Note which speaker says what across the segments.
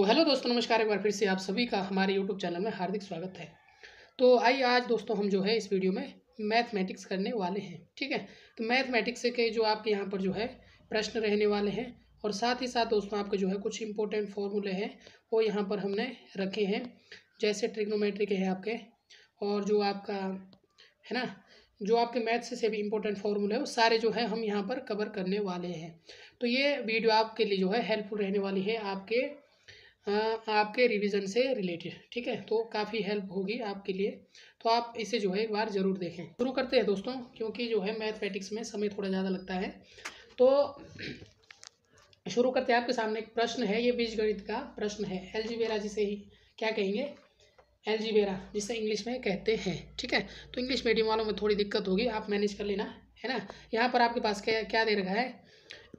Speaker 1: तो हेलो दोस्तों, नमस्कार। एक बार फिर से आप सभी का हमारे यूट्यूब चैनल में हार्दिक स्वागत है। तो आइए आज दोस्तों हम जो है इस वीडियो में मैथमेटिक्स करने वाले हैं। ठीक है, तो मैथमेटिक्स के जो आपके यहाँ पर जो है प्रश्न रहने वाले हैं और साथ ही साथ दोस्तों आपके जो है कुछ इंपॉर्टेंट फॉर्मूले हैं वो यहाँ पर हमने रखे हैं, जैसे ट्रिग्नोमेट्री के हैं आपके, और जो आपका है ना, जो आपके मैथ्स से भी इम्पोर्टेंट फार्मूले हैं वो सारे जो है हम यहाँ पर कवर करने वाले हैं। तो ये वीडियो आपके लिए जो है हेल्पफुल रहने वाली है, आपके रिवीजन से रिलेटेड। ठीक है, तो काफ़ी हेल्प होगी आपके लिए, तो आप इसे जो है एक बार ज़रूर देखें। शुरू करते हैं दोस्तों, क्योंकि जो है मैथमेटिक्स में समय थोड़ा ज़्यादा लगता है। तो शुरू करते हैं। आपके सामने एक प्रश्न है, ये बीजगणित का प्रश्न है, एलजीब्रा जिसे ही क्या कहेंगे, एलजीब्रा जिसे इंग्लिश में कहते हैं। ठीक है, तो इंग्लिश मीडियम वालों में थोड़ी दिक्कत होगी, आप मैनेज कर लेना, है ना। यहाँ पर आपके पास क्या क्या दे रखा है,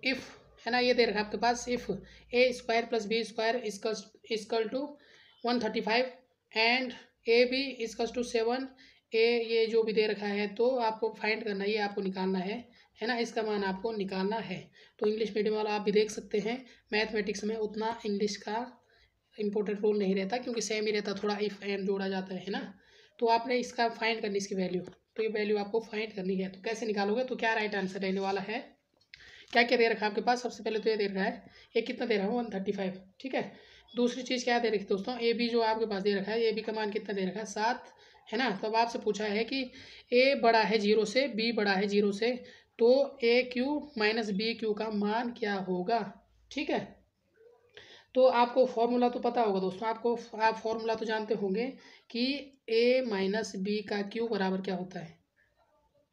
Speaker 1: इफ़, है ना, ये दे रखा है आपके पास, if A square plus B square equal to 135 and A B equal to 7, ए ये जो भी दे रखा है तो आपको फाइंड करना है, ये आपको निकालना है ना, इसका मान आपको निकालना है। तो इंग्लिश मीडियम वाला आप भी देख सकते हैं, मैथमेटिक्स में उतना इंग्लिश का इंपॉर्टेंट रोल नहीं रहता, क्योंकि सेम ही रहता, थोड़ा इफ एंड जोड़ा जाता है ना। तो आपने इसका फाइंड करनी, इसकी वैल्यू, तो ये वैल्यू आपको फाइंड करनी है। तो कैसे निकालोगे, तो क्या राइट आंसर रहने वाला है, क्या क्या दे रखा है आपके पास। सबसे पहले तो ये दे रखा है, ये कितना दे रहा है 135। ठीक है, दूसरी चीज़ क्या दे रखी दोस्तों, ए बी जो आपके पास दे रखा है, ए बी का मान कितना दे रखा है 7, है ना। तो अब आपसे पूछा है कि ए बड़ा है 0 से, बी बड़ा है 0 से, तो ए क्यू माइनस बी क्यू का मान क्या होगा। ठीक है, तो आपको फॉर्मूला तो पता होगा दोस्तों, आप फॉर्मूला तो जानते होंगे कि ए माइनस बी का क्यू बराबर क्या होता है,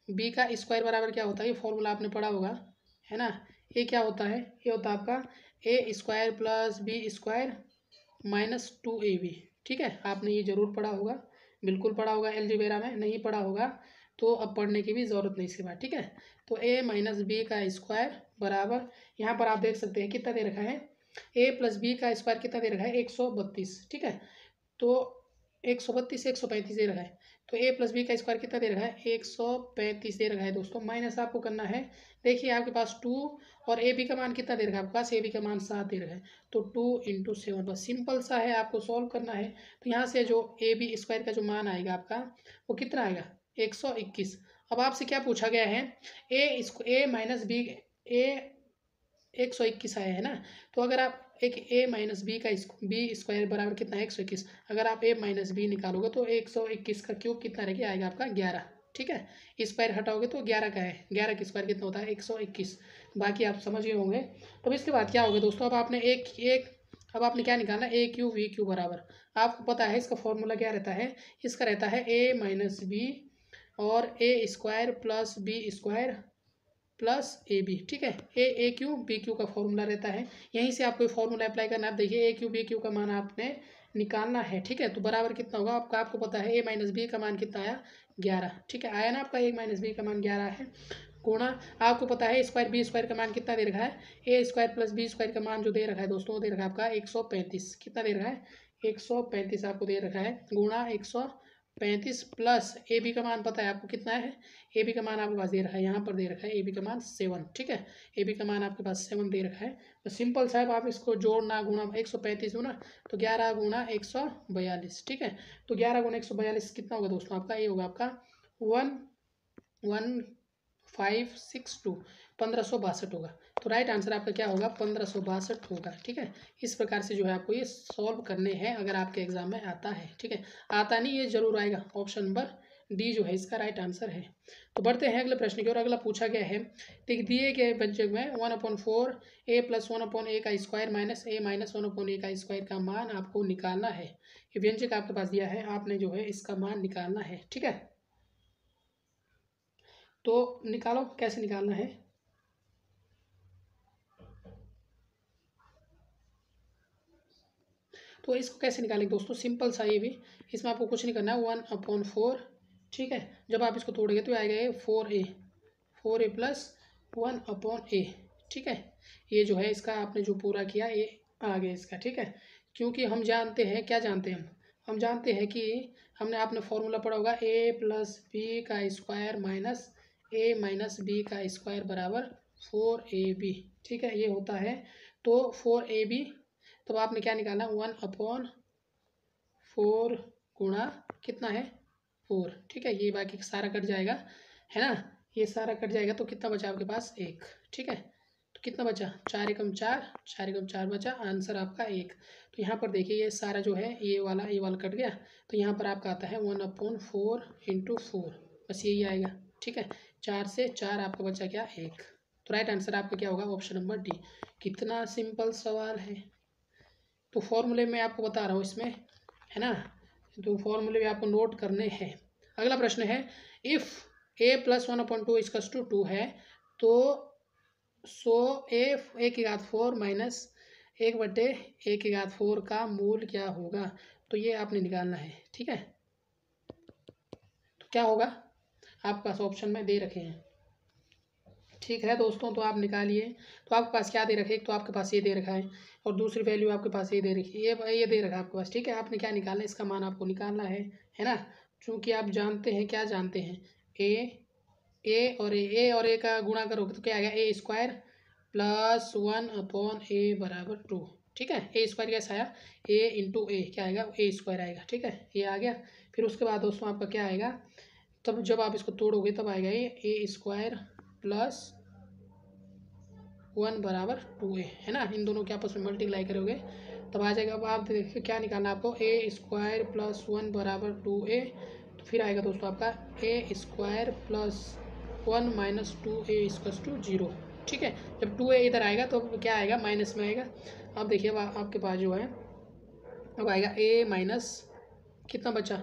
Speaker 1: बी का स्क्वायर बराबर क्या होता है, ये फॉर्मूला आपने पढ़ा होगा, है ना। ये क्या होता है, ये होता है आपका A square plus B square minus 2ab। ठीक है, आपने ये जरूर पढ़ा होगा, बिल्कुल पढ़ा होगा। अलजेब्रा में नहीं पढ़ा होगा तो अब पढ़ने की भी ज़रूरत नहीं इसके बाद। ठीक है, तो a माइनस बी का स्क्वायर बराबर, यहाँ पर आप देख सकते हैं कितना दे रखा है, a प्लस बी का स्क्वायर कितना दे रखा है 132। ठीक है, तो 132 135 दे रखा है, तो a प्लस बी का स्क्वायर कितना दे रखा है 135 दे रखा है दोस्तों। माइनस आपको करना है, देखिए आपके पास 2 और ए बी का मान कितना दे रखा है आपके पास, ए बी का मान 7 दे रखा है, तो 2 इंटू 7, बस सिंपल सा है, आपको सॉल्व करना है। तो यहाँ से जो ए बी स्क्वायर का जो मान आएगा आपका, वो कितना आएगा 121। अब आपसे क्या पूछा गया है, ए माइनस बी, ए 121 आया है ना, तो अगर आप एक a माइनस बी का बी स्क्वायर बराबर कितना है 121, अगर आप a माइनस बी निकालोगे तो 121 का क्यूब कितना रहेगा, आएगा आपका 11। ठीक है, स्क्वायर हटाओगे तो 11 का है, 11 का स्क्वायर कितना होता है 121। बाकी आप समझ गए होंगे। तो इसके बाद क्या होगा दोस्तों, अब आपने अब आपने क्या निकालना, ए क्यू वी क्यू बराबर, आपको पता है इसका फॉर्मूला क्या रहता है, इसका रहता है a माइनस बी और A square plus B square plus A B. ठीक है, ए क्यू बी क्यू का फॉर्मूला रहता है, यहीं से आपको फॉर्मूला अप्लाई करना है। आप देखिए ए क्यू बी क्यू का मान आपने निकालना है। ठीक है, तो बराबर कितना होगा आपको पता है, ए माइनस बी का मान कितना आया 11। ठीक है, आया ना आपका, ए माइनस बी का मान 11 है, गुणा आपको पता है स्क्वायर बी स्क्वायर का मान कितना दे रखा है, ए स्क्वायर प्लस बी स्क्वायर का मान जो दे रखा है दोस्तों, वो दे रखा है आपका 135। कितना दे रखा है 135 आपको दे रखा है, गुणा 135 प्लस ए बी का मान पता है आपको कितना है, ए बी का मान आपके पास दे रखा है, यहाँ पर दे रखा है ए बी का मान 7। ठीक है, ए बी का मान आपके पास 7 दे रखा है। तो सिंपल साहब आप इसको जोड़ना, गुणा 135 होना, तो 11 गुणा 142। ठीक है, तो 11 गुणा 142 कितना होगा दोस्तों आपका, ये होगा आपका 11562, 1562 होगा। तो राइट आंसर आपका क्या होगा 1562 होगा। ठीक है, इस प्रकार से जो है आपको ये सॉल्व करने हैं, अगर आपके एग्जाम में आता है। ठीक है, आता नहीं, ये जरूर आएगा, ऑप्शन नंबर डी जो है इसका राइट आंसर है। तो बढ़ते हैं अगले प्रश्न की ओर। अगला पूछा गया है, दिए गए व्यंजक में 1/4 ए प्लस 1/a का स्क्वायर माइनस ए माइनस 1/a का स्क्वायर का मान आपको निकालना है। ये व्यंजक आपके पास दिया है, आपने जो है इसका मान निकालना है। ठीक है, तो निकालो, कैसे निकालना है। तो इसको कैसे निकालेंगे दोस्तों, सिंपल सा ये भी, इसमें आपको कुछ नहीं करना है, 1/4। ठीक है, जब आप इसको तोड़ेंगे तो आएगा ये 4a प्लस 1/a। ठीक है, ये जो है इसका आपने जो पूरा किया ये आ गया इसका। ठीक है, क्योंकि हम जानते हैं, क्या जानते हैं हम जानते हैं कि हमने आपने फॉर्मूला पढ़ा होगा, a प्लस बी का square minus a minus B का स्क्वायर बराबर 4ab। ठीक है, ये होता है, तो 4ab तो आपने क्या निकालना, 1/4 गुणा कितना है 4, ठीक है। ये बाकी सारा कट जाएगा, है ना, ये सारा कट जाएगा तो कितना बचा आपके पास 1, ठीक है। तो कितना बचा, 4 एकम 4, 4 एकम 4 बचा, आंसर आपका 1। तो यहाँ पर देखिए ये सारा जो है ये वाला कट गया, तो यहाँ पर आपका आता है 1/4 × 4, बस यही आएगा, ठीक है। 4 से 4 आपका बचा क्या 1। तो राइट आंसर आपका क्या होगा, ऑप्शन नंबर डी। कितना सिंपल सवाल है। तो फॉर्मूले में आपको बता रहा हूँ इसमें, है ना, तो फॉर्मूले भी आपको नोट करने हैं। अगला प्रश्न है, इफ़ a + 1/2 = 2 है तो सो a⁴ माइनस 1/a⁴ का मूल क्या होगा। तो ये आपने निकालना है, ठीक है। तो क्या होगा, आपके पास ऑप्शन में दे रखे हैं, ठीक है दोस्तों। तो आप निकालिए। तो आपके पास क्या दे रखे, एक तो आपके पास ये दे रखा है और दूसरी वैल्यू आपके पास ये दे रखी है, ये दे रखा है आपके पास, ठीक है। आपने क्या निकालना है, इसका मान आपको निकालना है ना। चूँकि आप जानते हैं, क्या जानते हैं, ए और ए का गुणा करोगे तो क्या आएगा, a² + 1/a = 2, ठीक है। a² कैसा आया, a × a क्या आएगा, a² आएगा, ठीक है, ये आ गया। फिर उसके बाद दोस्तों आपका क्या आएगा, तब जब आप इसको तोड़ोगे तब आएगा ये a² + 1 = 2a, है ना। इन दोनों के आपस में मल्टीप्लाई करोगे तब आ जाएगा। अब आप देखिए क्या निकालना है आपको, a² + 1 = 2a। तो फिर आएगा दोस्तों आपका a² + 1 - 2a = 0, ठीक है। जब 2a इधर आएगा तो क्या आएगा, माइनस में आएगा। अब देखिए अब आपके पास जो है अब आएगा a माइनस कितना बचा,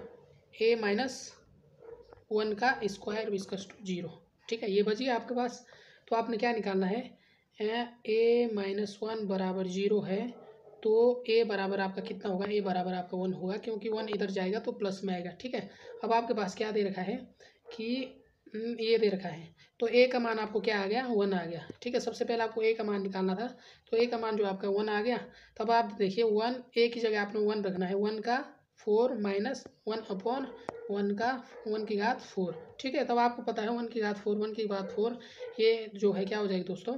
Speaker 1: a - 1 का स्क्वायर = 0, ठीक है, ये बच गया आपके पास। तो आपने क्या निकालना है, a - 1 = 0 है तो a बराबर आपका कितना होगा, a बराबर आपका 1 होगा, क्योंकि 1 इधर जाएगा तो प्लस में आएगा, ठीक है। अब आपके पास क्या दे रखा है कि ये दे रखा है, तो a का मान आपको क्या आ गया, 1 आ गया, ठीक है। सबसे पहले आपको a का मान निकालना था, तो a का मान जो आपका 1 आ गया। तब आप देखिए 1 a की जगह आपने 1 रखना है, 1 का 4 माइनस 1/1 का 1⁴, ठीक है। तब आपको पता है 1⁴ 1⁴ ये जो है क्या हो जाएगी दोस्तों,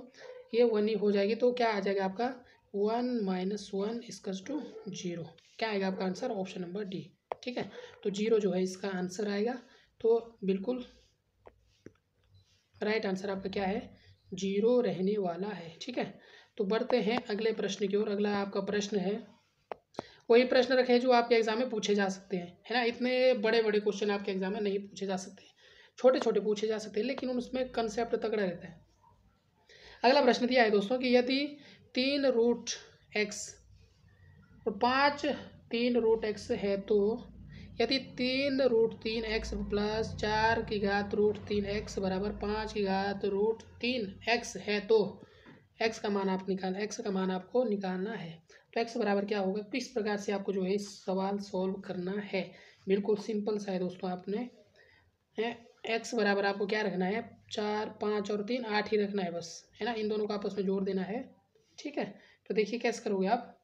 Speaker 1: ये 1 ही हो जाएगी। तो क्या आ जाएगा आपका 1 - 1 = 0, क्या आएगा आपका आंसर, ऑप्शन नंबर डी, ठीक है। तो 0 जो है इसका आंसर आएगा। तो बिल्कुल राइट आंसर आपका क्या है, 0 रहने वाला है, ठीक है। तो बढ़ते हैं अगले प्रश्न की ओर। अगला आपका प्रश्न है, वही प्रश्न रखे जो आपके एग्जाम में पूछे जा सकते हैं, है ना। इतने बड़े बड़े क्वेश्चन आपके एग्जाम में नहीं पूछे जा सकते, छोटे छोटे पूछे जा सकते हैं, लेकिन उसमें कंसेप्ट तगड़ा रहता है। अगला प्रश्न दिया है दोस्तों कि यदि 3√x और 5 3√x है तो यदि 3√3x + 4√3x = 5√3x है तो x का मान आपको निकालना है। तो x बराबर क्या होगा, किस प्रकार से आपको जो है सवाल सॉल्व करना है। बिल्कुल सिंपल सा है दोस्तों। आपने x बराबर आपको क्या रखना है, 4 5 और 3 8 ही रखना है बस, है ना। इन दोनों को आपस में जोड़ देना है, ठीक है। तो देखिए कैसे करोगे आप,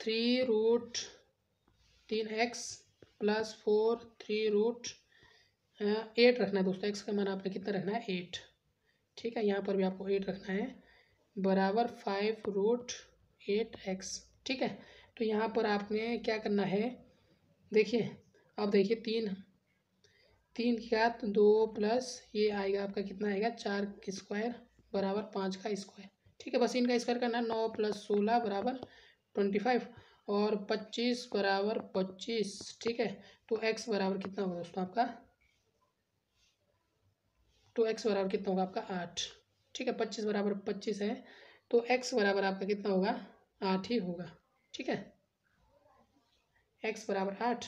Speaker 1: 3√3x + 4 3√8 रखना है दोस्तों। x का मान आपने कितना रखना है, 8, ठीक है। यहाँ पर भी आपको 8 रखना है, बराबर 5√8x, ठीक है। तो यहाँ पर आपने क्या करना है, देखिए अब देखिए 3 की घात 2 प्लस ये आएगा आपका कितना आएगा, 4 का स्क्वायर बराबर 5 का स्क्वायर, ठीक है। बस इनका स्क्वायर करना है, 9 + 16 = 25 और 25 = 25, ठीक है। तो x बराबर कितना होगा दोस्तों आपका, तो x बराबर कितना होगा आपका 8, ठीक है। 25 = 25 है तो x बराबर आपका कितना होगा, 8 ही होगा, ठीक है। x बराबर 8।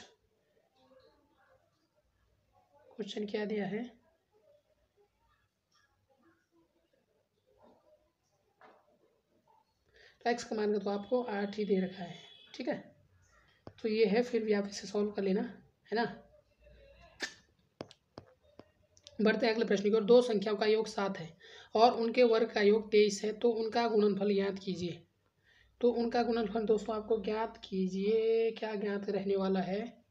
Speaker 1: क्वेश्चन क्या दिया है, तो x का मान तो आपको 8 ही दे रखा है, ठीक है। तो ये है, फिर भी आप इसे सॉल्व कर लेना, है ना। बढ़ते हैं अगले प्रश्न की ओर। 2 संख्याओं का योग 7 है और उनके वर्ग का योग 23 है तो उनका गुणनफल ज्ञात कीजिए। तो उनका गुणनफल दोस्तों आपको ज्ञात कीजिए, क्या ज्ञात रहने वाला है,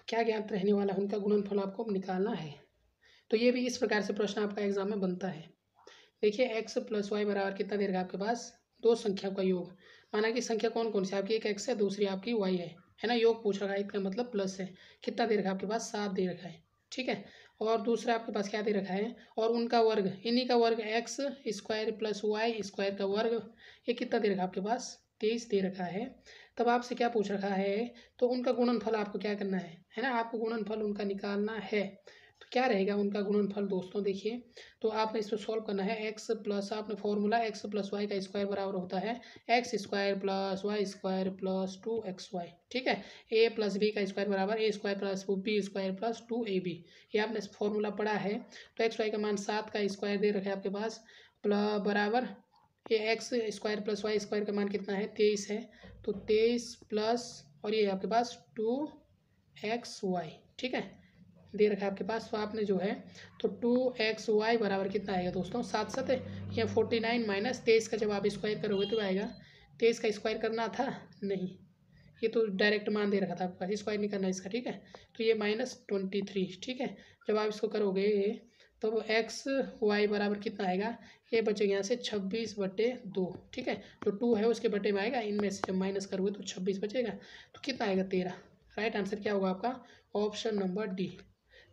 Speaker 1: उनका गुणनफल आपको निकालना है। तो ये भी इस प्रकार से प्रश्न आपका एग्जाम में बनता है। देखिए एक्स प्लस वाई बराबर कितना दे रखा है आपके पास, दो संख्या का योग। माना कि संख्या कौन कौन सी आपकी, एक एक्स है दूसरी आपकी वाई है ना, योग पूछ रखा है, इसका मतलब प्लस है। कितना दे रखा है आपके पास, 7 दे रखा है, ठीक है। और दूसरा आपके पास क्या दे रखा है, और उनका वर्ग, इन्हीं का वर्ग X square plus Y square का वर्ग, ये कितना दे रखा है आपके पास, 23 दे रखा है। तब आपसे क्या पूछ रखा है, तो उनका गुणनफल आपको क्या करना है ना, आपको गुणनफल उनका निकालना है। तो क्या रहेगा उनका गुणनफल दोस्तों, देखिए तो आपने इसको सॉल्व करना है। एक्स प्लस, आपने फॉर्मूला एक्स प्लस वाई का स्क्वायर बराबर होता है X square plus Y square plus 2xy, ठीक है। ए प्लस बी का स्क्वायर बराबर A square plus B square plus 2ab, ये आपने फॉर्मूला पढ़ा है। तो एक्स वाई का मान 7 का स्क्वायर दे रखा है आपके पास, बराबर ये X square plus Y square का मान कितना है, 23 है। तो 23 प्लस, और ये आपके पास 2xy, ठीक है, दे रखा है आपके पास। तो आपने जो है तो 2xy बराबर कितना आएगा दोस्तों, 7 या 49 माइनस 23 का जब आप स्क्वायर करोगे तो आएगा, 23 का स्क्वायर करना था नहीं, ये तो डायरेक्ट मान दे रखा था आपके पास, स्क्वायर नहीं करना इसका, ठीक है। तो ये -23, ठीक है। जब आप इसको करोगे तो एक्स वाई बराबर कितना आएगा, ये बचेगा यहाँ से 26/2, ठीक है। जो 2 है उसके बटे में आएगा, इनमें से जब माइनस करोगे तो 26 बचेगा, तो कितना आएगा 13। राइट आंसर क्या होगा आपका, ऑप्शन नंबर डी,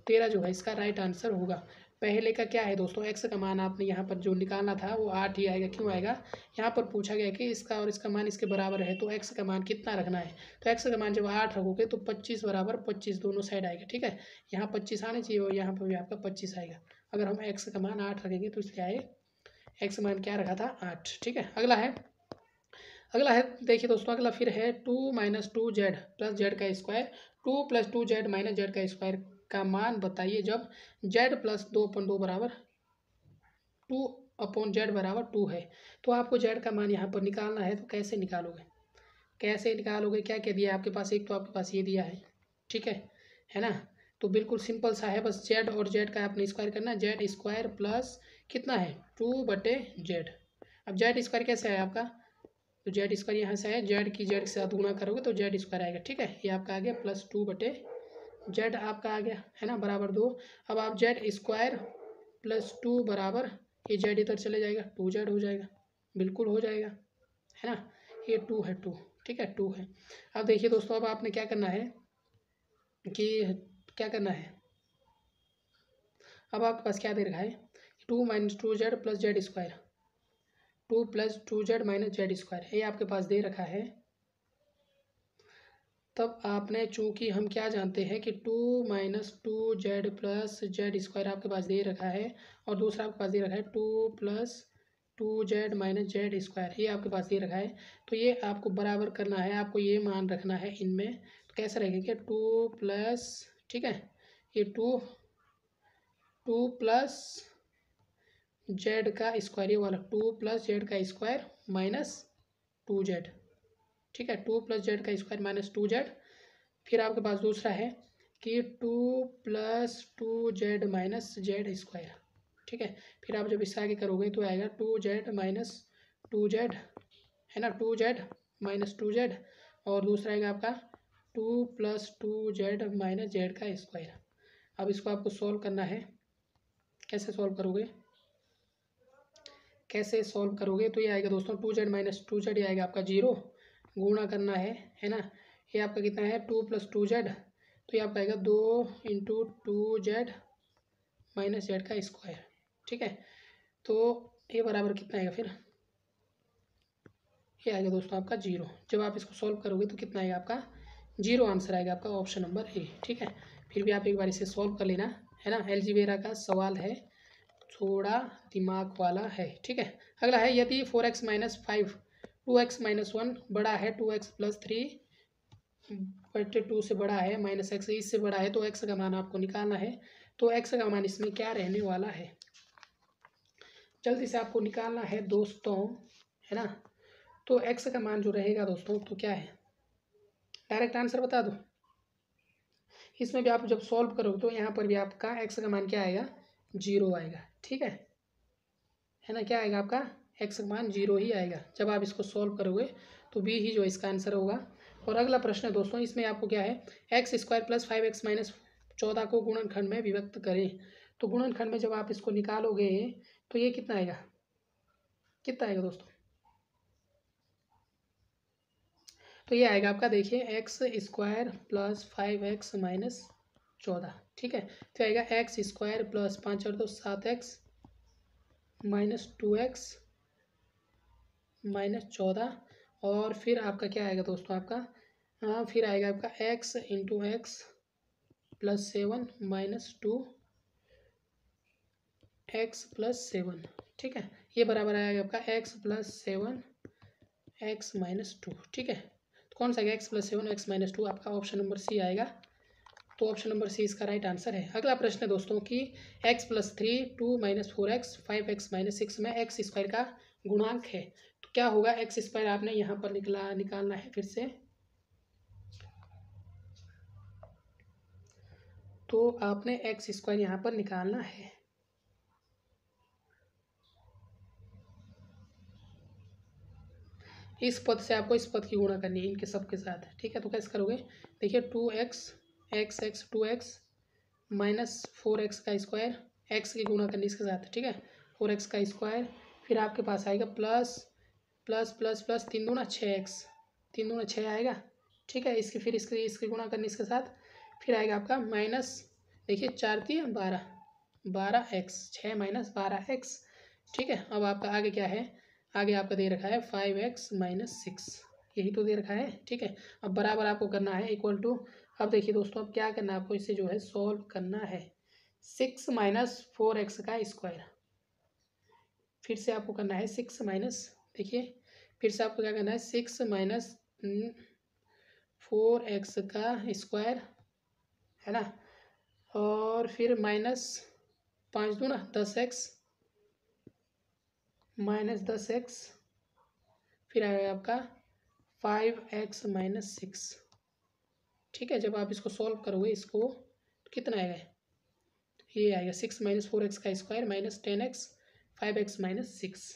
Speaker 1: 13 जो है इसका राइट आंसर होगा। पहले का क्या है दोस्तों, एक्स का मान आपने यहाँ पर जो निकालना था वो 8 ही आएगा, क्यों आएगा, यहाँ पर पूछा गया कि इसका और इसका मान इसके बराबर है, तो एक्स का मान कितना रखना है। तो एक्स का मान जब 8 रखोगे तो 25 बराबर 25 दोनों साइड आएगा, ठीक है। यहाँ 25 आने चाहिए और यहाँ पर भी आपका 25 आएगा। अगर हम एक्स का मान 8 रखेंगे तो इसलिए आए, एक्स मान क्या रखा था 8, ठीक है। अगला है देखिए दोस्तों, अगला फिर है 2 - 2z प्लस जेड का स्क्वायर, 2 + 2z - जेड का स्क्वायर का मान बताइए जब z प्लस 2/2 बराबर 2/z बराबर 2 है। तो आपको z का मान यहाँ पर निकालना है, तो कैसे निकालोगे, क्या क्या दिया है आपके पास, एक तो आपके पास ये दिया है, ठीक है ना। तो बिल्कुल सिंपल सा है, बस z और z का आपने स्क्वायर करना है, जेड स्क्वायर प्लस कितना है 2/z। अब जेड स्क्वायर कैसे है आपका, तो जेड स्क्वायर यहाँ से है, जेड की जेड के साथ गुणा करोगे तो जेड स्क्वायर आएगा, ठीक है। ये आपका आ गया प्लस 2/z आपका आ गया है ना, बराबर 2। अब आप जेड स्क्वायर प्लस 2 बराबर, ये जेड इधर चले जाएगा, 2z हो जाएगा, बिल्कुल हो जाएगा, है ना। ये 2 है, 2, ठीक है, 2 है। अब देखिए दोस्तों, अब आपने क्या करना है कि अब आपके पास क्या दे रखा है, 2 - 2z plus Z square, 2 + 2z - Z square, ये आपके पास दे रखा है। तब आपने, चूंकि हम क्या जानते हैं कि 2 - 2z प्लस जेड स्क्वायर आपके पास दे रखा है, और दूसरा आपके पास दे रखा है 2 + 2z - जेड स्क्वायर, ये आपके पास दे रखा है। तो ये आपको बराबर करना है, आपको ये मान रखना है इनमें। तो कैसे रहेगा कि 2 प्लस, ठीक है, ये 2 प्लस जेड का स्क्वायर, ये वाला 2 + जेड का स्क्वायर माइनस 2z, ठीक है, 2 + जेड का स्क्वायर माइनस 2z। फिर आपके पास दूसरा है कि 2 + 2z - जेड स्क्वायर, ठीक है। फिर आप जब इससे आगे करोगे तो आएगा 2z - 2z, है ना, 2z - 2z, और दूसरा आएगा आपका 2 + 2z - जेड का स्क्वायर। अब इसको आपको सॉल्व करना है, कैसे सॉल्व करोगे, तो ये आएगा दोस्तों 2z - 2z, ये आएगा आपका 0, गुणा करना है ना। ये आपका कितना है 2 + 2z, तो ये आपका आएगा 2 × 2z - जेड का स्क्वायर, ठीक है। तो ये बराबर कितना आएगा, फिर ये आएगा दोस्तों आपका 0। जब आप इसको सॉल्व करोगे तो कितना आएगा आपका 0 आंसर आएगा आपका, ऑप्शन नंबर ए, ठीक है। फिर भी आप एक बार इसे सॉल्व कर लेना, है ना, अलजेब्रा का सवाल है, थोड़ा दिमाग वाला है, ठीक है। अगला है यदि 4x - 5 2x - 1 बड़ा है 2x + 3/2 से बड़ा है -x इससे बड़ा है, तो x का मान आपको निकालना है। तो x का मान इसमें क्या रहने वाला है, जल्दी से आपको निकालना है दोस्तों, है ना। तो x का मान जो रहेगा दोस्तों, तो क्या है, डायरेक्ट आंसर बता दो। इसमें भी आप जब सॉल्व करोगे तो यहाँ पर भी आपका x का मान क्या आएगा, 0 आएगा, ठीक है ना। क्या आएगा आपका x का मान 0 ही आएगा। जब आप इसको सॉल्व करोगे तो बी ही जो इसका आंसर होगा। और अगला प्रश्न है दोस्तों, इसमें आपको क्या है, x² + 5x - 14 को गुणनखंड में विभक्त करें। तो गुणनखंड में जब आप इसको निकालोगे तो ये कितना आएगा, कितना आएगा दोस्तों? तो ये आएगा आपका, देखिए x square plus 5x minus 14, ठीक है। तो आएगा एक्स स्क्वायर प्लस 5 और 2 7x माइनस 2x माइनस 14, और फिर आपका क्या आएगा दोस्तों आपका, फिर आएगा आपका x into x plus 7 minus 2x plus 7, ठीक है। ये बराबर आएगा आपका x प्लस 7 x माइनस 2, ठीक है। तो कौन सा आएगा? x प्लस 7 x माइनस 2, आपका ऑप्शन नंबर सी आएगा। तो ऑप्शन नंबर सी इसका राइट आंसर है। अगला प्रश्न है दोस्तों कि x plus 3 2 minus 4x 5x minus 6 में एक्स स्क्वायर का गुणांक है। तो क्या होगा? एक्स स्क्वायर आपने यहाँ पर निकालना है फिर से। तो आपने एक्स स्क्वायर यहाँ पर निकालना है। इस पद से आपको इस पद की गुणा करनी है इनके सब के साथ, ठीक है। तो कैसे करोगे? देखिए 2x x 2x minus 4x का स्क्वायर, एक्स की गुणा करनी इसके साथ, ठीक है। 4x का स्क्वायर, फिर आपके पास आएगा प्लस प्लस प्लस प्लस 3 दूना 6x, 3 दूना 6 आएगा, ठीक है। इसकी फिर इसकी गुणा करनी इसके साथ, फिर आएगा आपका माइनस, देखिए 4 3 12 12x, 6 माइनस 12x, ठीक है। अब आपका आगे क्या है? आगे आपका दे रखा है 5x माइनस 6, यही तो दे रखा है, ठीक है। अब बराबर आपको करना है इक्वल टू। अब देखिए दोस्तों, अब क्या करना है आपको? इसे जो है सॉल्व करना है। 6 माइनस 4x का स्क्वायर, फिर से आपको करना है 6 माइनस, देखिए फिर से आपको क्या करना है? 6 माइनस 4x का स्क्वायर, है ना, और फिर माइनस 5 दूना 10x माइनस 10x, फिर आएगा आपका 5x माइनस 6, ठीक है। जब आप इसको सॉल्व करोगे इसको, तो कितना आएगा? ये आएगा 6 माइनस 4x का square minus 10x 5x minus 6,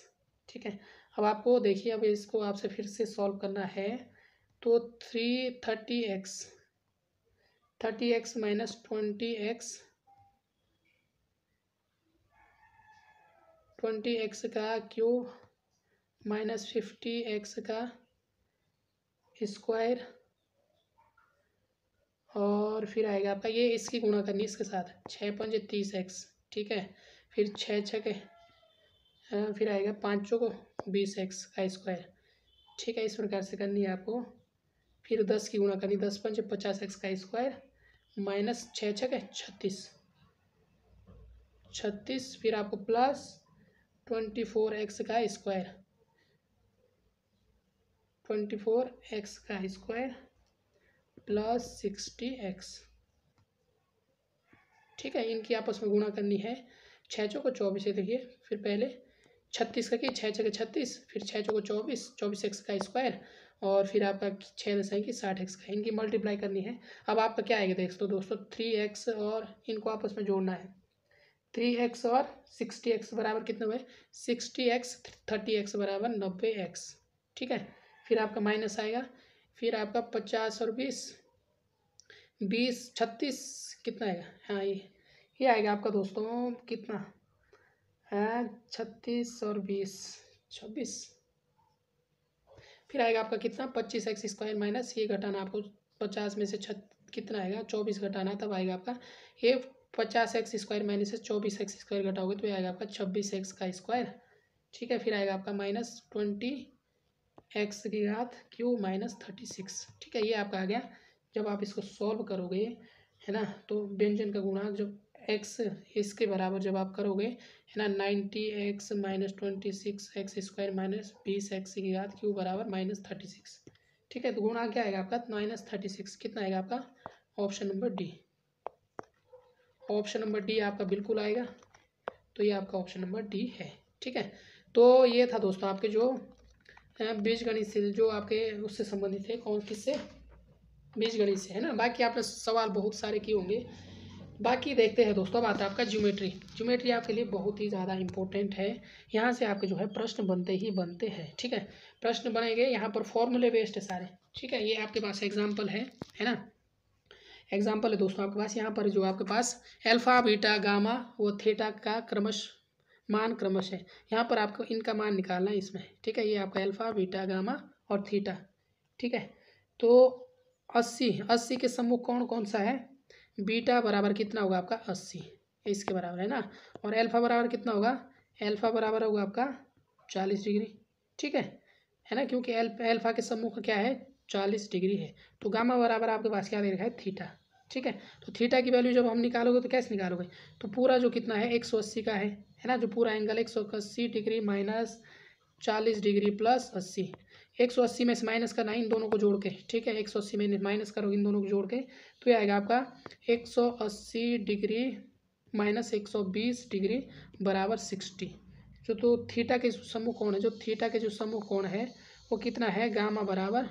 Speaker 1: ठीक है। अब आपको देखिए, अब इसको आपसे फिर से सॉल्व करना है। तो 30x माइनस 20x का क्यूब माइनस 50x का स्क्वायर, और फिर आएगा आपका ये इसकी गुणा करनी इसके साथ, 6 5 30x, ठीक है। फिर 6 6 फिर आएगा 5 चौको 20x का स्क्वायर, ठीक है। इस प्रकार से करनी है आपको। फिर 10 की गुणा करनी, 10 5 50x का स्क्वायर माइनस 6 6 36, फिर आपको प्लस 24x का स्क्वायर, 24x का स्क्वायर प्लस 60x, ठीक है। इनकी आपस में गुणा करनी है। 6 चौको 24 है, देखिए फिर पहले 36 का की 6 6 36, फिर 6 चौको 24 24x का स्क्वायर, और फिर आपका 6 दशा की 60x का, इनकी मल्टीप्लाई करनी है। अब आपका क्या आएगा देख लो दोस्तों, 3x और इनको आपस में जोड़ना है। 3x और 60x बराबर कितने हुए? 60x 30x बराबर 90x, ठीक है। फिर आपका माइनस आएगा, फिर आपका 50 और 20 36 कितना आएगा? हाँ, ये आएगा आपका दोस्तों कितना है? 36 और 20 26, फिर आएगा आपका कितना? 25x स्क्वायर माइनस, ये घटाना आपको 50 में से कितना आएगा? 24 घटाना, तब आएगा आपका ये 50x स्क्वायर माइनस से 24x स्क्वायर घटाओगे तो ये आएगा आपका 26x का स्क्वायर, ठीक है। फिर आएगा आपका माइनस 20x की घात क्यूब माइनस 36, ठीक है। ये आपका आ गया। जब आप इसको सॉल्व करोगे, है ना, तो व्यंजन का गुणांक जब x इसके बराबर जब आप करोगे, है ना, 90x minus 26x square minus 20x की घात क्यूब बराबर माइनस 36, ठीक है। तो गुणांक क्या आएगा आपका? माइनस 36, कितना आएगा आपका? Option number D, option number D आपका बिल्कुल आएगा। तो ये आपका ऑप्शन नंबर डी है, ठीक है। तो ये था दोस्तों आपके जो बीजगणित से जो आपके उससे संबंधित है, कौन किससे? बीजगणित से, है ना। बाकी आपने सवाल बहुत सारे किए होंगे। बाकी देखते हैं दोस्तों, अब आता है आपका ज्योमेट्री। ज्योमेट्री आपके लिए बहुत ही ज़्यादा इंपॉर्टेंट है। यहाँ से आपके जो है प्रश्न बनते ही बनते हैं, ठीक है। प्रश्न बनेंगे यहाँ पर, फॉर्मूले बेस्ड है सारे, ठीक है। ये आपके पास एग्जाम्पल है ना, एग्जाम्पल है दोस्तों आपके पास। यहाँ पर जो आपके पास अल्फा बीटा गामा व थीटा का क्रमश मान क्रमशः है। यहाँ पर आपको इनका मान निकालना है इसमें, ठीक है। ये आपका अल्फा, बीटा, गामा और थीटा, ठीक है। तो 80 के सम्मुख कौन कौन सा है? बीटा बराबर कितना होगा आपका 80, इसके बराबर है ना। और अल्फा बराबर कितना होगा? अल्फा बराबर होगा आपका 40 डिग्री, ठीक है ना, क्योंकि अल्फा के सम्मुख क्या है 40 डिग्री है। तो गामा बराबर आपके पास क्या दे रखा है? थीटा, ठीक है। तो थीटा की वैल्यू जब हम निकालोगे तो कैसे निकालोगे? तो पूरा जो कितना है 180 का है ना, जो पूरा angle 180 degree minus 40 degree plus 80, 180 में से माइनस करना इन दोनों को जोड़ के, ठीक है। 180 में माइनस करो इन दोनों को जोड़ के, तो ये आएगा आपका 180 डिग्री माइनस 120 डिग्री बराबर 60। जो तो थीटा के सम्मुख कोण है, जो थीटा के जो सम्मुख कोण है वो कितना है? गामा बराबर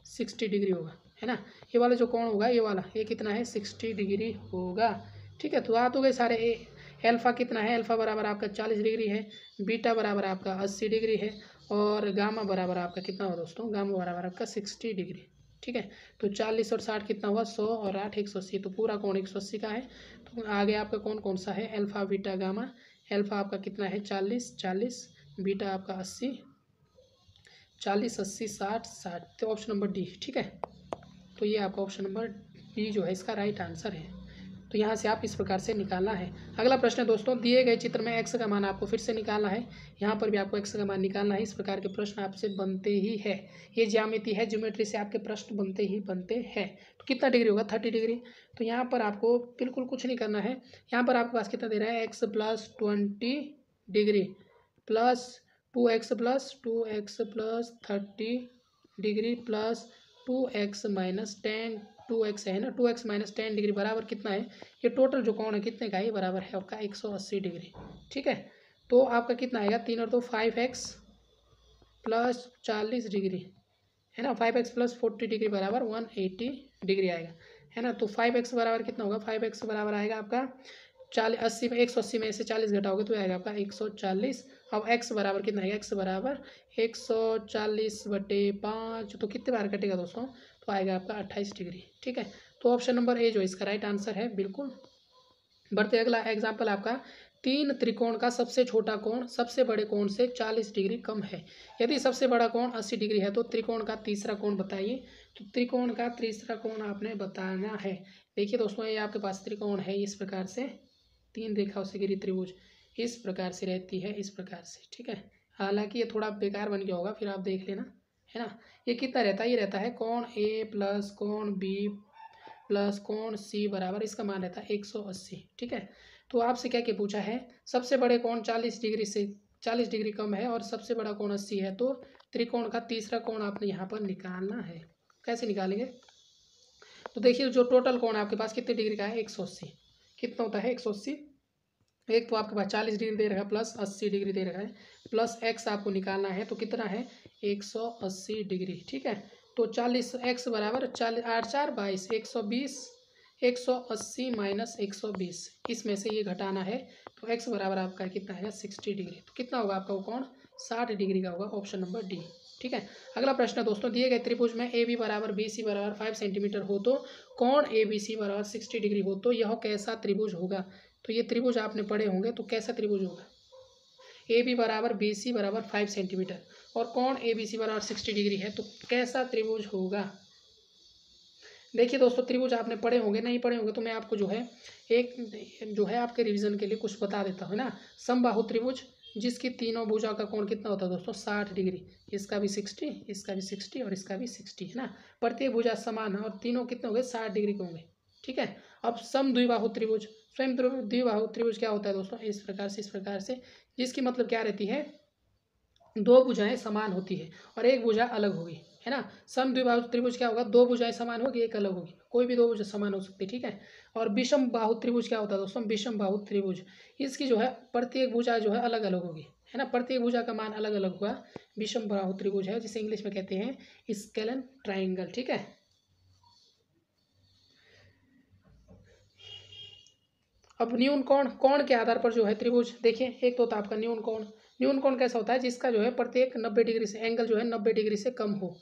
Speaker 1: 60 डिग्री होगा, है ना। ये वाला जो कोण होगा ये वाला, ये कितना है? 60 डिग्री होगा, ठीक है। तो आ तो गए सारे। अल्फा कितना है? अल्फा बराबर आपका 40 डिग्री है, बीटा बराबर आपका 80 डिग्री है, और गामा बराबर आपका कितना हुआ दोस्तों? गामा बराबर आपका 60 डिग्री, ठीक है। तो 40 और 60 कितना हुआ? 100 और 8 180, तो पूरा कोण 180 का है। तो आगे आपका कौन कौन सा है? Alpha, beta, gamma. अल्फा आपका कितना है? 40, बीटा आपका 80, 40 80 60 60, तो ऑप्शन नंबर डी, ठीक है। तो ये आपका ऑप्शन नंबर डी जो है इसका राइट आंसर है। तो यहाँ से आप इस प्रकार से निकालना है। अगला प्रश्न है दोस्तों, दिए गए चित्र में x का मान आपको फिर से निकालना है। यहाँ पर भी आपको x का मान निकालना है। इस प्रकार के प्रश्न आपसे बनते ही है। ये ज्यामिति है, ज्योमेट्री से आपके प्रश्न बनते ही बनते हैं। तो कितना डिग्री होगा? 30 डिग्री। तो यहाँ पर आपको बिल्कुल कुछ नहीं करना है। यहाँ पर आपके पास कितना दे रहा है? x plus 20 degree plus 2x plus 30 degree plus 2x minus 10, 2x है ना, 2x माइनस 10 डिग्री बराबर कितना है? ये टोटल जो कोण है कितने का? ये बराबर है आपका 180 डिग्री, ठीक है। तो आपका कितना आएगा? 3 और 2 5x प्लस 40 डिग्री, है ना। 5x प्लस 40 डिग्री बराबर 180 डिग्री आएगा, है ना। तो 5x बराबर कितना होगा? 5x बराबर आएगा आपका 80 में 180 में से 40 घटाओगे तो आएगा आपका 140। अब x बराबर कितना आएगा? x बराबर 140/5, तो कितने बार कटेगा दोस्तों? तो आएगा आपका 28 डिग्री, ठीक है। तो ऑप्शन नंबर ए जो इसका राइट आंसर है, बिल्कुल। बढ़ते अगला एग्जाम्पल आपका, 3 त्रिकोण का सबसे छोटा कोण सबसे बड़े कोण से 40 डिग्री कम है। यदि सबसे बड़ा कोण 80 डिग्री है तो त्रिकोण का तीसरा कोण बताइए। तो त्रिकोण का तीसरा कोण आपने बताना है। देखिए दोस्तों, ये आपके पास त्रिकोण है इस प्रकार से, 3 रेखाओं से घिरी त्रिभुज इस प्रकार से रहती है, इस प्रकार से, ठीक है। हालांकि ये थोड़ा बेकार बन गया होगा, फिर आप देख लेना, है ना। ये कितना रहता है? ये रहता है कोण ए प्लस कोण बी प्लस कोण सी बराबर, इसका मान रहता है 180, ठीक है। तो आपसे क्या क्या पूछा है? सबसे बड़े कोण 40 डिग्री से 40 डिग्री कम है और सबसे बड़ा कोण 80 है, तो त्रिकोण का तीसरा कोण आपने यहाँ पर निकालना है। कैसे निकालेंगे? तो देखिए, जो टोटल कोण आपके पास कितने डिग्री का है? 180। कितना होता है 180? एक तो आपके पास 40 डिग्री दे रखा है प्लस 80 डिग्री दे रखा है, प्लस x आपको निकालना है। तो कितना है? 180 डिग्री, ठीक है। तो 40 x बराबर 40 8 4 22 120, 180 माइनस 120, इसमें से ये घटाना है। तो x बराबर आपका कितना है? 60 डिग्री। तो कितना होगा आपका वो कोण? 60 डिग्री का होगा, ऑप्शन नंबर डी, ठीक है। अगला प्रश्न दोस्तों, दिए गए त्रिभुज में ए बी बराबर बी सी बराबर 5 सेंटीमीटर हो तो कोण ए बी सी बराबर 60 डिग्री हो तो यह कैसा त्रिभुज होगा? तो ये त्रिभुज आपने पढ़े होंगे, तो कैसा त्रिभुज होगा? ए बी बराबर बी सी बराबर 5 सेंटीमीटर और कोण ए बी सी बराबर 60 डिग्री है, तो कैसा त्रिभुज होगा? देखिए दोस्तों, त्रिभुज आपने पढ़े होंगे, नहीं पढ़े होंगे तो मैं आपको जो है एक जो है आपके रिवीजन के लिए कुछ बता देता हूँ ना। समबाहु त्रिभुज जिसकी तीनों भुजाओं का कोण कितना होता है दोस्तों? 60 डिग्री। इसका भी 60, इसका भी 60 और इसका भी 60, है ना। प्रत्येक भुजा समान है और तीनों कितने होंगे? 60 डिग्री के होंगे, ठीक है। अब समद्विबाहु त्रिभुज, स्वयं द्विबाहु त्रिभुज क्या होता है दोस्तों? इस प्रकार से, जिसकी मतलब क्या रहती है? 2 भुजाएं समान होती है और एक भुजा अलग होगी, है ना। समद्विबाहु त्रिभुज क्या होगा? 2 भुजाएं समान होगी, एक अलग होगी। कोई भी 2 भुजा समान हो सकती है, ठीक है। और विषम बाहु त्रिभुज क्या होता है दोस्तों? विषम बाहु त्रिभुज, इसकी जो है प्रत्येक भुजा जो है अलग अलग होगी, है ना। प्रत्येक भुजा का मान अलग अलग होगा। विषम बाहु त्रिभुज है, जिसे इंग्लिश में कहते हैं स्केलन ट्राइंगल, ठीक है। अब न्यून कोण के आधार पर जो है त्रिभुज, देखिए एक तो होता है आपका न्यून कोण। न्यून कोण कैसा होता है? जिसका जो है प्रत्येक 90 डिग्री से एंगल जो है 90 डिग्री से कम हो,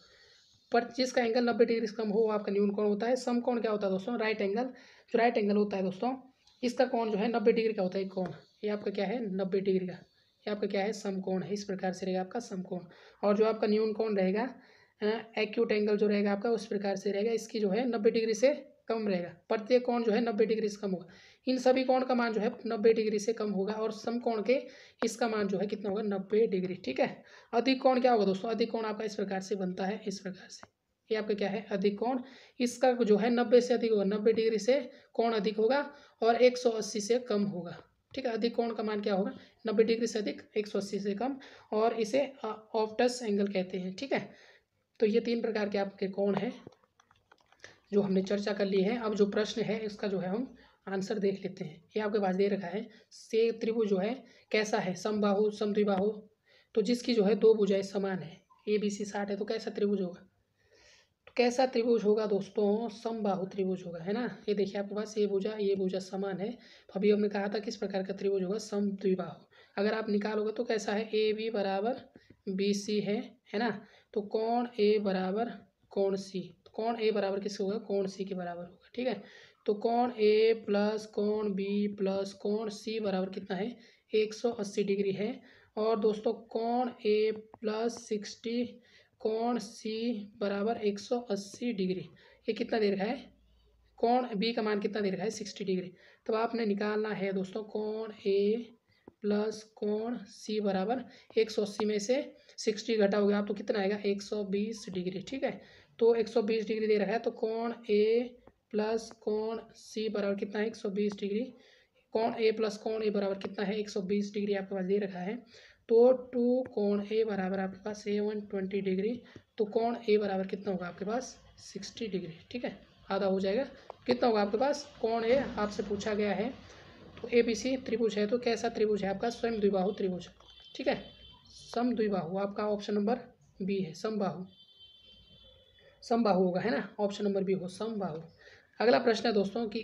Speaker 1: पर जिसका एंगल 90 डिग्री से कम हो वो आपका न्यून कोण होता है। समकोण क्या होता है दोस्तों? Right angle. जो राइट एंगल होता है दोस्तों, इसका कोण जो है 90 डिग्री का होता है कोण। ये आपका क्या है? 90 डिग्री का, ये आपका क्या है, समकोण है। इस प्रकार से रहेगा आपका समकोण। और जो आपका न्यून कोण रहेगा, एक्यूट एंगल जो रहेगा आपका उस प्रकार से रहेगा, इसकी जो है 90 डिग्री से कम रहेगा। प्रत्येक कोण जो है 90 डिग्री से कम होगा। इन सभी कोण का मान जो है 90 डिग्री से कम होगा, और समकोण के इसका मान जो है कितना होगा, 90 डिग्री। ठीक है। अधिक कोण क्या होगा दोस्तों, अधिक कोण आपका इस प्रकार से बनता है, इस प्रकार से। ये आपका क्या है, अधिक कोण। इसका जो है 90 से अधिक होगा, 90 डिग्री से कोण अधिक होगा और 180 से कम होगा। ठीक है। अधिक कोण का मान क्या होगा, 90 डिग्री से अधिक, 180 से कम, और इसे ऑब्टस एंगल कहते हैं। ठीक है। तो ये 3 प्रकार के आपके कोण हैं जो हमने चर्चा कर ली है। अब जो प्रश्न है इसका जो है हम आंसर देख लेते हैं। ये आपके पास दे रखा है, से त्रिभुज जो है कैसा है, समबाहु समद्विबाहु, तो जिसकी जो है 2 भुजाएं समान है, ABC 60 है, तो कैसा त्रिभुज होगा। तो कैसा त्रिभुज होगा दोस्तों, समबाहु त्रिभुज होगा, है ना। ये देखिए आपके पास ये भुजा समान है, तो अभी हमने कहा था किस प्रकार का त्रिभुज होगा, समद्विबाहु। अगर आप निकालोगे तो कैसा है, AB बराबर BC है ना। तो कोण A बराबर कोण C, कोण A बराबर किससे होगा, कोण C के बराबर होगा। ठीक है। तो कोण A प्लस कोण B प्लस कोण C बराबर कितना है, 180 डिग्री है। और दोस्तों कोण A प्लस 60 कोण C बराबर 180 डिग्री। ये कितना दे रखा है, कोण B का मान कितना दे रखा है, 60 डिग्री। तो आपने निकालना है दोस्तों कोण A प्लस कोण C बराबर 180 में से 60 घटाओगे आप तो कितना आएगा, 120 डिग्री। ठीक है। तो 120 डिग्री दे रखा है, तो कोण A प्लस कोण C बराबर कितना है, 120 डिग्री। कोण A प्लस कोण A बराबर कितना है, 120 डिग्री आपके पास दे रखा है। तो 2 कोण A बराबर आपके पास 120 डिग्री। तो कोण A बराबर कितना होगा आपके पास, 60 डिग्री। ठीक है। आधा हो जाएगा, कितना होगा आपके पास, कोण A आपसे पूछा गया है। तो ABC त्रिभुज है, तो कैसा त्रिभुज है आपका, समद्विबाहु त्रिभुज। ठीक है। समद्विबाहु आपका ऑप्शन नंबर बी है, समबाहु, समबाहु होगा, है ना। ऑप्शन नंबर बी हो, समबाहु। अगला प्रश्न है दोस्तों कि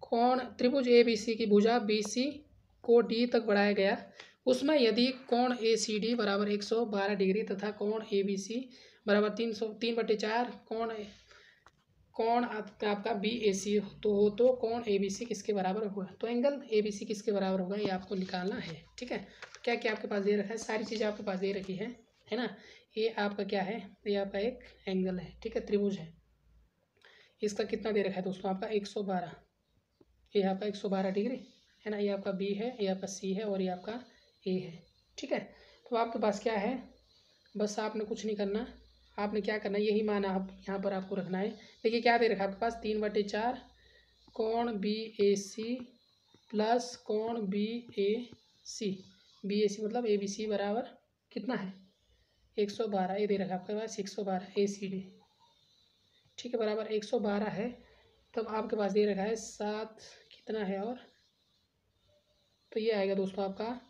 Speaker 1: कोण त्रिभुज ABC की भुजा BC को D तक बढ़ाया गया, उसमें यदि कोण ACD बराबर 112 डिग्री तथा कोण ABC बराबर 3/4 कोण आपका BAC तो कोण ABC किसके बराबर होगा, तो एंगल ABC किसके बराबर होगा, ये आपको निकालना है। ठीक है। तो क्या क्या आपके पास दे रखा है, सारी चीज़ें आपके पास दे रखी है ना। ये आपका क्या है, ये आपका एक एंगल है। ठीक है, त्रिभुज है। इसका कितना दे रखा है दोस्तों, आपका 112, ये आपका 112 डिग्री है ना। ये आपका B है, ये आपका C है, और ये आपका A है। ठीक है। तो आपके पास क्या है, बस आपने कुछ नहीं करना, आपने क्या करना है, यही मान आप यहाँ पर आपको रखना है। देखिए क्या दे रखा है आपके पास, 3/4 कोण BAC प्लस कोण BAC, BAC मतलब ABC बराबर कितना है, 112। ये दे रखा है आपके पास 112 ACD। ठीक है, बराबर 112 है। तब आपके पास दे रखा है 7 कितना है, और तो ये आएगा दोस्तों आपका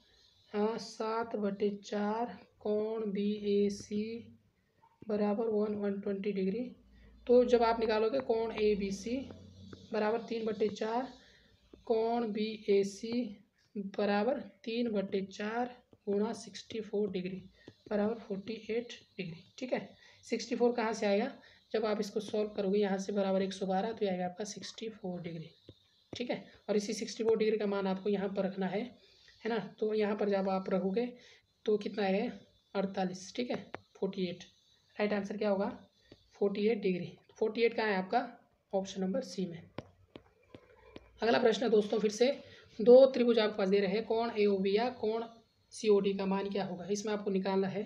Speaker 1: 7/4 कोण BAC बराबर 120 डिग्री। तो जब आप निकालोगे कोण ABC बराबर 3/4 कोण BAC बराबर 3/4 गुणा 64 डिग्री बराबर 48 डिग्री। ठीक है। 64 कहाँ से आएगा, जब आप इसको सॉल्व करोगे यहाँ से बराबर 112, तो आएगा आपका 64 डिग्री। ठीक है। और इसी 64 डिग्री का मान आपको यहाँ पर रखना है ना। तो यहाँ पर जब आप रखोगे तो कितना आएगा, 48। ठीक है, 48। राइट आंसर क्या होगा, 48 डिग्री। 48 कहाँ है आपका, ऑप्शन नंबर C में। अगला प्रश्न है दोस्तों, फिर से 2 त्रिभुज आपके पास दे रहे हैं, कोण AOB या कोण COD का मान क्या होगा, इसमें आपको निकालना है।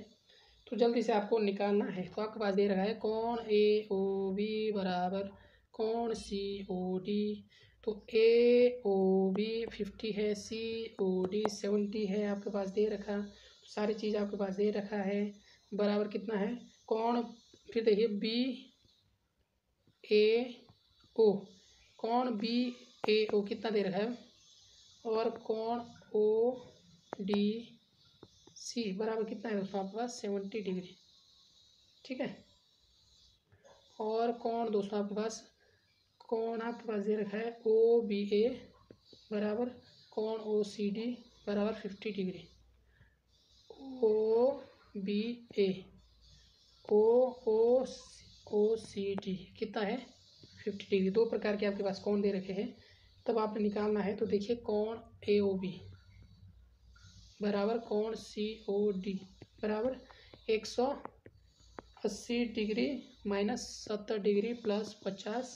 Speaker 1: तो जल्दी से आपको निकालना है। तो आपके पास दे रखा है कोण AOB बराबर कोण COD। तो AOB 50 है, COD 70 है, आपके पास दे रखा। तो सारी चीज़ आपके पास दे रखा है, बराबर कितना है कोण, फिर देखिए BAO, कोण BAO कितना दे रखा है, और कोण ODC बराबर कितना है दोस्तों आपके पास, 70 डिग्री। ठीक है। और कोण दोस्तों आपके पास, कोण आपके पास दे रखा है OBA बराबर कोण OCD बराबर 50 डिग्री। OBA OCD कितना है, 50 डिग्री। 2 प्रकार के आपके पास कोण दे रखे हैं, तब आपने निकालना है। तो देखिए कोण AOB बराबर कोण COD बराबर 180 degree minus 70 degree plus 50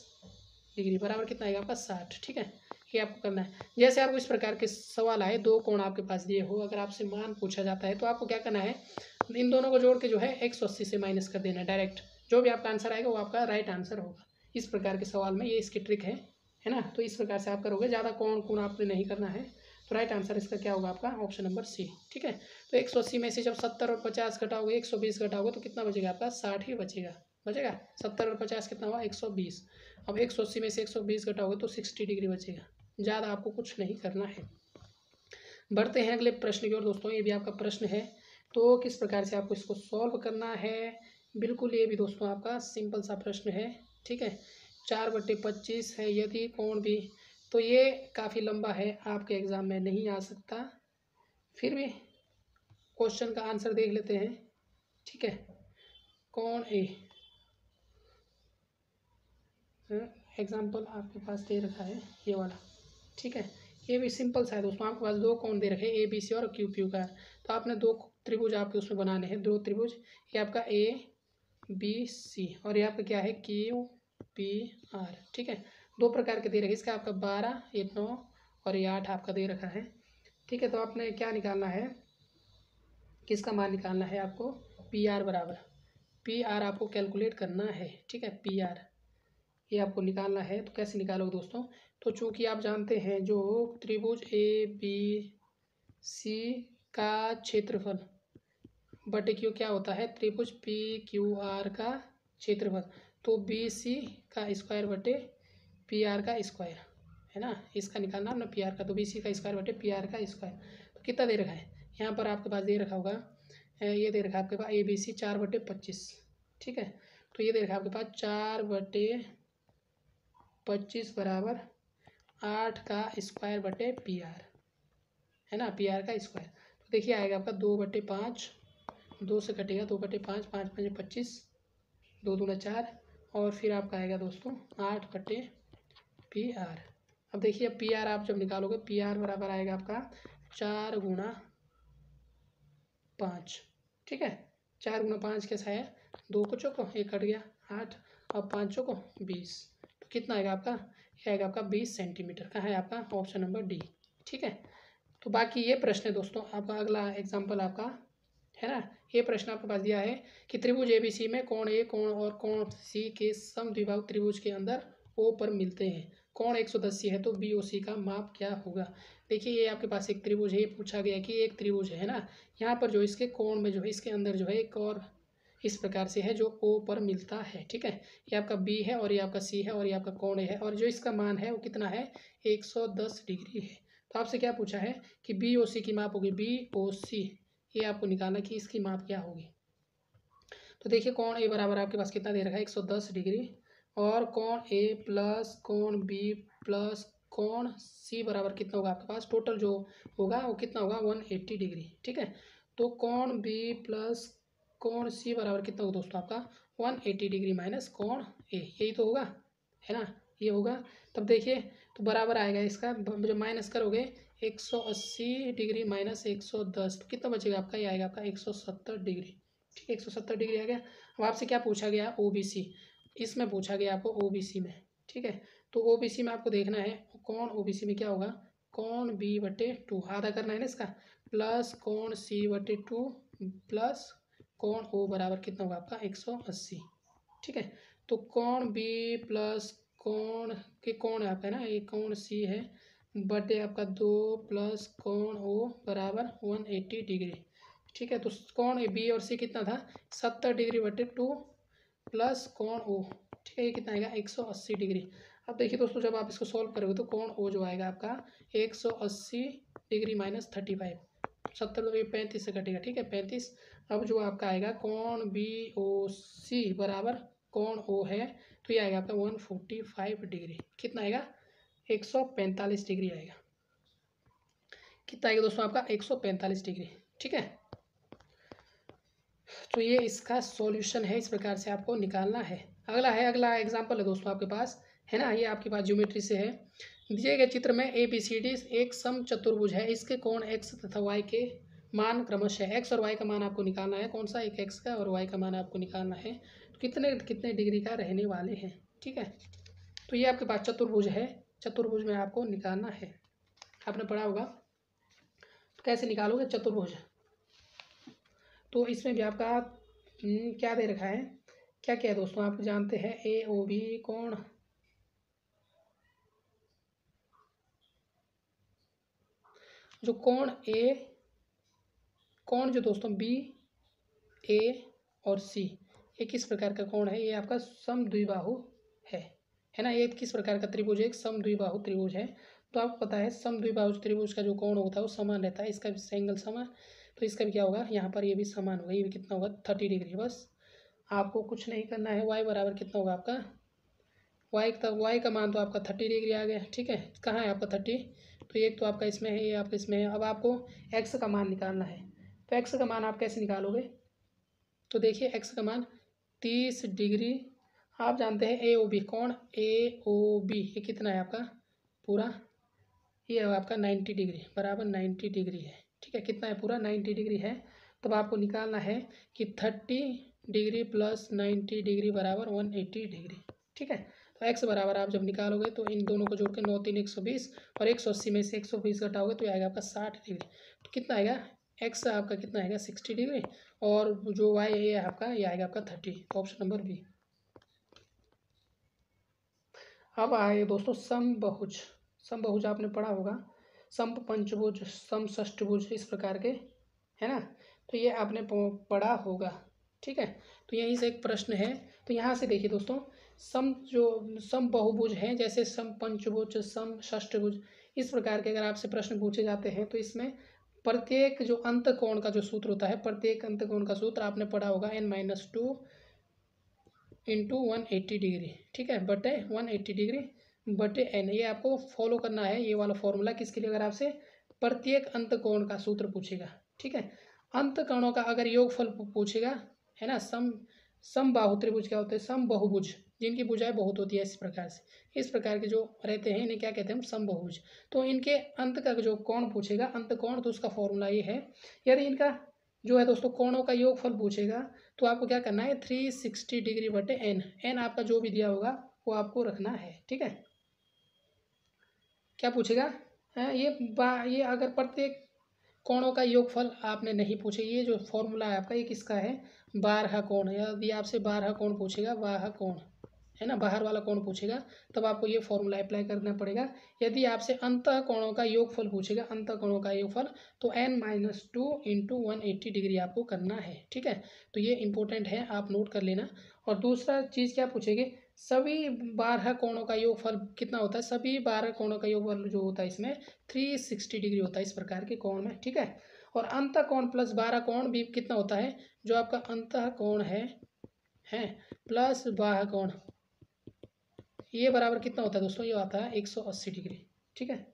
Speaker 1: degree बराबर कितना आएगा आपका 60। ठीक है, ये आपको करना है। जैसे आपको इस प्रकार के सवाल आए, दो कोण आपके पास दिए हो, अगर आपसे मान पूछा जाता है तो आपको क्या करना है, इन दोनों को जोड़ के जो है 180 से माइनस कर देना है डायरेक्ट। जो भी आपका आंसर आएगा वो आपका राइट आंसर होगा। इस प्रकार के सवाल में ये इसकी ट्रिक है ना। तो इस प्रकार से आप करोगे, ज़्यादा कोण आपने नहीं करना है। तो राइट आंसर इसका क्या होगा आपका ऑप्शन नंबर सी। ठीक है, तो 180 में से जब 70 और 50 घटाओगे, 120 घटाओगे तो कितना बचेगा आपका 60 ही बचेगा। 70 और 50 कितना हुआ 120। अब 180 में से 120 घटाओगे तो 60 डिग्री बचेगा। ज़्यादा आपको कुछ नहीं करना है। बढ़ते हैं अगले प्रश्न की ओर दोस्तों। ये भी आपका प्रश्न है, तो किस प्रकार से आपको इसको सॉल्व करना है। बिल्कुल ये भी दोस्तों आपका सिंपल सा प्रश्न है। ठीक है, 4/25 है यदि कोण भी, तो ये काफ़ी लंबा है, आपके एग्ज़ाम में नहीं आ सकता। फिर भी क्वेश्चन का आंसर देख लेते हैं। ठीक है, कोण ए, एग्जाम्पल आपके पास दे रखा है ये वाला। ठीक है, ये भी सिंपल सा है दोस्तों। आपके पास दो कोण दे रखे हैं ABC और QQ। तो आपने दो त्रिभुज आपके उसमें बनाने हैं, दो त्रिभुज। ये आपका ABC और ये आपका क्या है QPR। ठीक है, दो प्रकार के दे रखे, इसका आपका 12, ये 9 और ये 8 आपका दे रखा है। ठीक है, तो आपने क्या निकालना है, किसका मान निकालना है आपको, PR बराबर PR आपको कैलकुलेट करना है। ठीक है, PR ये आपको निकालना है। तो कैसे निकालोगे दोस्तों, तो चूंकि आप जानते हैं जो त्रिभुज ABC का क्षेत्रफल बटे क्यू क्या होता है, त्रिभुज PQR का क्षेत्रफल। तो BC का स्क्वायर बटे PR का स्क्वायर, है ना, इसका निकालना ना PR का। तो BC का स्क्वायर बटे PR का स्क्वायर, तो कितना दे रखा है यहाँ पर आपके पास, दे रखा होगा ये दे रखा है आपके पास ABC 4/25। ठीक है, तो ये दे रखा है आपके पास 4/25 बराबर 8 का स्क्वायर बटे PR, है ना, PR का स्क्वायर। तो देखिए आएगा आपका 2/5, 2 से कटेगा 2/5, 5 5 25, 2 दूना 4 और फिर आपका आएगा दोस्तों 8/PR। अब देखिए अब PR आप जब निकालोगे, PR बराबर आएगा आपका 4 गुणा 5। ठीक है, 4 गुणा 5 कैसा है, 2 को चौको 1 कट गया 8 और 5 चौको 20। तो कितना आएगा आपका, ये आएगा आपका 20 सेंटीमीटर। कहाँ है आपका ऑप्शन नंबर डी। ठीक है, तो बाकी ये प्रश्न है दोस्तों आपका। अगला एग्जाम्पल आपका है ना, ये प्रश्न आपके पास दिया है कि त्रिभुज ABC में कोण A कोण और कोण C के समद्विबाहु त्रिभुज के अंदर O पर मिलते हैं। कोण 110 है तो BOC का माप क्या होगा। देखिए ये आपके पास एक त्रिभुज है, ये पूछा गया कि एक त्रिभुज है ना, यहाँ पर जो इसके कोण में जो है, इसके अंदर जो है एक और इस प्रकार से है जो O पर मिलता है। ठीक है, ये आपका B है और ये आपका C है और ये आपका कोण A है और जो इसका मान है वो कितना है 110 डिग्री है। तो आपसे क्या पूछा है कि BOC की माप होगी, BOC ये आपको निकालना कि इसकी माप क्या होगी। तो देखिए कोण A बराबर आपके पास कितना दे रखा है 110 डिग्री और कोण A प्लस कोण B प्लस कोण C बराबर कितना होगा आपके पास, टोटल जो होगा वो कितना होगा 180 डिग्री। ठीक है, तो कोण B प्लस कोण C बराबर कितना होगा दोस्तों आपका 180 डिग्री माइनस कोण A, यही तो होगा, है ना, ये होगा। तब देखिए तो बराबर आएगा इसका, जब माइनस करोगे 180 डिग्री माइनस 110 तो कितना बचेगा आपका, ये आएगा आपका 170 डिग्री। ठीक है, 170 डिग्री आ गया। अब आपसे क्या पूछा गया OBC, इसमें पूछा गया आपको OBC में। ठीक है, तो OBC में आपको देखना है कोण OBC में क्या होगा, कोण B/2 आधा करना है ना इसका, प्लस कोण C/2 प्लस कोण O बराबर कितना होगा आपका 180। ठीक है, तो कोण B प्लस कोण के कोण है आपका, है ना, ये कोण C है बटे आपका 2 प्लस कोण O बराबर 180 डिग्री। ठीक है, तो कोण B और C कितना था 70 डिग्री बटे 2 प्लस कोण O। ठीक है, ये कितना आएगा 180 डिग्री। अब देखिए दोस्तों जब आप इसको सॉल्व करोगे तो कोण O जो आएगा आपका 180 डिग्री माइनस 35, 70 तो 35 से कटेगा। ठीक है, 35। अब जो आपका आएगा कोण BOC बराबर कोण O है तो ये आएगा आपका 145 डिग्री। कितना आएगा 145 डिग्री आएगा। कितना आएगा दोस्तों आपका 145 डिग्री। ठीक है, तो ये इसका सॉल्यूशन है, इस प्रकार से आपको निकालना है। अगला एग्जांपल है दोस्तों आपके पास, है ना, ये आपके पास ज्योमेट्री से है। दिए गए चित्र में ABCD एक समचतुर्भुज है, इसके कोण X तथा Y के मान क्रमशः एक्स और वाई का मान आपको निकालना है। कौन सा? एक एक्स का और वाई का मान आपको निकालना है। तो कितने कितने डिग्री का रहने वाले हैं, ठीक है। तो ये आपके पास चतुर्भुज है, चतुर्भुज में आपको निकालना है। आपने पढ़ा होगा। तो कैसे निकालोगे चतुर्भुज? तो इसमें भी आपका क्या दे रखा है, क्या क्या है दोस्तों? आप जानते हैं ए ओ बी कोण, जो कोण ए, कोण जो दोस्तों बी, ए और सी, ये किस प्रकार का कोण है? ये आपका समद्विबाहु है ना। ये किस प्रकार का त्रिभुज है? एक समद्विबाहु त्रिभुज है। तो आपको पता है समद्विबाहु त्रिभुज का जो कोण होता है वो समान रहता है। इसका भी एंगल समान, तो इसका भी क्या होगा, यहाँ पर ये भी समान होगा। ये भी कितना होगा? 30 डिग्री। बस आपको कुछ नहीं करना है। वाई बराबर कितना होगा आपका? वाई का मान तो आपका 30 डिग्री आ गया, ठीक है। कहाँ है आपका 30? तो एक तो आपका इसमें है, ये आपका इसमें है। अब आपको एक्स का मान निकालना है। तो एक्स का मान आप कैसे निकालोगे? तो देखिए एक्स का मान 30 डिग्री। आप जानते हैं ए ओ बी, कौन ए ओ बी, ये कितना है आपका पूरा? ये है आपका 90 डिग्री, बराबर 90 डिग्री है, ठीक है। कितना है? पूरा 90 डिग्री है। तब आपको निकालना है कि 30 डिग्री प्लस 90 डिग्री बराबर 180 डिग्री, ठीक है। तो एक्स बराबर आप जब निकालोगे तो इन दोनों को जोड़ के 9 3 120 और 180 में से 120 घटाओगे तो आएगा आपका 60 डिग्री। तो कितना आएगा? एक्स आपका कितना आएगा? 60 डिग्री। और जो वाई है ये आपका, ये आएगा आपका 30। तो ऑप्शन नंबर बी। अब आए दोस्तों समबहुज। समबहुज आपने पढ़ा होगा, समपंचभुज, समषष्ठभुज, इस प्रकार के, है ना। तो ये आपने पढ़ा होगा, ठीक है। तो यहीं से एक प्रश्न है। तो यहाँ से देखिए दोस्तों, जो समबहुभुज हैं, जैसे समपंचभुज, समषष्ठभुज, इस प्रकार के अगर आपसे प्रश्न पूछे जाते हैं तो इसमें प्रत्येक जो अंतकोण का जो सूत्र होता है, प्रत्येक अंतकोण का सूत्र आपने पढ़ा होगा n-2 इंटू 180 डिग्री, ठीक है, बटे 180 डिग्री बटे n। ये आपको फॉलो करना है, ये वाला फॉर्मूला। किसके लिए? अगर आपसे प्रत्येक अंतकोण का सूत्र पूछेगा, ठीक है। अंतकोणों का अगर योगफल पूछेगा, है ना। समबाहु त्रिभुज क्या होते हैं? समबहुभुज, जिनकी भुजाएं बहुत होती है, इस प्रकार से, इस प्रकार के जो रहते हैं इन्हें क्या कहते हैं? हम समबहुभुज। तो इनके अंत का जो कोण पूछेगा, अंतकोण, तो उसका फॉर्मूला ये है। यदि इनका जो है दोस्तों कोणों का योगफल पूछेगा तो आपको क्या करना है? 360 डिग्री बटे एन। एन आपका जो भी दिया होगा वो आपको रखना है, ठीक है। क्या पूछेगा? ये अगर प्रत्येक कोणों का योगफल आपने नहीं पूछे, ये जो फॉर्मूला है आपका, ये किसका है? 12 कोण। यदि आपसे 12 कोण पूछेगा, बाह्य कोण, है ना, बाहर वाला कोण पूछेगा, तब आपको ये फॉर्मूला अप्लाई करना पड़ेगा। यदि आपसे अंतः कोणों का योगफल पूछेगा, अंतः कोणों का योगफल, तो n-2 इंटू 180 डिग्री आपको करना है, ठीक है। तो ये इंपॉर्टेंट है, आप नोट कर लेना। और दूसरा चीज़ क्या पूछेगी? सभी 12 कोणों का योगफल कितना होता है? सभी 12 कोणों का योगफल जो होता है इसमें 360 डिग्री होता है, इस प्रकार के कोण में, ठीक है। और अंतः कोण प्लस 12 कोण भी कितना होता है? जो आपका अंतः कोण है प्लस बाह्य कोण, ये बराबर कितना होता है दोस्तों? ये आता है 180 डिग्री, ठीक है,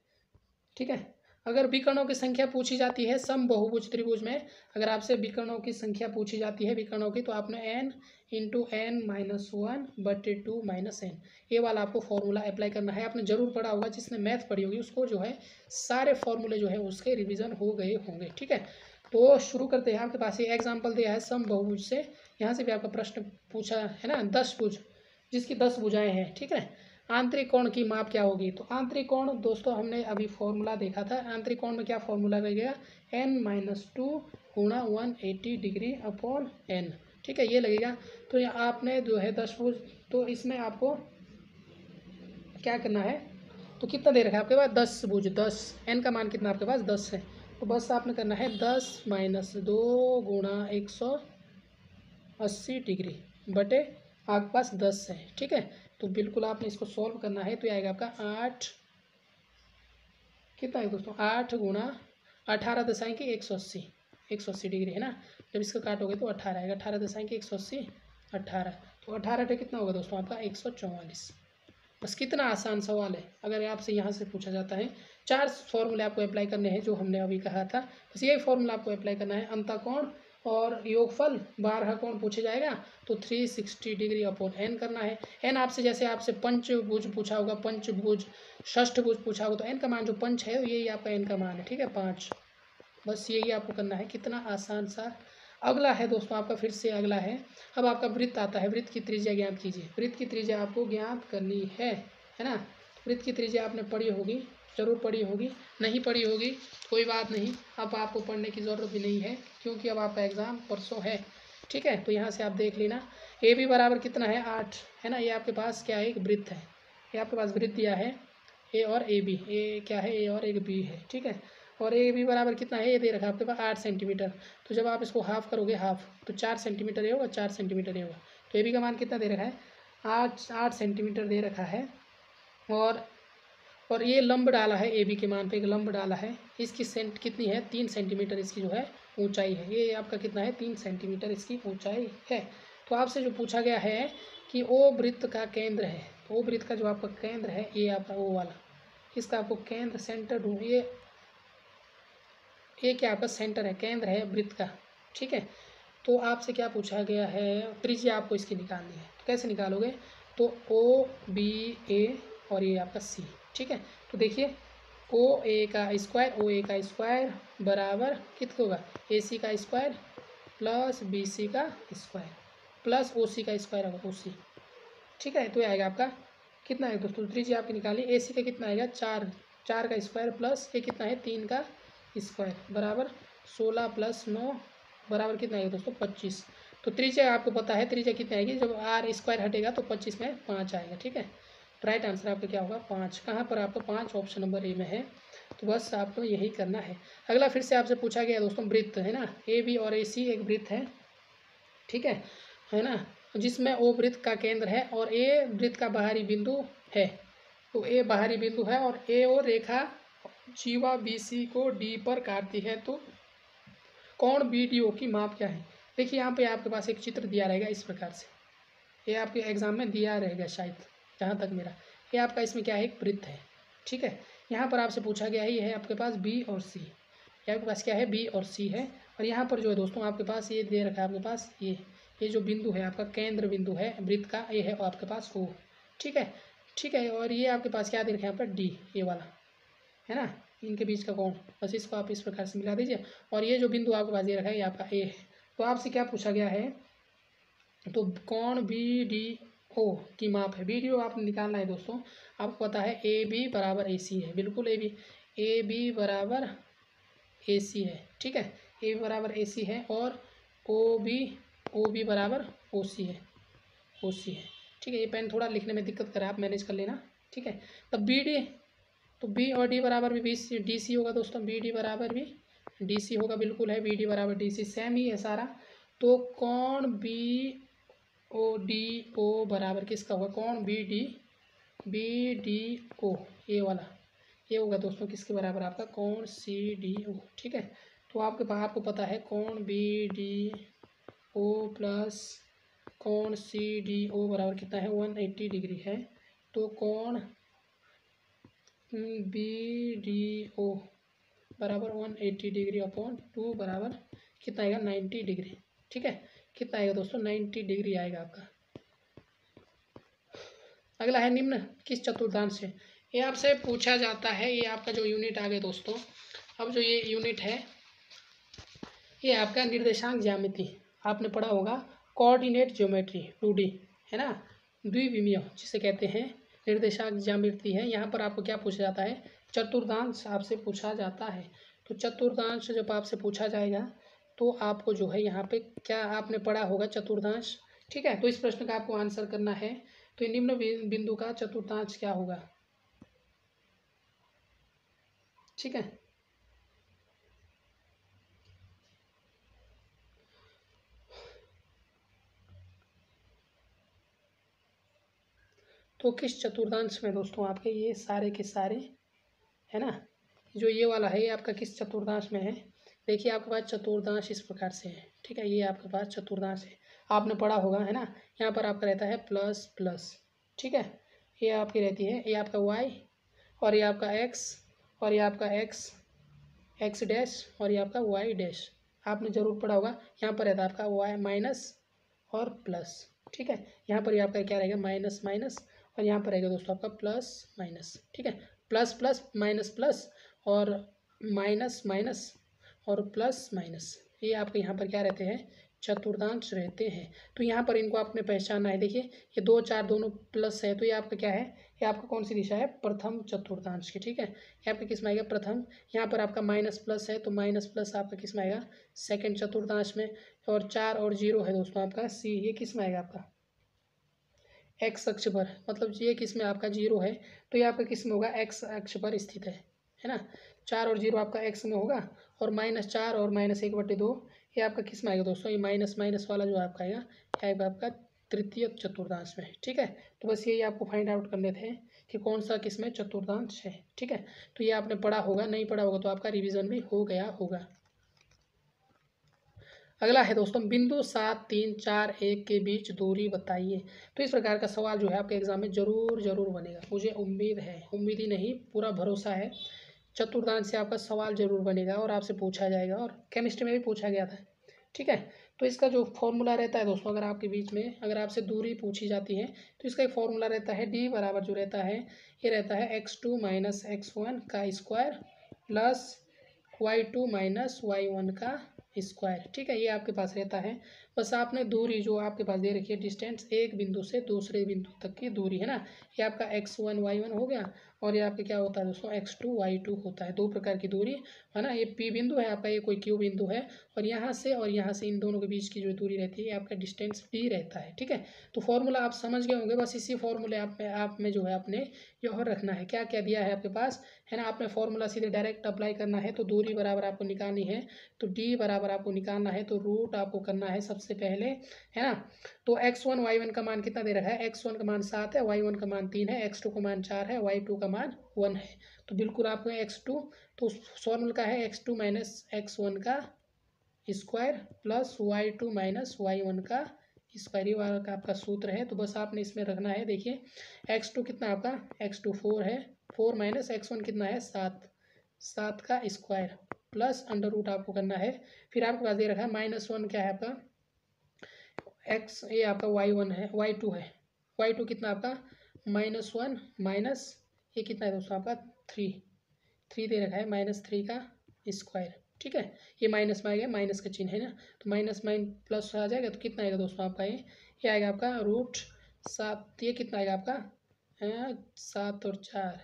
Speaker 1: ठीक है। अगर विकर्णों की संख्या पूछी जाती है समबहुभुज त्रिभुज में, अगर आपसे विकर्णों की संख्या पूछी जाती है विकर्णों की, तो आपने n इंटू n-1 बटे 2 माइनस n, ये वाला आपको फॉर्मूला अप्लाई करना है। आपने जरूर पढ़ा होगा, जिसने मैथ पढ़ी होगी उसको जो है सारे फॉर्मूले जो है उसके रिविजन हो गए होंगे, ठीक है। तो शुरू करते हैं। आपके पास ये एग्जाम्पल दिया है समबहुभुज से, यहाँ से भी आपका प्रश्न पूछा है ना, 10 भुज, जिसकी 10 भुजाएं हैं, ठीक है। आंतरिक कोण की माप क्या होगी? तो आंतरिक कोण दोस्तों हमने अभी फॉर्मूला देखा था। आंतरिक कोण में क्या फॉर्मूला लगेगा? n-2 गुणा 180 डिग्री अपॉन n, ठीक है, ये लगेगा। तो ये आपने जो है 10 भुज, तो इसमें आपको क्या करना है? तो कितना दे रखा है आपके पास? 10 भुज, 10, n का मान कितना आपके पास? 10 है। तो बस आपने करना है 10 - 2 गुणा 180 डिग्री बटे आपके पास 10 है, ठीक है। तो बिल्कुल आपने इसको सॉल्व करना है। तो आएगा आपका 8, कितना है दोस्तों? 8 गुणा 18.180 डिग्री, है ना। जब इसका काटोगे तो 18 आएगा, 18.180, 18। तो 18 पे कितना होगा दोस्तों आपका? 144। बस कितना आसान सवाल है। अगर आपसे यहाँ से पूछा जाता है, 4 फॉर्मूले आपको अप्लाई करने हैं जो हमने अभी कहा था, बस यही फॉर्मूला आपको अप्लाई करना है। अंतःकोण और योगफल 12 कोण पूछे जाएगा तो 360 डिग्री अपॉन n करना है। n आपसे, जैसे आपसे पंचभुज पूछा होगा, पंचभुज, षष्ठभुज पूछा होगा, तो n का मान जो पंच है यही आपका n का मान है, ठीक है, 5। बस यही आपको करना है, कितना आसान सा। अगला है दोस्तों आपका, फिर से अगला है, अब आपका वृत्त आता है। वृत्त की त्रिज्या ज्ञात कीजिए। वृत्त की त्रिज्या आपको ज्ञात करनी है ना। वृत्त की त्रिज्या आपने पढ़ी होगी, जरूर पढ़ी होगी, नहीं पढ़ी होगी कोई बात नहीं, अब आपको पढ़ने की ज़रूरत भी नहीं है क्योंकि अब आपका एग्ज़ाम परसों है। ठीक है, तो यहाँ से आप देख लेना। ए बी बराबर कितना है 8 है ना। ये आपके पास क्या है, एक वृत्त है, ये आपके पास वृत्त दिया है ए और ए बी, ए क्या है, ए और एक बी है। ठीक है, और ए बी बराबर कितना है, ये दे रखा है आपके पास 8 सेंटीमीटर। तो जब आप इसको हाफ करोगे, हाफ तो 4 सेंटीमीटर ये होगा, 4 सेंटीमीटर ये होगा। तो ए बी का मान कितना दे रखा है, 8 सेंटीमीटर दे रखा है। और ये लंब डाला है, ए बी के मान पे एक लंब डाला है। इसकी कितनी है, 3 सेंटीमीटर इसकी जो है ऊंचाई है। ये आपका कितना है, 3 सेंटीमीटर इसकी ऊंचाई है। तो आपसे जो पूछा गया है कि ओ वृत्त का केंद्र है, तो ओ वृत्त का जो आपका केंद्र है ये आपका ओ वाला, इसका आपको केंद्र सेंटर ढूंढिए। ये क्या आपका सेंटर है, केंद्र है वृत्त का। ठीक है, तो आपसे क्या पूछा गया है, त्रिज्या आपको इसकी निकालनी है। तो कैसे निकालोगे, तो ओ बी ए और ये आपका सी। ठीक है, तो देखिए ओ ए का स्क्वायर बराबर कितना होगा, ए सी का स्क्वायर प्लस बी सी का स्क्वायर प्लस ओ सी का स्क्वायर होगा, ओ सी। ठीक है, तो ये आएगा आपका कितना है दोस्तों, त्रिज्या आपकी निकाली। ए सी का कितना आएगा, 4 का स्क्वायर प्लस ये कितना है, 3 का स्क्वायर बराबर 16 प्लस 9 बराबर कितना आएगा दोस्तों, 25। तो त्रिज्या आपको पता है, त्रिज्या कितनी आएगी, जब आर स्क्वायर हटेगा तो 25 में 5 आएगा। ठीक है, राइट आंसर आपका क्या होगा, 5। कहाँ पर आपका 5, ऑप्शन नंबर ए में है। तो बस आपको यही करना है। अगला फिर से आपसे पूछा गया दोस्तों, वृत्त है ना, ए बी और ए सी एक वृत्त है। ठीक है ना, जिसमें ओ वृत्त का केंद्र है और ए वृत्त का बाहरी बिंदु है। तो ए बाहरी बिंदु है और ए और रेखा जीवा बी सी को डी पर काटती है। तो कोण बी डी ओ की माप क्या है। देखिए यहाँ पे आपके पास एक चित्र दिया रहेगा इस प्रकार से, ये आपके एग्जाम में दिया रहेगा शायद, जहाँ तक मेरा, ये आपका इसमें क्या है, एक वृत्त है। ठीक है, यहाँ पर आपसे पूछा गया है, ये है आपके पास बी और सी, ये आपके पास क्या है, बी और सी है। और यहाँ पर जो है दोस्तों आपके पास ये दे रखा है आपके पास, ये जो बिंदु है आपका केंद्र बिंदु है वृत्त का, ये है आपके पास ओ। ठीक है, और ये आपके पास क्या दे रखा है यहाँ पर, डी, ये वाला है ना, इनके बीच का कोण। बस इसको आप इस प्रकार से मिला दीजिए। और ये जो बिंदु आपके पास दे रखा है ये आपका ए है। तो आपसे क्या पूछा गया है, तो कोण बी डी ओ की माप है। बी डी ओ आपने निकालना है दोस्तों, आपको पता है ए बी बराबर ए सी है, बिल्कुल ए बी बराबर ए सी है। ठीक है, ए बी बराबर ए सी है और ओ बी बराबर ओ सी है, ओ सी है। ठीक है, ये पेन थोड़ा लिखने में दिक्कत कर रहा है, आप मैनेज कर लेना। ठीक है, तब बी डी, तो बी और डी बराबर भी डी सी होगा दोस्तों, बी डी बराबर भी डी सी होगा, बिल्कुल है, बी डी बराबर डी सी, सेम ही है सारा। तो कोण बी ओ बराबर किसका होगा, कोण बी डी ओ, ये वाला, ये होगा दोस्तों किसके बराबर, आपका कोण सी डी ओ। ठीक है, तो आपको पता है कोण बी डी ओ प्लस कोण सी डी ओ बराबर कितना है, 180 डिग्री है। तो कोण बी डी ओ बराबर 180 डिग्री अपॉन 2 बराबर कितना आएगा, 90 डिग्री। ठीक है, कितना आएगा दोस्तों, 90 डिग्री आएगा आपका। अगला है निम्न किस चतुर्थांश से, ये आपसे पूछा जाता है। ये आपका जो यूनिट आ गया दोस्तों, अब जो ये यूनिट है ये आपका निर्देशांक ज्यामिति, आपने पढ़ा होगा, कोऑर्डिनेट ज्योमेट्री 2D है ना, द्विविमीय जिसे कहते हैं, निर्देशांक ज्यामिति है। यहाँ पर आपको क्या पूछा जाता है, चतुर्थांश आपसे पूछा जाता है। तो चतुर्थांश जब आपसे पूछा जाएगा तो आपको जो है यहाँ पे क्या आपने पढ़ा होगा, चतुर्थांश। ठीक है, तो इस प्रश्न का आपको आंसर करना है। तो निम्न बिंदु का चतुर्थांश क्या होगा। ठीक है, तो किस चतुर्थांश में दोस्तों आपके ये सारे के सारे है ना, जो ये वाला है ये आपका किस चतुर्थांश में है। देखिए आपके पास चतुर्थांश इस प्रकार से है। ठीक है, ये आपके पास चतुर्थांश है, आपने पढ़ा होगा है ना। यहाँ पर आपका रहता है प्लस प्लस। ठीक है, ये आपकी रहती है, ये आपका वाई और ये आपका एक्स और ये आपका एक्स डैश और ये आपका वाई डैश, आपने जरूर पढ़ा होगा। यहाँ पर रहता है आपका वाई माइनस और प्लस। ठीक है, यहाँ पर ये आपका क्या रहेगा, माइनस माइनस, और यहाँ पर रहेगा दोस्तों आपका प्लस माइनस। ठीक है, प्लस प्लस माइनस प्लस और माइनस माइनस और प्लस माइनस, ये आपके यहाँ पर क्या रहते हैं, चतुर्थांश रहते हैं। तो यहाँ पर इनको आपने पहचानना है। देखिए ये 2 4 दोनों प्लस है, तो ये आपका क्या है, ये आपका कौन सी दिशा है, प्रथम चतुर्थांश की। ठीक है, ये आपका किस में आएगा, प्रथम। यहाँ पर आपका माइनस प्लस है, तो माइनस प्लस आपका किस में आएगा, सेकंड चतुर्थांश में। और 4 और 0 है दोस्तों आपका सी, ये किस में आएगा, आपका एक्स अक्ष पर, मतलब ये किस में आपका 0 है, तो ये आपका किस में होगा, एक्स अक्ष पर स्थित है ना। 4 और 0 आपका एक्स में होगा, और -4 और -1/2 ये आपका किस में आएगा दोस्तों, ये माइनस माइनस वाला जो आपका आएगा, क्या आएगा आपका तृतीय चतुर्थांश में। ठीक है, तो बस यही आपको फाइंड आउट करने थे कि कौन सा किस में चतुर्थांश है। ठीक है, तो ये आपने पढ़ा होगा, नहीं पढ़ा होगा तो आपका रिविजन भी हो गया होगा। अगला है दोस्तों, बिंदु 7 3 4 1 के बीच दूरी बताइए। तो इस प्रकार का सवाल जो है आपके एग्जाम में जरूर बनेगा, मुझे उम्मीद है, उम्मीद ही नहीं पूरा भरोसा है, चतुर्थांश से आपका सवाल जरूर बनेगा और आपसे पूछा जाएगा, और केमिस्ट्री में भी पूछा गया था। ठीक है, तो इसका जो फॉर्मूला रहता है दोस्तों, अगर आपके बीच में अगर आपसे दूरी पूछी जाती है तो इसका एक फॉर्मूला रहता है, डी बराबर जो रहता है, ये रहता है x2 - x1 का स्क्वायर प्लस y2 - y1 का स्क्वायर। ठीक है, ये आपके पास रहता है। बस आपने दूरी जो आपके पास दे रखी है, डिस्टेंस एक बिंदु से दूसरे बिंदु तक की दूरी है ना, ये आपका x1 y1 हो गया, और ये आपके क्या होता है दोस्तों, x2 y2 होता है। दो प्रकार की दूरी है ना, ये p बिंदु है आपका, ये कोई q बिंदु है, और यहाँ से इन दोनों के बीच की जो दूरी रहती है, ये आपका डिस्टेंस d रहता है। ठीक है, तो फॉर्मूला आप समझ गए होंगे, बस इसी फॉर्मूले आप में जो है आपने यह रखना है, क्या क्या दिया है आपके पास, है ना। आपने फॉर्मूला सीधे डायरेक्ट अप्लाई करना है, तो दूरी बराबर आपको निकालनी है, तो d बराबर आपको निकालना है, तो रूट आपको करना है सबसे पहले, है ना। तो x1 y1 का मान कितना दे रखा है, x1 का मान 7 है, y1 का मान 3 है, x2 का मान 4 है, y2 का मान 1 है। तो बिल्कुल आपको x2, तो फॉर्मूला का है x2 - x1 का स्क्वायर प्लस y2 - y1 का स्क्वायर, ये वाला का आपका सूत्र है। तो बस आपने इसमें रखना है, देखिए x2 कितना आपका, x2 4 है, 4 - x1 कितना है, 7 का स्क्वायर प्लस अंडर रूट आपको करना है। फिर आपके पास दे रखा है -1 क्या है आपका x, ये आपका y1 है, y2 है, y2 कितना आपका -1 माइनस ये कितना है दोस्तों आपका 3 दे रखा है, -3 का स्क्वायर। ठीक है, ये माइनस में आएगा, माइनस का चिन्ह है ना, तो माइनस प्लस आ जाएगा, तो कितना आएगा दोस्तों आपका, ये आएगा आपका √7, ये कितना आएगा आपका 7 और 4,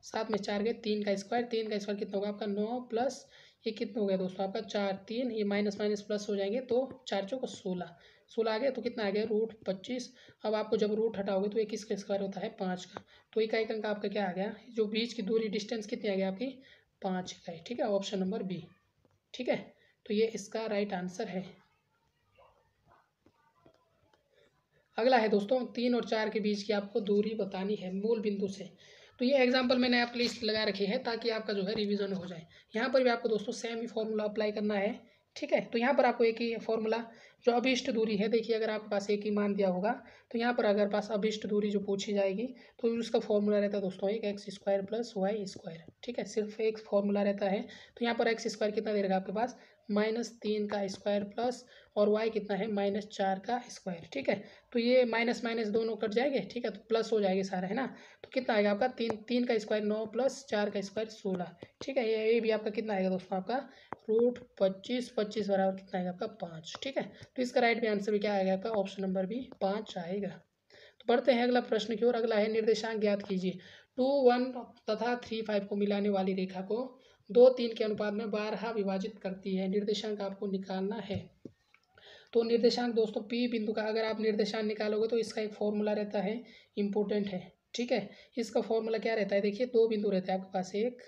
Speaker 1: 7 में 4 गए, 3 का स्क्वायर, 3 का स्क्वायर कितना होगा आपका 9 प्लस ये कितना हो गया दोस्तों आपका 4 3, ये माइनस माइनस प्लस हो जाएंगे, तो 4 चौक 16 आ गया, तो कितना आ गया √25। अब आपको जब रूट हटाओगे तो ये किसका स्क्वायर होता है 5 का, तो इकाई अंक आपका क्या आ गया, जो बीच की दूरी डिस्टेंस कितनी आ गई आपकी 5 इकाई। ठीक है, ऑप्शन नंबर बी। ठीक है, तो ये इसका राइट आंसर है। अगला है दोस्तों, 3 और 4 के बीच की आपको दूरी बतानी है मूल बिंदु से। तो ये एग्जांपल मैंने आपके लिए लगा रखी है ताकि आपका जो है रिवीजन हो जाए। यहाँ पर भी आपको दोस्तों सेम ही फॉर्मूला अप्लाई करना है। ठीक है, तो यहाँ पर आपको एक ही फॉर्मूला, जो अभिष्ट दूरी है, देखिए अगर आपके पास एक ही मान दिया होगा, तो यहाँ पर अगर पास अभिष्ट दूरी जो पूछी जाएगी, तो उसका फॉर्मूला रहता है दोस्तों एक x² + y²। ठीक है, सिर्फ एक फॉर्मूला रहता है। तो यहाँ पर x² कितना दे रखा है आपके पास -3 का स्क्वायर प्लस, और y कितना है -4 का स्क्वायर। ठीक है, तो ये माइनस माइनस दोनों कट जाएंगे। ठीक है, तो प्लस हो जाएंगे सारा, है ना। तो कितना आएगा आपका 3 का स्क्वायर 9 प्लस 4 का स्क्वायर 16। ठीक है, ये भी आपका कितना आएगा दोस्तों आपका √25, 25 बराबर कितना आएगा आपका 5। ठीक है, तो इसका राइट भी आंसर भी क्या आएगा आपका ऑप्शन नंबर भी 5 आएगा। तो बढ़ते हैं अगला प्रश्न की ओर। अगला है, निर्देशांक ज्ञात कीजिए। 2 1 तथा 3 5 को मिलाने वाली रेखा को 2 3 के अनुपात में 12 विभाजित करती है। निर्देशांक आपको निकालना है। तो निर्देशांक दोस्तों पी बिंदु का अगर आप निर्देशांक निकालोगे तो इसका एक फॉर्मूला रहता है, इम्पोर्टेंट है। ठीक है, इसका फॉर्मूला क्या रहता है, देखिए 2 बिंदु रहते हैं आपके पास, एक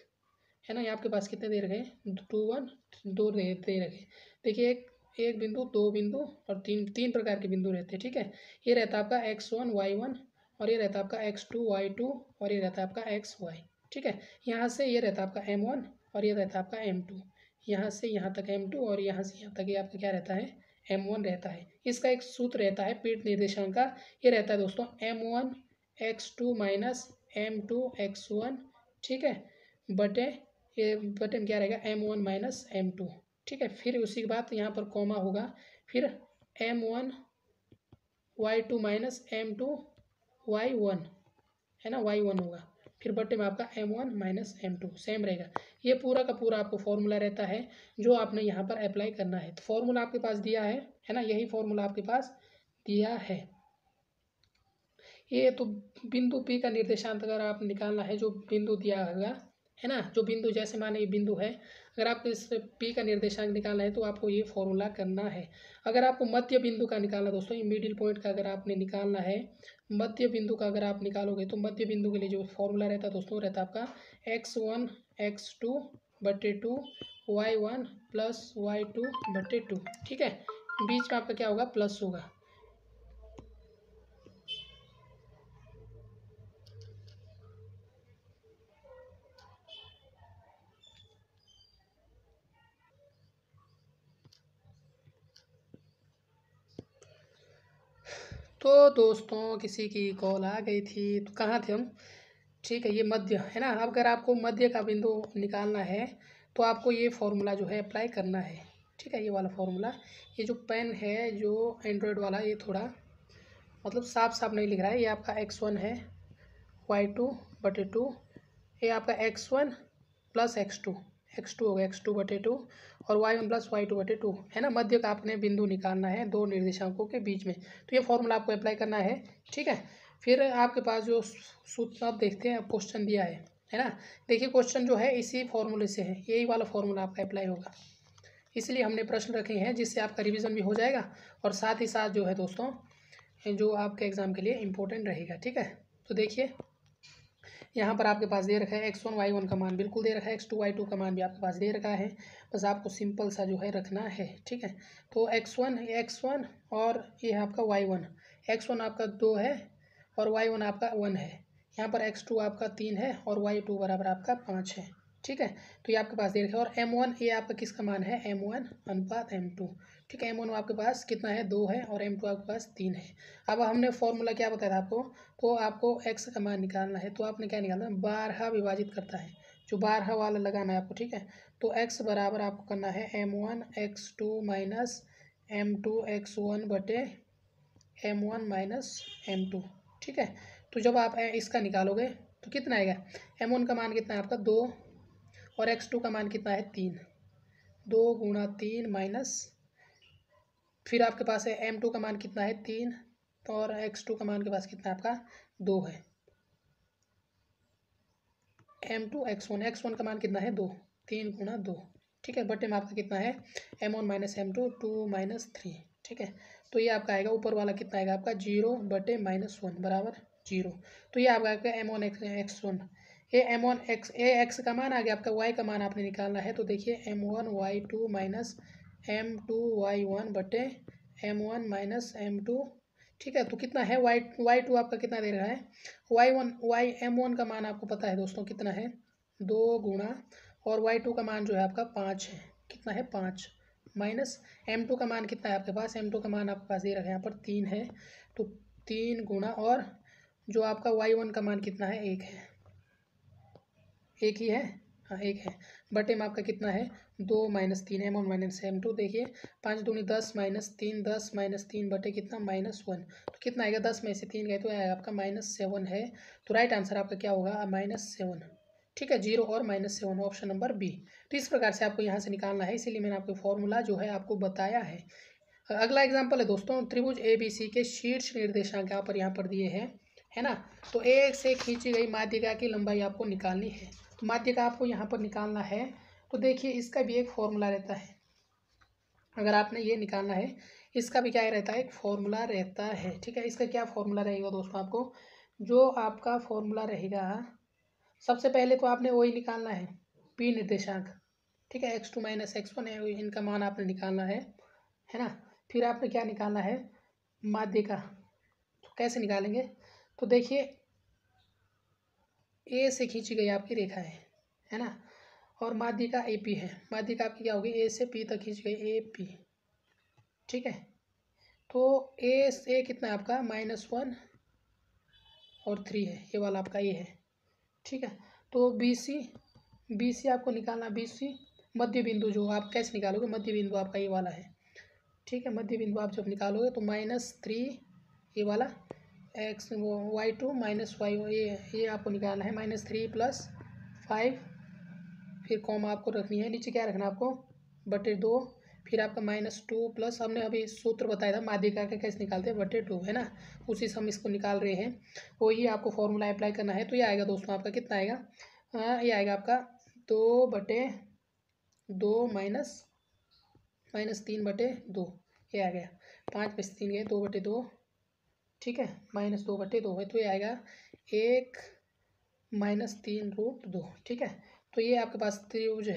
Speaker 1: है ना, ये आपके पास कितने दे रखे 2 1 2 दे रखे। देखिए एक बिंदु, 2 बिंदु और तीन प्रकार के बिंदु रहते हैं। ठीक है, ये रहता है आपका x1 y1, और ये रहता है आपका x2 y2, और ये रहता है आपका xy। ठीक है, यहाँ से ये रहता है आपका m1, और ये रहता है आपका m2, यहाँ से यहाँ तक m2, और यहाँ से यहाँ तक ये आपका क्या रहता है m1 रहता है। इसका एक सूत्र रहता है पीठ निर्देशांक का, ये रहता है दोस्तों m1 x2 - m2 x1। ठीक है, बटे ये बटे में क्या रहेगा m1 - m2। ठीक है, फिर उसी के बाद यहाँ पर कॉमा होगा, फिर m1 y2 - m2 y1, है ना, y1 होगा। फिर बट्टे में आपका M1 माइनस M2 सेम रहेगा। ये पूरा का पूरा आपको फॉर्मूला रहता है जो आपने यहाँ पर अप्लाई करना है। तो फॉर्मूला आपके पास दिया है ना, यही फॉर्मूला आपके पास दिया है। ये तो बिंदु P का निर्देशांक अगर आप निकालना है, जो बिंदु दिया होगा है ना, जो बिंदु जैसे माने ये बिंदु है, अगर आपको इस P का निर्देशांक निकालना है तो आपको ये फॉर्मूला करना है। अगर आपको मध्य बिंदु का निकालना दोस्तों, ये मिडिल पॉइंट का अगर आपने निकालना है, मध्य बिंदु का अगर आप निकालोगे तो मध्य बिंदु के लिए जो फॉर्मूला रहता है दोस्तों, रहता है आपका x1 x2 बटे 2 y1 प्लस y2 बटे 2। ठीक है, बीच में आपका क्या होगा, प्लस होगा। तो दोस्तों किसी की कॉल आ गई थी, तो कहाँ थे हम। ठीक है, ये मध्य है ना। अब अगर आपको मध्य का बिंदु निकालना है तो आपको ये फॉर्मूला जो है अप्लाई करना है। ठीक है, ये वाला फॉर्मूला। ये जो पेन है जो एंड्रॉयड वाला, ये थोड़ा मतलब साफ साफ नहीं लिख रहा है। ये आपका x1 है y2 बटे 2, ये आपका x1 प्लस x2 होगा x2 बटे 2, और y1 प्लस y2 बटे 2 है ना। मध्य का आपने बिंदु निकालना है दो निर्देशांकों के बीच में, तो ये फॉर्मूला आपको अप्लाई करना है। ठीक है, फिर आपके पास जो सूत्र आप देखते हैं, क्वेश्चन दिया है ना। देखिए क्वेश्चन जो है इसी फॉर्मूले से है, यही वाला फॉर्मूला आपका अप्लाई होगा, इसलिए हमने प्रश्न रखे हैं जिससे आपका रिवीजन भी हो जाएगा और साथ ही साथ जो है दोस्तों जो आपके एग्ज़ाम के लिए इम्पोर्टेंट रहेगा। ठीक है, तो देखिए यहाँ पर आपके पास दे रखा है x1 y1 का मान बिल्कुल दे रखा है, x2 y2 का मान भी आपके पास दे रखा है, बस आपको सिंपल सा जो है रखना है। ठीक है, तो x1 और ये है आपका y1, x1 आपका 2 है और y1 आपका 1 है। यहाँ पर x2 आपका 3 है और y2 बराबर आपका 5 है। ठीक है, तो ये आपके पास दे रखा है। और M1 ये आपका किसका मान है, M1 अनुपात M2। ठीक है, M1 आपके पास कितना है, 2 है, और M2 आपके पास 3 है। अब हमने फॉर्मूला क्या बताया था आपको, तो आपको x का मान निकालना है, तो आपने क्या निकालना है, 12 विभाजित करता है, जो 12 वाला लगाना है आपको। ठीक है, तो x बराबर आपको करना है M1 x2 minus M2 x1 बटे M1 माइनस M2। ठीक है, तो जब आप इसका निकालोगे तो कितना आएगा, M1 का मान कितना है आपका 2 और x2 का मान कितना है 3, 2 गुणा 3 माइनस, फिर आपके पास है M2 का मान कितना है 3 और x2 का मान के पास कितना है आपका 2 है। M2 x1 का मान कितना है 2, 3 गुणा 2। ठीक है, बटे में आपका कितना है M1 माइनस M2 2 माइनस 3। ठीक है, तो ये आपका आएगा ऊपर वाला कितना आएगा आपका 0 बटे -1 बराबर 0। तो ये आपका आएगा M1 x1, ये x का मान आ गया आपका, y का मान आपने निकालना है। तो देखिए M1 y2 minus M2 y1 बटे M1 माइनस M2। ठीक है, तो कितना है y2 आपका कितना दे रहा है, M1 का मान आपको पता है दोस्तों कितना है 2 गुणा, और y2 का मान जो है आपका 5 है, कितना है 5, माइनस M2 का मान कितना है आपके पास, M2 का मान आपके पास दे रखा है यहाँ पर 3 है, तो 3 गुणा, और जो आपका y1 का मान कितना है 1 है, एक ही है, हाँ 1 है, बटे में आपका कितना है 2 माइनस 3 M1 माइनस M2। देखिए 5 दूनी 10 माइनस 3 10 माइनस 3 बटे कितना -1, तो कितना आएगा 10 में से 3 गए तो आएगा आपका -7 है। तो राइट आंसर आपका क्या होगा -7। ठीक है, 0 और -7, ऑप्शन नंबर बी। तो इस प्रकार से आपको यहाँ से निकालना है, इसीलिए मैंने आपको फॉर्मूला जो है आपको बताया है। अगला एग्जाम्पल है दोस्तों, त्रिभुज ABC के शीर्ष निर्देशांक यहाँ पर दिए हैं, है ना। तो ए से खींची गई माध्यिका की लंबाई आपको निकालनी है, तो माध्यिका आपको यहाँ पर निकालना है। तो देखिए इसका भी एक फॉर्मूला रहता है, अगर आपने ये निकालना है, इसका भी क्या रहता है, एक फॉर्मूला रहता है। ठीक है, इसका क्या फॉर्मूला रहेगा दोस्तों, आपको जो आपका फॉर्मूला रहेगा, सबसे पहले तो आपने वही निकालना है P निर्देशांक। ठीक है, x2 माइनस x1 है, इनका मान आपने निकालना है ना। फिर आपने क्या निकालना है, माध्यिका। तो कैसे निकालेंगे, तो देखिए ए से खींची गई आपकी रेखा है ना, और माध्यिका AP है, माध्यिका आपकी क्या होगी ए से P तक खींच गई AP। ठीक है, तो ए कितना है आपका -1 और 3 है, ये वाला आपका ए है। ठीक है, तो BC आपको निकालना, BC मध्य बिंदु, जो आप कैसे निकालोगे, मध्य बिंदु आपका ये वाला है। ठीक है, मध्य बिंदु आप जब निकालोगे तो -3 ये वाला एक्स y2 माइनस वाई, ये आपको निकालना है -3 + 5, फिर कॉमा आपको रखनी है, नीचे क्या रखना है आपको /2, फिर आपका -2 प्लस, हमने अभी सूत्र बताया था माध्यिका का कैसे निकालते हैं /2 है ना, उसी से हम इसको निकाल रहे हैं, वही आपको फॉर्मूला अप्लाई करना है। तो ये आएगा दोस्तों आपका कितना आएगा, ये आएगा आपका 2/2 -3/2, ये आ गया 5 में से 3 गए 2/2, ठीक है, -2/2 है, तो ये आएगा 1 -3√2, ठीक है। तो ये आपके पास त्रिभुज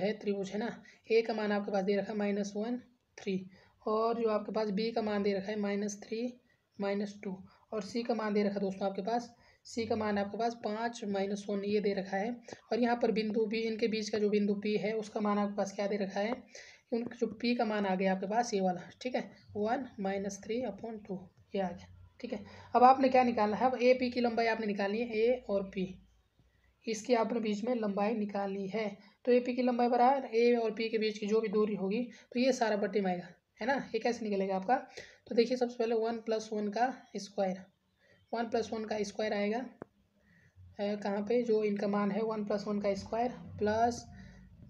Speaker 1: है ना, ए का मान आपके पास दे रखा है -1 3, और जो आपके पास बी का मान दे रखा है -3 -2, और सी का मान दे रखा है दोस्तों आपके पास, सी का मान आपके पास 5 -1 ये दे रखा है, और यहाँ पर बिंदु बी, इनके बीच का जो बिंदु पी है उसका मान आपके पास क्या दे रखा है, उनका जो पी का मान आ गया आपके पास ये वाला, ठीक है, 1 -3/2 ये आ गया, ठीक है। अब आपने क्या निकालना है, अब ए पी की लंबाई आपने निकालनी है, ए और पी, इसकी आपने बीच में लंबाई निकालनी है। तो ए पी की लंबाई बराबर ए और पी के बीच की जो भी दूरी होगी, तो ये सारा बट्टे में आएगा, है ना। ये कैसे निकलेगा आपका, तो देखिए सबसे पहले 1 + 1 का स्क्वायर, 1 + 1 का स्क्वायर आएगा कहाँ पे, जो इनका मान है 1 + 1 का स्क्वायर प्लस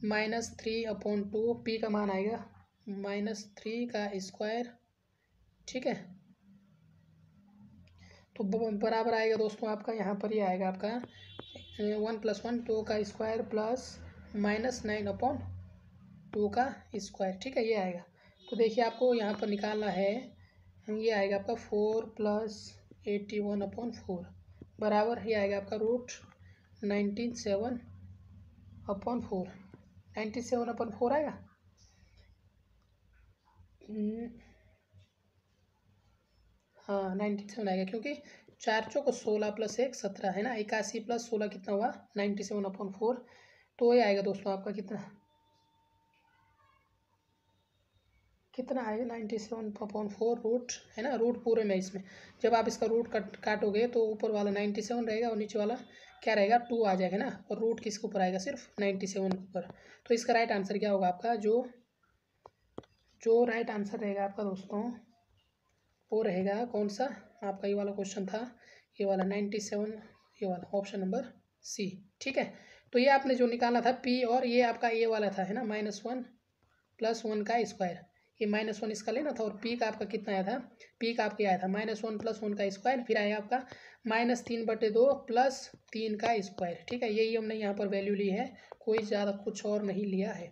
Speaker 1: -3/2, पी का मान आएगा -3 का स्क्वायर, ठीक है। तो बराबर आएगा दोस्तों आपका, यहाँ पर ये आएगा आपका 1 + 1 2 का स्क्वायर प्लस -9/2 का स्क्वायर, ठीक है, ये आएगा। तो देखिए आपको यहाँ पर निकालना है, ये आएगा आपका 4 + 81/4 बराबर, ये आएगा आपका √97/4, 97/4 आएगा। हाँ 97 आएगा, क्योंकि 4 चौक 16 + 1 17 है ना, 81 + 16 कितना हुआ 97/4, तो ये आएगा दोस्तों आपका कितना आएगा 97/4 रूट, है ना, रूट पूरे में, इसमें जब आप इसका रूट काटोगे तो ऊपर वाला 97 रहेगा और नीचे वाला क्या रहेगा 2 आ जाएगा ना, और रूट किसके ऊपर आएगा सिर्फ 97 के ऊपर। तो इसका राइट आंसर क्या होगा आपका, जो राइट आंसर रहेगा आपका दोस्तों वो रहेगा कौन सा, आपका ये वाला क्वेश्चन था, ये वाला 97, ये वाला ऑप्शन नंबर सी, ठीक है। तो ये आपने जो निकाला था पी, और ये आपका ये वाला था, है ना, -1 + 1 का स्क्वायर, ये -1 इसका लेना था, और पी का आपका कितना आया था, पी का आपका आया था -1 + 1 का स्क्वायर, फिर आया आपका -3/2 + 3 का स्क्वायर, ठीक है। यही हमने यहाँ पर वैल्यू ली है, कोई ज़्यादा कुछ और नहीं लिया है।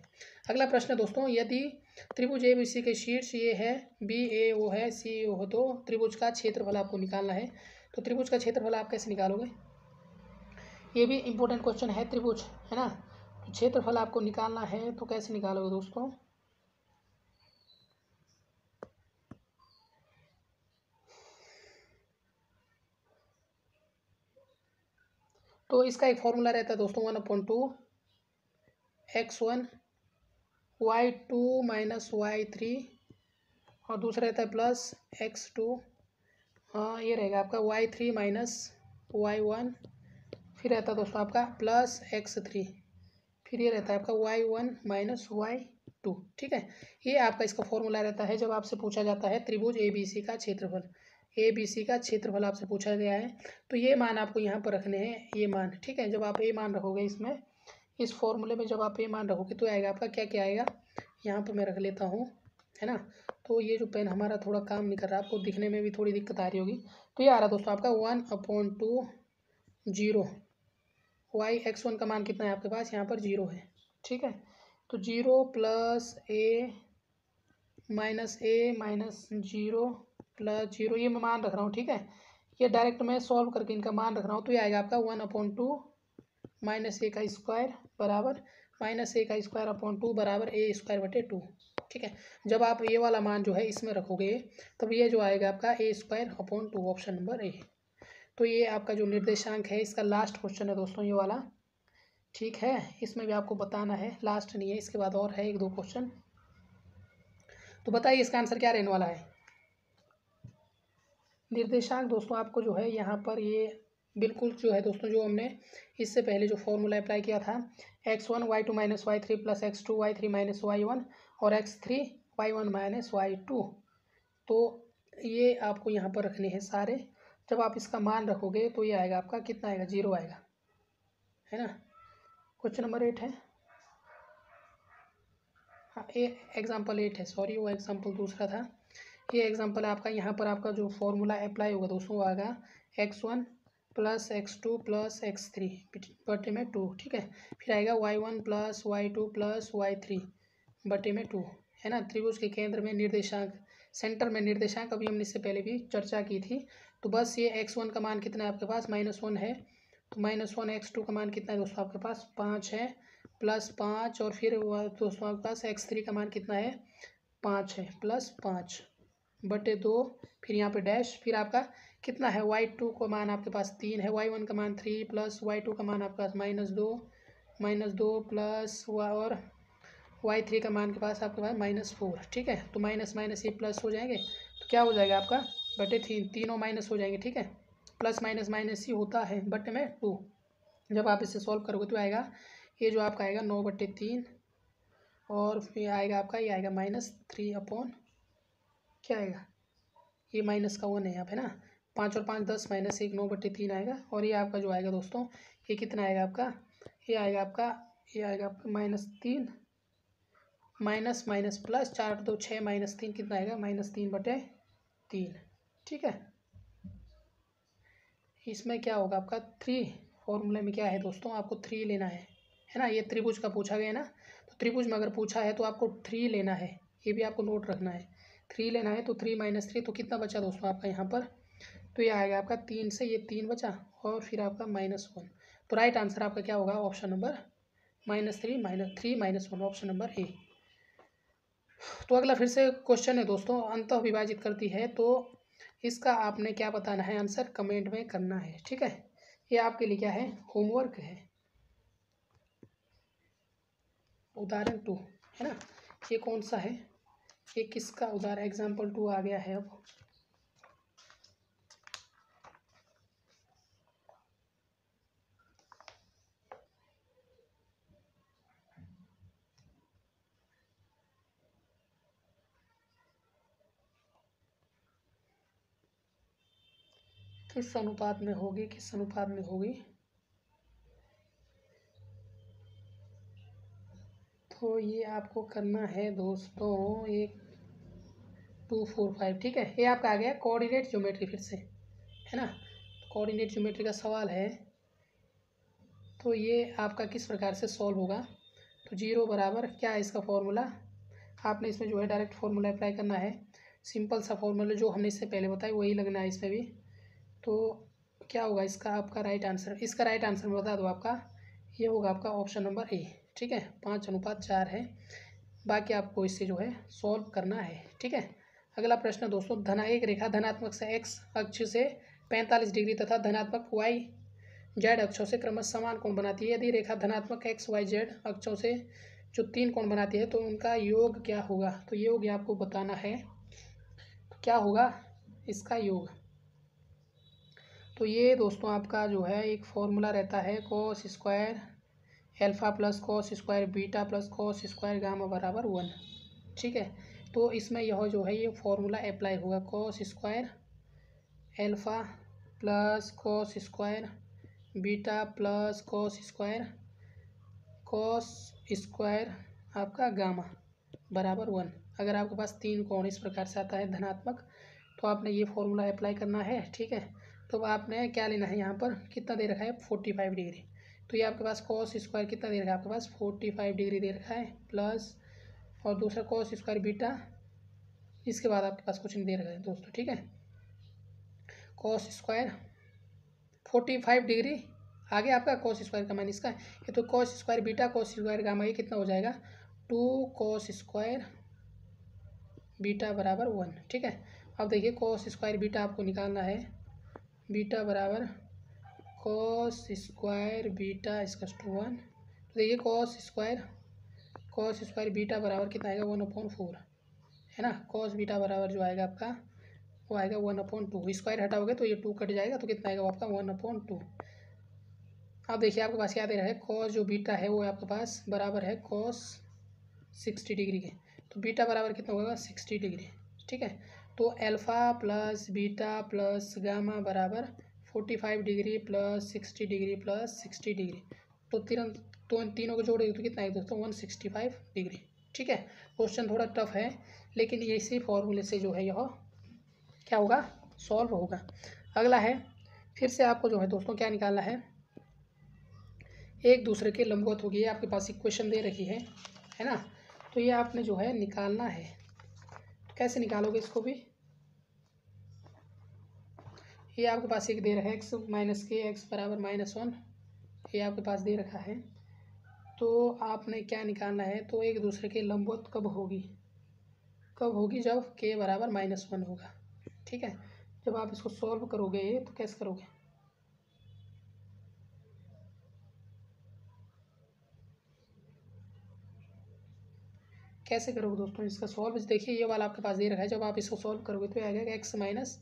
Speaker 1: अगला प्रश्न दोस्तों, यदि त्रिभुज ए बी सी के शीर्ष ये है, बी ए ओ है, सी ओ हो, तो त्रिभुज का क्षेत्रफल आपको निकालना है। तो त्रिभुज का क्षेत्रफल आप कैसे निकालोगे, ये भी इम्पोर्टेंट क्वेश्चन है, त्रिभुज है ना, तो क्षेत्रफल आपको निकालना है, तो कैसे निकालोगे दोस्तों, तो इसका एक फॉर्मूला रहता है दोस्तों 1/2 x1 y2 - y3, और दूसरा रहता है प्लस x2, हाँ ये रहेगा आपका y3 - y1, फिर रहता है दोस्तों आपका प्लस x3, फिर ये रहता है आपका y1 - y2, ठीक है। ये आपका इसका फॉर्मूला रहता है जब आपसे पूछा जाता है त्रिभुज ABC का क्षेत्रफल, ABC का क्षेत्रफल आपसे पूछा गया है, तो ये मान आपको यहाँ पर रखने हैं, ये मान, ठीक है। जब आप ये मान रखोगे इसमें, इस फॉर्मूले में जब आप ये मान रखोगे तो आएगा आपका क्या क्या आएगा, यहाँ पर मैं रख लेता हूँ, है ना। तो ये जो पेन हमारा थोड़ा काम नहीं कर रहा, आपको दिखने में भी थोड़ी दिक्कत आ रही होगी, तो ये आ रहा दोस्तों आपका 1/2 0, y x1 का मान कितना है आपके पास, यहाँ पर 0 है, ठीक है। तो 0 + a - 0 + 0, ये मैं मान रख रहा हूँ, ठीक है। ये डायरेक्ट मैं सॉल्व करके इनका मान रख रहा हूँ, तो ये आएगा आपका 1/2 - a का स्क्वायर बराबर -a² बराबर a²/2, ठीक है। जब आप ये वाला मान जो है इसमें रखोगे, तब ये जो आएगा आपका a²/2, ऑप्शन नंबर ए। तो ये आपका जो निर्देशांक है, इसका लास्ट क्वेश्चन है दोस्तों ये वाला, ठीक है। इसमें भी आपको बताना है, लास्ट नहीं है, इसके बाद और है 1-2 क्वेश्चन। तो बताइए इसका आंसर क्या रहने वाला है। निर्देशांक दोस्तों आपको जो है यहाँ पर ये बिल्कुल जो है दोस्तों, जो हमने इससे पहले जो फॉर्मूला अप्लाई किया था, x1 y2 - y3 + x2 y3 - y1 और x3 y1 - y2, तो ये आपको यहाँ पर रखने हैं सारे, जब आप इसका मान रखोगे तो ये आएगा आपका कितना आएगा, 0 आएगा, है ना। क्वेश्चन नंबर 8 है, हाँ ये एग्जाम्पल 8 है, सॉरी वो एग्जाम्पल दूसरा था। ये एग्जाम्पल आपका, यहाँ पर आपका जो फॉर्मूला अप्लाई होगा दोस्तों वो आएगा x1 plus x2 plus x3 बटे में 2, ठीक है। फिर आएगा y1 plus y2 plus y3 बटे में 2, है ना। त्रिभुज के केंद्र में निर्देशांक, सेंटर में निर्देशांक, अभी हमने इससे पहले भी चर्चा की थी। तो बस ये x1 का मान कितना है आपके पास, -1 है, तो -1, x2 का मान कितना है दोस्तों आपके पास 5 है, प्लस 5, और फिर दोस्तों आपके पास x3 का मान कितना है 5 है, प्लस 5 बटे 2, फिर यहाँ पे डैश, फिर आपका कितना है y2 का मान आपके पास 3 है, y1 का मान 3 प्लस y2 का मान आपके पास -2 प्लस और y3 का मान के पास आपके पास -4, ठीक है। तो माइनस माइनस ये प्लस हो जाएंगे, तो क्या हो जाएगा आपका बटे 3, तीनों माइनस हो जाएंगे, ठीक है। प्लस माइनस माइनस ही होता है, बटे में 2। जब आप इसे सॉल्व करोगे तो आएगा ये जो आपका आएगा 9/3, और फिर आएगा आपका ये आएगा -3 अपॉन क्या आएगा, ये माइनस का 1 है यहाँ पे ना, 5 और 5 10, -1 9/3 आएगा। और ये आपका जो आएगा दोस्तों ये कितना आएगा आपका, ये आएगा आपका -3 माइनस माइनस प्लस, 4 2 6 -3 कितना आएगा -3/3, ठीक है। इसमें क्या होगा आपका 3, फॉर्मूले में क्या है दोस्तों आपको 3 लेना है ना। ये त्रिभुज का पूछा गया ना, तो त्रिभुज में अगर पूछा है तो आपको 3 लेना है, ये भी आपको नोट रखना है, 3 लेना है। तो 3 - 3 तो कितना बचा दोस्तों आपका यहाँ पर, तो ये आएगा आपका 3 से ये 3 बचा, और फिर आपका -1। तो राइट आंसर आपका क्या होगा, option number -3 - 1, option number A. तो अगला फिर से क्वेश्चन है दोस्तों, अंतः विभाजित करती है, तो इसका आपने क्या बताना है, आंसर कमेंट में करना है, ठीक है। ये आपके लिए क्या है, होमवर्क है। उदाहरण 2 है ना, ये कौन सा है, ये किसका उदाहरण, एग्जाम्पल 2 आ गया है। अब किस अनुपात में होगी, किस अनुपात में होगी, तो ये आपको करना है दोस्तों 1 2 4 5, ठीक है। ये आपका आ गया कोऑर्डिनेट ज्योमेट्री फिर से, है ना। कोऑर्डिनेट ज्योमेट्री का सवाल है, तो ये आपका किस प्रकार से सॉल्व होगा। तो 0 बराबर क्या है इसका फॉर्मूला, आपने इसमें जो है डायरेक्ट फॉर्मूला अप्लाई करना है, सिंपल सा फॉर्मूला जो हमने इससे पहले बताया वही लगना है इसमें भी। तो क्या होगा इसका आपका राइट आंसर, इसका राइट आंसर मैं बता दूँ आपका, ये होगा आपका ऑप्शन नंबर ए, ठीक है। 5:4 है, बाकी आपको इससे जो है सॉल्व करना है, ठीक है। अगला प्रश्न दोस्तों, एक रेखा धनात्मक से एक्स अक्ष से 45 डिग्री तथा धनात्मक वाई जेड अक्षों से क्रमशः समान कोण बनाती है। यदि रेखा धनात्मक एक्स वाई जेड अक्षों से जो 3 कोण बनाती है तो उनका योग क्या होगा। तो योग आपको बताना है, तो क्या होगा इसका योग। तो ये दोस्तों आपका जो है एक फॉर्मूला रहता है, cos square alpha plus cos square beta plus cos square gamma बराबर 1, ठीक है। तो इसमें यह जो है ये फॉर्मूला अप्लाई होगा, cos square alpha plus cos square beta plus cos square आपका गामा बराबर 1। अगर आपके पास 3 कोण इस प्रकार से आता है धनात्मक, तो आपने ये फॉर्मूला अप्लाई करना है, ठीक है। तो आपने क्या लेना है, यहाँ पर कितना दे रखा है 45 डिग्री, तो ये आपके पास कॉस स्क्वायर कितना दे रखा है आपके पास 45 डिग्री दे रखा है, प्लस और दूसरा कॉस स्क्वायर बीटा, इसके बाद आपके पास कुछ नहीं दे रखा है दोस्तों, ठीक है। कॉस स्क्वायर 45 डिग्री आगे आपका कॉस स्क्वायर का मान इसका है, ये तो cos square beta cos square gamma, ये कितना हो जाएगा 2 कॉस स्क्वायर बीटा बराबर 1, ठीक है। अब देखिए कॉस स्क्वायर बीटा आपको निकालना है, बीटा बराबर कॉस स्क्वायर बीटा इसका 1, तो देखिए कॉस स्क्वायर बीटा बराबर कितना आएगा 1/4, है ना। कॉस बीटा बराबर जो आएगा आपका वो आएगा 1/2, स्क्वायर हटाओगे तो ये 2 कट जाएगा, तो कितना आएगा वो आपका 1/2। अब देखिए आपके पास क्या दे रहा है, कॉस जो बीटा है वो आपके पास बराबर है कॉस 60 डिग्री के, तो बीटा बराबर कितना होगा 60 डिग्री, ठीक है। तो alpha plus beta plus gamma बराबर 45 degree plus 60 degree plus 60 degree. तो इन तीनों को जोड़ेंगे तो कितना है दोस्तों 165 डिग्री। ठीक है, क्वेश्चन थोड़ा टफ है लेकिन इसी फॉर्मूले से जो है यह क्या होगा, सॉल्व होगा। अगला है, फिर से आपको जो है दोस्तों क्या निकालना है, एक दूसरे के लंबवत होगी। ये आपके पास इक्वेशन दे रखी है ना, तो ये आपने जो है निकालना है। तो कैसे निकालोगे इसको भी, ये आपके पास एक दे रखा है एक्स माइनस के एक्स बराबर -1, ये आपके पास दे रखा है। तो आपने क्या निकालना है, तो एक दूसरे के लंबवत कब होगी, जब के बराबर -1 होगा। ठीक है, जब आप इसको सॉल्व करोगे तो कैसे करोगे, कैसे करोगे दोस्तों इसका सॉल्व। देखिए ये वाला आपके पास दे रखा है, जब आप इसको सॉल्व करोगे तो आएगा एक्स माइनस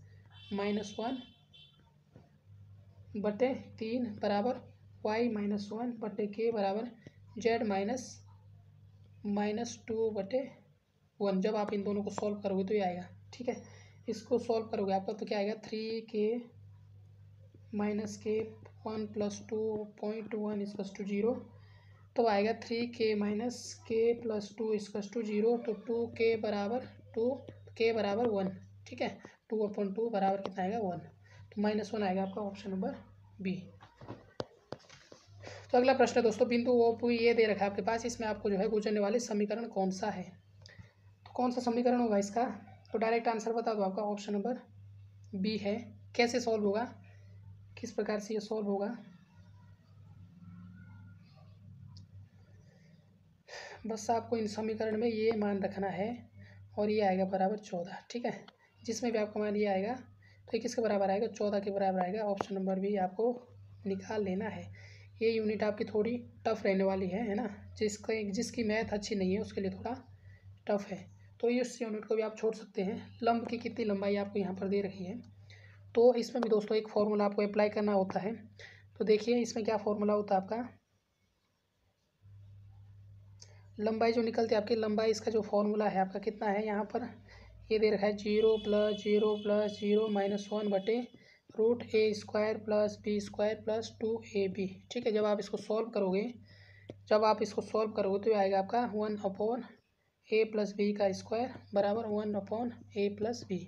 Speaker 1: -1/3 बराबर वाई -1 बटे के बराबर जेड -2/1। जब आप इन दोनों को सॉल्व करोगे तो ये आएगा। ठीक है, इसको सॉल्व करोगे आपका तो क्या आएगा 3k माइनस के 1 + 2.1 = 0। तो आएगा 3k माइनस के प्लस 2 = 0। तो 2k बराबर 1। ठीक है, 2/2 बराबर कितना आएगा 1। तो -1 आएगा आपका ऑप्शन नंबर बी। तो अगला प्रश्न है दोस्तों, बिंदु ओ पी ये दे रखा है आपके पास, इसमें आपको जो है गुजरने वाले समीकरण कौन सा है। तो कौन सा समीकरण होगा इसका, तो डायरेक्ट आंसर बता दो, आपका ऑप्शन नंबर बी है। कैसे सॉल्व होगा, किस प्रकार से ये सॉल्व होगा, बस आपको इन समीकरण में ये मान रखना है और ये आएगा बराबर 14। ठीक है, जिसमें भी आपका मान ये आएगा तो ये किसके बराबर आएगा, 14 के बराबर आएगा। ऑप्शन नंबर बी आपको निकाल लेना है। ये यूनिट आपकी थोड़ी टफ रहने वाली है ना, जिसकी मैथ अच्छी नहीं है उसके लिए थोड़ा टफ है, तो इस यूनिट को भी आप छोड़ सकते हैं। लंब की कितनी लंबाई आपको यहाँ पर दे रखी है, तो इसमें भी दोस्तों एक फॉर्मूला आपको अप्लाई करना होता है। तो देखिए इसमें क्या फॉर्मूला होता है आपका, लंबाई जो निकलती है आपकी लंबाई, इसका जो फॉर्मूला है आपका कितना है, यहाँ पर ये दे रखा है 0 + 0 + 0 -1 बटे √a² + b² + 2ab। ठीक है, जब आप इसको सॉल्व करोगे तो ये आएगा आपका 1/a + b² बराबर 1/a + b।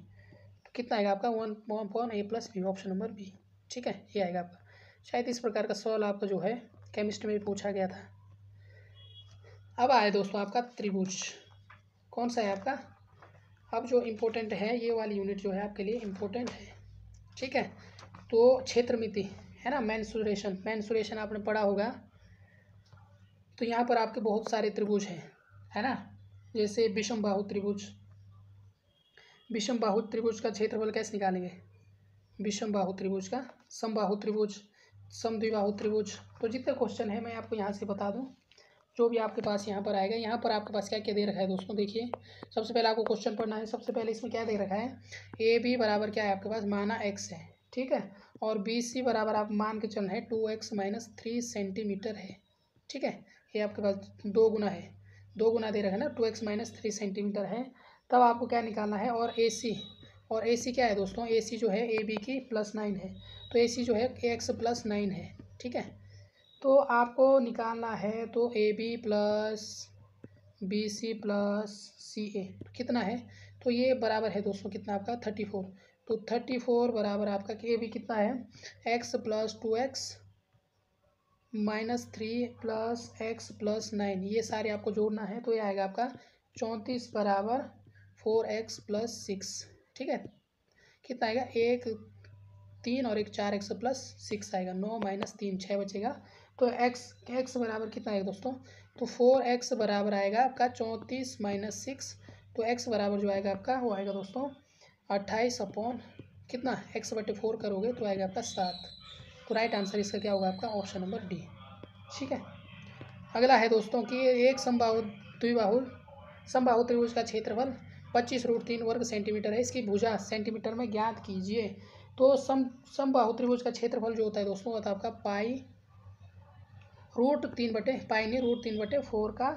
Speaker 1: तो कितना आएगा आपका 1/a + b, option number B. ठीक है, ये आएगा आपका। शायद इस प्रकार का सवाल आपको जो है केमिस्ट्री में भी पूछा गया था। अब आए दोस्तों आपका त्रिभुज, कौन सा है आपका, अब जो इम्पोर्टेंट है ये वाली यूनिट जो है आपके लिए इम्पोर्टेंट है। ठीक है, तो क्षेत्रमिति है ना, मेंसुरेशन आपने पढ़ा होगा। तो यहाँ पर आपके बहुत सारे त्रिभुज हैं, है ना, जैसे विषमबाहु त्रिभुज का क्षेत्रफल कैसे निकालेंगे, विषमबाहु त्रिभुज का, समबाहु त्रिभुज, समद्विबाहु त्रिभुज। तो जितने क्वेश्चन है मैं आपको यहाँ से बता दूँ, जो भी आपके पास यहाँ पर आएगा। यहाँ पर आपके पास क्या क्या दे रखा है दोस्तों, देखिए सबसे पहले आपको क्वेश्चन पढ़ना है। सबसे पहले इसमें क्या दे रखा है, ए बी बराबर क्या है आपके पास, माना x है। ठीक है, और बी सी बराबर आप मान के चलना है 2x - 3 सेंटीमीटर है। ठीक है, ये आपके पास 2 गुना है, 2 गुना दे रखा है ना, 2x - 3 सेंटीमीटर है। तब आपको क्या निकालना है, और ए सी क्या है दोस्तों, ए सी जो है ए बी की +9 है, तो ए सी जो है x + 9 है। ठीक है, तो आपको निकालना है तो A B plus B C plus C A कितना है, तो ये बराबर है दोस्तों कितना आपका 34। तो 34 बराबर आपका ए बी कितना है, x + 2x - 3 + x + 9, ये सारे आपको जोड़ना है। तो ये आएगा आपका 34 बराबर 4x + 6। ठीक है, कितना आएगा, 1 3 और 1 4 x + 6 आएगा, 9 - 3 6 बचेगा। तो x बराबर कितना आएगा दोस्तों, तो 4x बराबर आएगा आपका 34 - 6। तो x बराबर जो आएगा आपका वो आएगा दोस्तों 28 अपॉन कितना, x/4 करोगे तो आएगा आपका 7। तो राइट आंसर इसका क्या होगा आपका, ऑप्शन नंबर डी। ठीक है, अगला है दोस्तों कि एक समबाहु त्रिभुज का क्षेत्रफल 25√3 वर्ग सेंटीमीटर है, इसकी भुजा सेंटीमीटर में ज्ञात कीजिए। तो समबाहु त्रिभुज का क्षेत्रफल जो होता है दोस्तों होता है आपका √3/4 का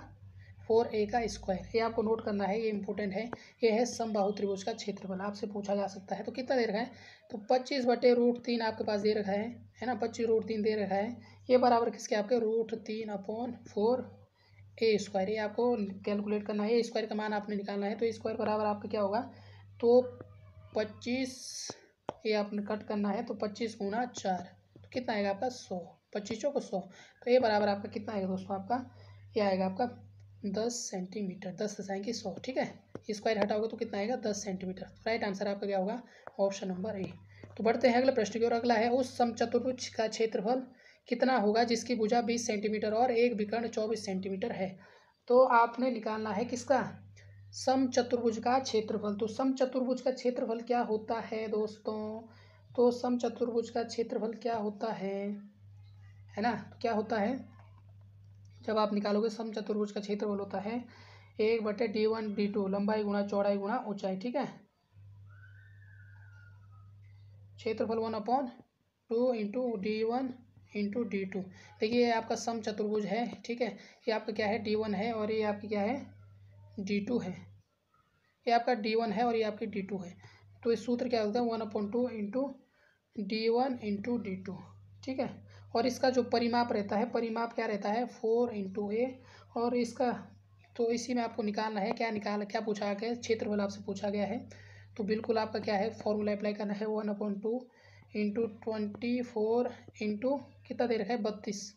Speaker 1: 4a का स्क्वायर। ये आपको नोट करना है, ये इंपॉर्टेंट है। ये है समबाहु त्रिभुज का क्षेत्रफल, आपसे पूछा जा सकता है। तो कितना दे रखा है, तो 25/√3 आपके पास दे रखा है ना, 25√3 दे रखा है। ये बराबर किसके, आपके √3/4a²। ये आपको कैलकुलेट करना है, स्क्वायर का मान आपने निकालना है। तो स्क्वायर बराबर आपका क्या होगा, तो 25, ये आपने कट करना है, तो 25 × 4 तो कितना आएगा आपका 100, 25 को 100। तो ये बराबर आपका कितना आएगा दोस्तों, आपका ये आएगा आपका 10 सेंटीमीटर, 10 दशाएँ 100, ठीक है। स्क्वायर हटाओगे तो कितना आएगा 10 सेंटीमीटर। तो राइट आंसर आपका क्या होगा, ऑप्शन नंबर ए। तो बढ़ते हैं अगले प्रश्न की ओर। अगला है, उस समचतुर्भुज का क्षेत्रफल कितना होगा जिसकी भुजा 20 सेंटीमीटर और एक विकर्ण 24 सेंटीमीटर है। तो आपने निकालना है किसका, समचतुर्भुज का क्षेत्रफल। तो समचतुर्भुज का क्षेत्रफल क्या होता है दोस्तों, तो समचतुर्भुज का क्षेत्रफल क्या होता है ना, तो क्या होता है, जब आप निकालोगे समचतुर्भुज का क्षेत्रफल होता है 1/d1d2, लंबाई गुणा चौड़ाई गुणा ऊंचाई, ठीक है। क्षेत्रफल 1/2 × d1 × d2। देखिए ये आपका समचतुर्भुज है, ठीक है। ये आपका क्या है, d1 है और ये आपकी क्या है, d2 है। ये आपका d1 है और ये आपकी d2 है। तो इस सूत्र क्या होता है, 1/2 × d1 × d2, ठीक है। और इसका जो परिमाप रहता है, परिमाप क्या रहता है, 4 × a। और इसका तो इसी में आपको निकालना है, क्या पूछा गया है, क्षेत्रफल आपसे पूछा गया है। तो बिल्कुल आपका क्या है, फॉर्मूला अप्लाई करना है, 1/2 × 24 × कितना दे रखा है, 32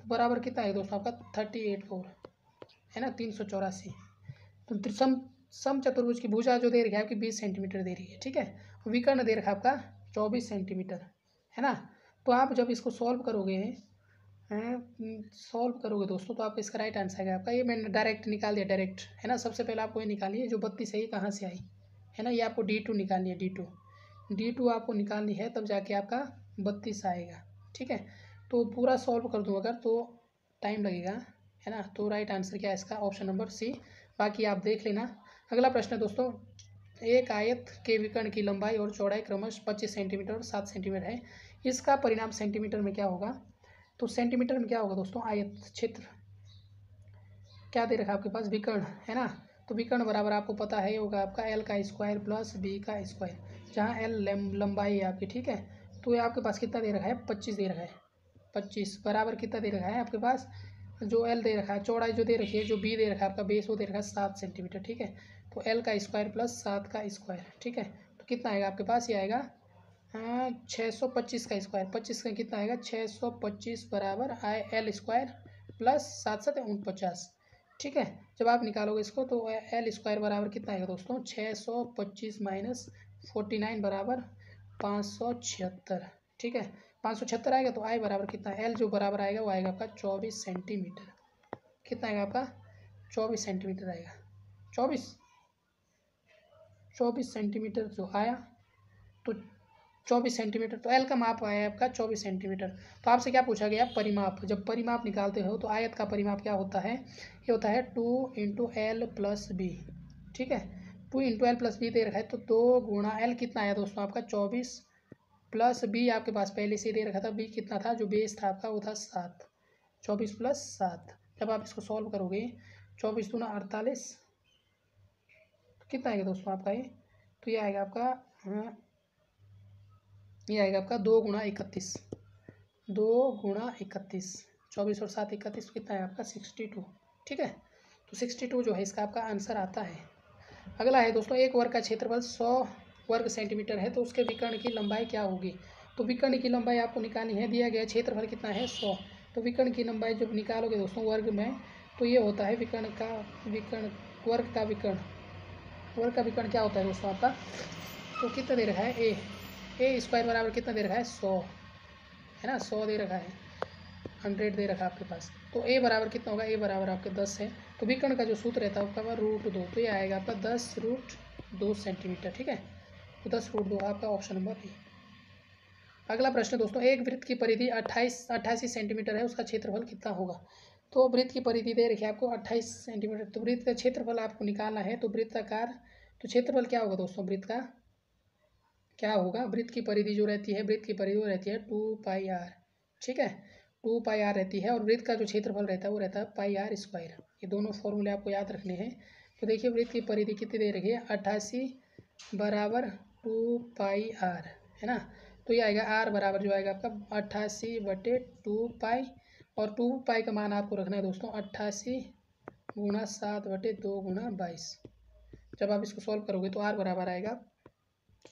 Speaker 1: बराबर कितना है दोस्तों, आपका 384 है ना, 384। तो समचतुर्भुज की भुजा जो दे रखी है आपकी 20 सेंटीमीटर दे रही है, ठीक है। विकर्ण दे रखा है आपका 24 सेंटीमीटर, है ना। तो आप जब इसको सॉल्व करोगे दोस्तों, तो आप इसका राइट आंसर आएगा आपका, ये मैंने डायरेक्ट निकाल दिया, डायरेक्ट, है ना। सबसे पहले आपको ये निकालनी है, जो 32 है ये कहाँ से आई, है ना। ये आपको d2 निकालनी है, d2 आपको निकालनी है, तब जाके आपका 32 आएगा, ठीक है। तो पूरा सॉल्व कर दूँ अगर तो टाइम लगेगा, है ना। तो राइट आंसर क्या है इसका, ऑप्शन नंबर सी। बाकी आप देख लेना। अगला प्रश्न है दोस्तों, एक आयत के विकर्ण की लंबाई और चौड़ाई क्रमशः 25 सेंटीमीटर और 7 सेंटीमीटर है। इसका परिणाम सेंटीमीटर में क्या होगा। तो सेंटीमीटर में क्या होगा दोस्तों, आयत क्षेत्र क्या दे रखा है आपके पास, विकर्ण, है ना। तो विकर्ण बराबर आपको पता है होगा आपका l² + b का स्क्वायर, जहाँ l लंबाई है आपकी, ठीक है। तो ये आपके पास कितना दे रखा है, 25 दे रखा है। 25 बराबर कितना दे रखा है आपके पास, जो l दे रखा है, चौड़ाई जो दे रखी है, जो b दे रखा है आपका बेस, वो दे रखा है 7 सेंटीमीटर, ठीक है। तो l² + 7 का स्क्वायर, ठीक है। तो कितना आएगा आपके पास, ये आएगा 625 का स्क्वायर। 25 का कितना आएगा, 625 बराबर l² + 7 7 49, ठीक है। जब आप निकालोगे इसको तो l² बराबर कितना आएगा दोस्तों, 625 - 49 बराबर 576, ठीक है। 576 आएगा। तो i बराबर कितना है, l जो बराबर आएगा वो आएगा आपका 24 सेंटीमीटर। कितना आएगा आपका, 24 सेंटीमीटर आएगा। 24 सेंटीमीटर जो आया, तो 24 सेंटीमीटर, तो एल का माप आया आपका 24 सेंटीमीटर। तो आपसे क्या पूछा गया, परिमाप। जब परिमाप निकालते हो तो आयत का परिमाप क्या होता है, ये होता है 2 × l + b, ठीक है। 2 × l + b दे रखा है, तो 2 × l कितना आया दोस्तों आपका 24, प्लस b आपके पास पहले से दे रखा था, b कितना था, जो बेस था आपका वो था 7, 24 + 7। जब आप इसको सॉल्व करोगे, 24 दूना 48, कितना आएगा दोस्तों आपका ये, तो ये आएगा आपका ये आएगा आपका 2 × 31, 2 × 31, 24 और 7 31, कितना है आपका 62, ठीक है। तो 62 जो है इसका आपका आंसर आता है। अगला है दोस्तों, एक वर्ग का क्षेत्रफल 100 वर्ग सेंटीमीटर है, तो उसके विकर्ण की लंबाई क्या होगी। तो विकर्ण की लंबाई आपको निकालनी है, दिया गया क्षेत्रफल कितना है 100। तो विकर्ण की लंबाई जब निकालोगे दोस्तों वर्ग में, तो ये होता है वर्ग का विकर्ण क्या होता है दोस्तों आपका, तो कितना दे रखा है, a² बराबर कितना दे रखा है 100, है ना। 100 दे रखा है, 100 दे रखा है आपके पास। तो a बराबर कितना होगा, a बराबर आपके 10 है। तो विकर्ण का जो सूत्र रहता है आपका √2, तो ये आएगा आपका 10√2 सेंटीमीटर, ठीक है। तो 10√2 आपका ऑप्शन नंबर ए। अगला प्रश्न दोस्तों, एक वृत्त की परिधि 88 सेंटीमीटर है, उसका क्षेत्रफल कितना होगा। तो वृत्त की परिधि दे रखी है आपको 28 सेंटीमीटर। तो वृत्त का क्षेत्रफल आपको निकालना है। तो वृत्ताकार, तो क्षेत्रफल क्या होगा दोस्तों, वृत्त का क्या होगा, वृत्त की परिधि जो रहती है, वृत्त की परिधि वो रहती है 2πr, ठीक है। 2πr रहती है, और वृत्त का जो क्षेत्रफल रहता है वो रहता है πr स्क्वायर। ये दोनों फॉर्मूले आपको याद रखने हैं। तो देखिए वृत्त की परिधि कितनी दे रखी है, 88 बराबर 2πr, है ना। तो ये आएगा r बराबर जो आएगा आपका 88/2π, और 2π का मान आपको रखना है दोस्तों 88 × 7/2 × 22। जब आप इसको सॉल्व करोगे तो r बराबर आएगा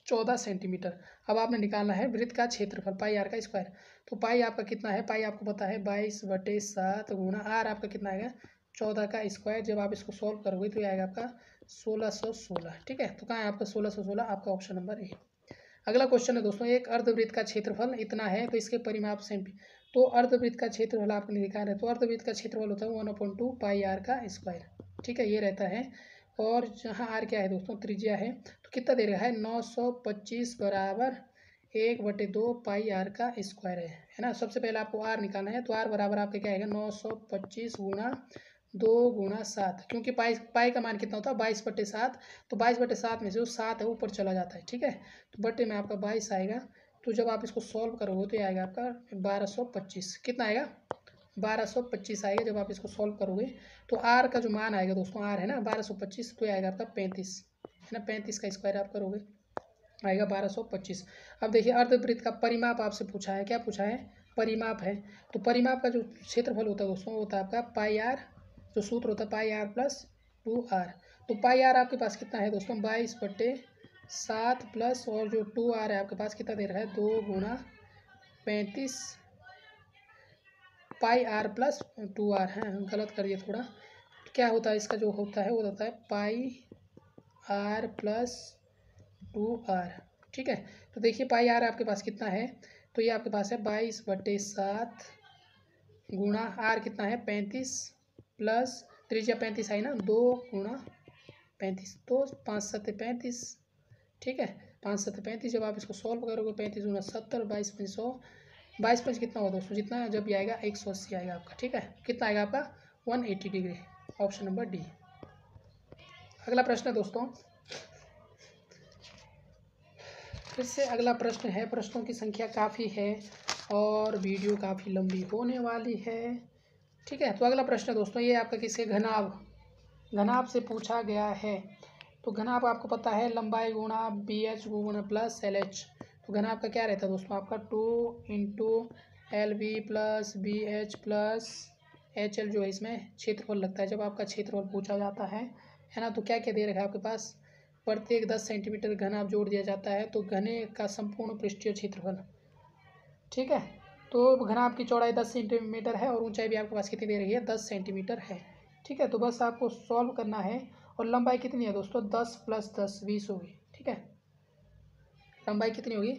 Speaker 1: 14 सेंटीमीटर। अब आपने निकालना है वृत्त का क्षेत्रफल पाई आर का स्क्वायर। तो पाई आपका कितना है, पाई आपको पता है 22/7 गुणा आर आपका कितना आएगा 14 का स्क्वायर। जब आप इसको सॉल्व करोगे तो ये आएगा आपका 1616। ठीक है, तो कहाँ है आपका 1616, आपका ऑप्शन नंबर ए। अगला क्वेश्चन है दोस्तों, एक अर्धवृत्त का क्षेत्रफल इतना है तो इसके परिमाप सेम। तो अर्धवृत्त का क्षेत्रफल आपने निकाला है, तो अर्धवृत्त का क्षेत्रफल होता है 1/2 पाई आर का स्क्वायर। ठीक है, ये रहता है। और जहाँ आर क्या है दोस्तों, त्रिज्या है, तो कितना दे रहा है 925 बराबर 1/2 पाई आर का स्क्वायर है ना। सबसे पहले आपको आर निकालना है, तो आर बराबर आपका क्या आएगा 925 × 2 × 7, क्योंकि पाई का मान कितना होता है 22/7, तो 22/7 में से जो 7 है ऊपर चला जाता है। ठीक है, तो बटे में आपका 22 आएगा। तो जब आप इसको सॉल्व करोगे तो ये आएगा आपका 1225। कितना आएगा 1225 आएगा जब आप इसको सॉल्व करोगे। तो आर का जो मान आएगा दोस्तों, आर है ना 1225, तो आएगा आपका 35, है ना। 35 का स्क्वायर आप करोगे आएगा 1225। अब देखिए अर्धवृत्त का परिमाप आपसे पूछा है, क्या पूछा है, परिमाप है। तो परिमाप का जो क्षेत्रफल होता है दोस्तों, होता है आपका पाई आर, जो सूत्र होता है पाई आर प्लस 2r। तो पाई आर आपके पास कितना है दोस्तों 22/7 प्लस, और जो 2r है आपके पास कितना दे रहा है 2 × 35 पाई आर प्लस 2r है, गलत कर दिया थोड़ा। तो क्या होता है इसका जो होता है वो होता है पाई आर प्लस 2r। ठीक है, तो देखिए पाई आर आपके पास कितना है, तो ये आपके पास है 22/7 गुणा आर कितना है 35 प्लस त्रिज्या 35 आई ना 2 × 35, तो 5 × 7 = 35। ठीक है, 5 × 7 = 35। जब आप इसको सॉल्व करोगे 35 × 70 22 × 100, 22 5 कितना होगा दोस्तों, जितना जब ये आएगा 180 आएगा आपका। ठीक है, कितना आएगा आपका 180 डिग्री, ऑप्शन नंबर डी। अगला प्रश्न है दोस्तों, फिर से अगला प्रश्न है। प्रश्नों की संख्या काफ़ी है और वीडियो काफ़ी लंबी होने वाली है। ठीक है, तो अगला प्रश्न है दोस्तों, ये आपका किसके घनाभ से पूछा गया है। तो घनाभ आपको पता है लंबाई गुणा BH गुणा प्लस LH। तो घनाभ का क्या रहता है दोस्तों, आपका 2 × LB plus BH plus HL जो है इसमें क्षेत्रफल लगता है। जब आपका क्षेत्रफल पूछा जाता है ना, तो क्या क्या दे रखा है आपके पास, प्रत्येक 10 सेंटीमीटर घनाभ जोड़ दिया जाता है, तो घने का संपूर्ण पृष्ठीय क्षेत्रफल। ठीक है, तो घनाभ की चौड़ाई 10 सेंटीमीटर है और ऊंचाई भी आपके पास कितनी दे रही है 10 सेंटीमीटर है। ठीक है, तो बस आपको सॉल्व करना है। और लंबाई कितनी है दोस्तों 10 + 10 20 होगी। ठीक है, लंबाई कितनी होगी,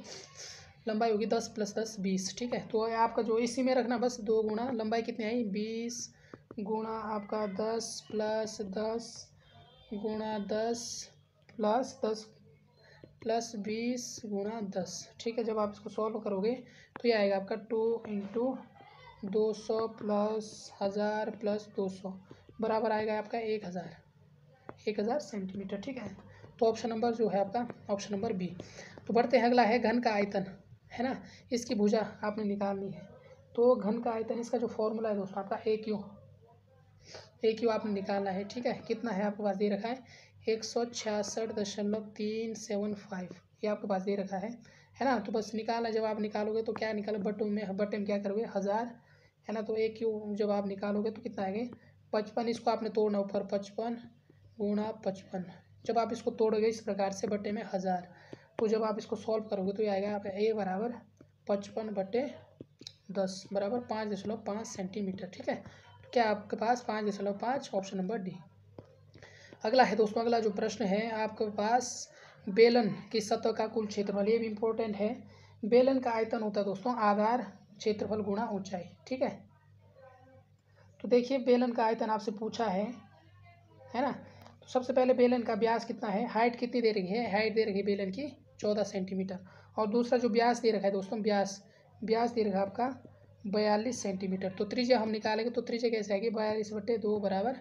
Speaker 1: लंबाई होगी 10 + 10 20। ठीक है, तो आपका जो इसी में रखना बस 2 गुणा लंबाई कितनी आई 20 गुणा आपका 10 + 10 गुणा 10 + 10 प्लस 20 गुणा 10। ठीक है, जब आप इसको सॉल्व करोगे तो ये आएगा आपका 2 × 200 प्लस 1000 प्लस 200 बराबर आएगा आपका 1000 सेंटीमीटर। ठीक है, तो ऑप्शन नंबर जो है आपका ऑप्शन नंबर बी। तो बढ़ते हैं, अगला है घन का आयतन, है ना। इसकी भुजा आपने निकालनी है। तो घन का आयतन, इसका जो फॉर्मूला है दोस्तों आपका AQ आपने निकालना है। ठीक है, कितना है आपके पास दे रखा है 166.375, ये आपके पास दे रखा है ना। तो बस निकालना, जब आप निकालोगे तो क्या निकालो बटे में क्या करोगे 1000, है ना। तो AQ जब आप निकालोगे तो कितना आएगा 55, इसको आपने तोड़ना ऊपर 55 गुणा 55। जब आप इसको तोड़ोगे इस प्रकार से बटे में 1000, तो जब आप इसको सॉल्व करोगे तो ये आएगा आप A बराबर 55/10 बराबर 5.5 सेंटीमीटर। ठीक है, तो क्या आपके पास 5.5, ऑप्शन नंबर डी। अगला है दोस्तों, अगला जो प्रश्न है आपके पास, बेलन की सतह का कुल क्षेत्रफल, ये भी इम्पोर्टेंट है। बेलन का आयतन होता है दोस्तों आधार क्षेत्रफल गुणा ऊंचाई। ठीक है, तो देखिए बेलन का आयतन आपसे पूछा है ना। तो सबसे पहले बेलन का व्यास कितना है, हाइट कितनी दे रही है, हाइट दे रही है बेलन की 14 सेंटीमीटर। और दूसरा जो व्यास दे रखा है दोस्तों, व्यास दे रखा है आपका 42 सेंटीमीटर। तो त्रिज्या हम निकालेंगे तो त्रिज्या कैसे आएगी 42/2 बराबर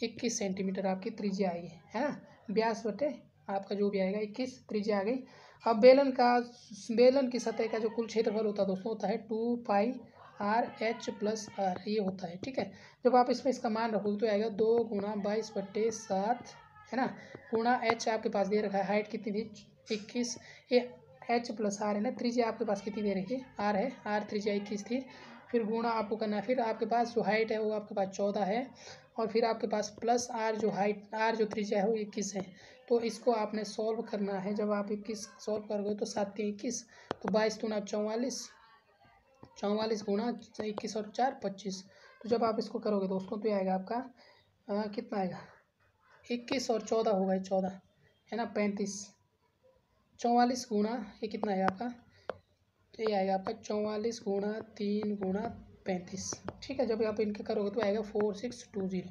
Speaker 1: 21 सेंटीमीटर आपकी त्रिज्या आएगी, है ना। व्यास बटे आपका जो भी आएगा 21 त्रिज्या आ गई। अब बेलन की सतह का जो कुल क्षेत्रफल होता है दोस्तों होता है 2 पाई आर एच प्लस आर ये होता है, ठीक है। जब आप इसमें इसका मान रखोगे तो आएगा 2 गुणा 22/7 है ना, गुणा एच आपके पास दे रखा है, हाइट कितनी थी 21, ये एच प्लस आर है ना, त्रिज्या आपके पास कितनी दे रखी है आर है, आर त्रिज्या 21 थी, फिर गुणा आपको करना है, फिर आपके पास जो हाइट है वो आपके पास 14 है, और फिर आपके पास प्लस आर जो हाइट आर जो त्रिज्या है वो 21 है। तो इसको आपने सॉल्व करना है, जब आप 21 सॉल्व करोगे तो 7 3 21, तो 22 दूना 44, 44 गुणा 21 और 4 25। तो जब आप इसको करोगे दोस्तों तो ये आएगा आपका कितना आएगा 21 और 14 होगा, 14 है ना 35, 44 गुणा ये कितना आएगा आपका, तो ये आएगा आपका 44 गुणा 3 गुणा 35, ठीक है। जब आप इनके करोगे तो आएगा 4620,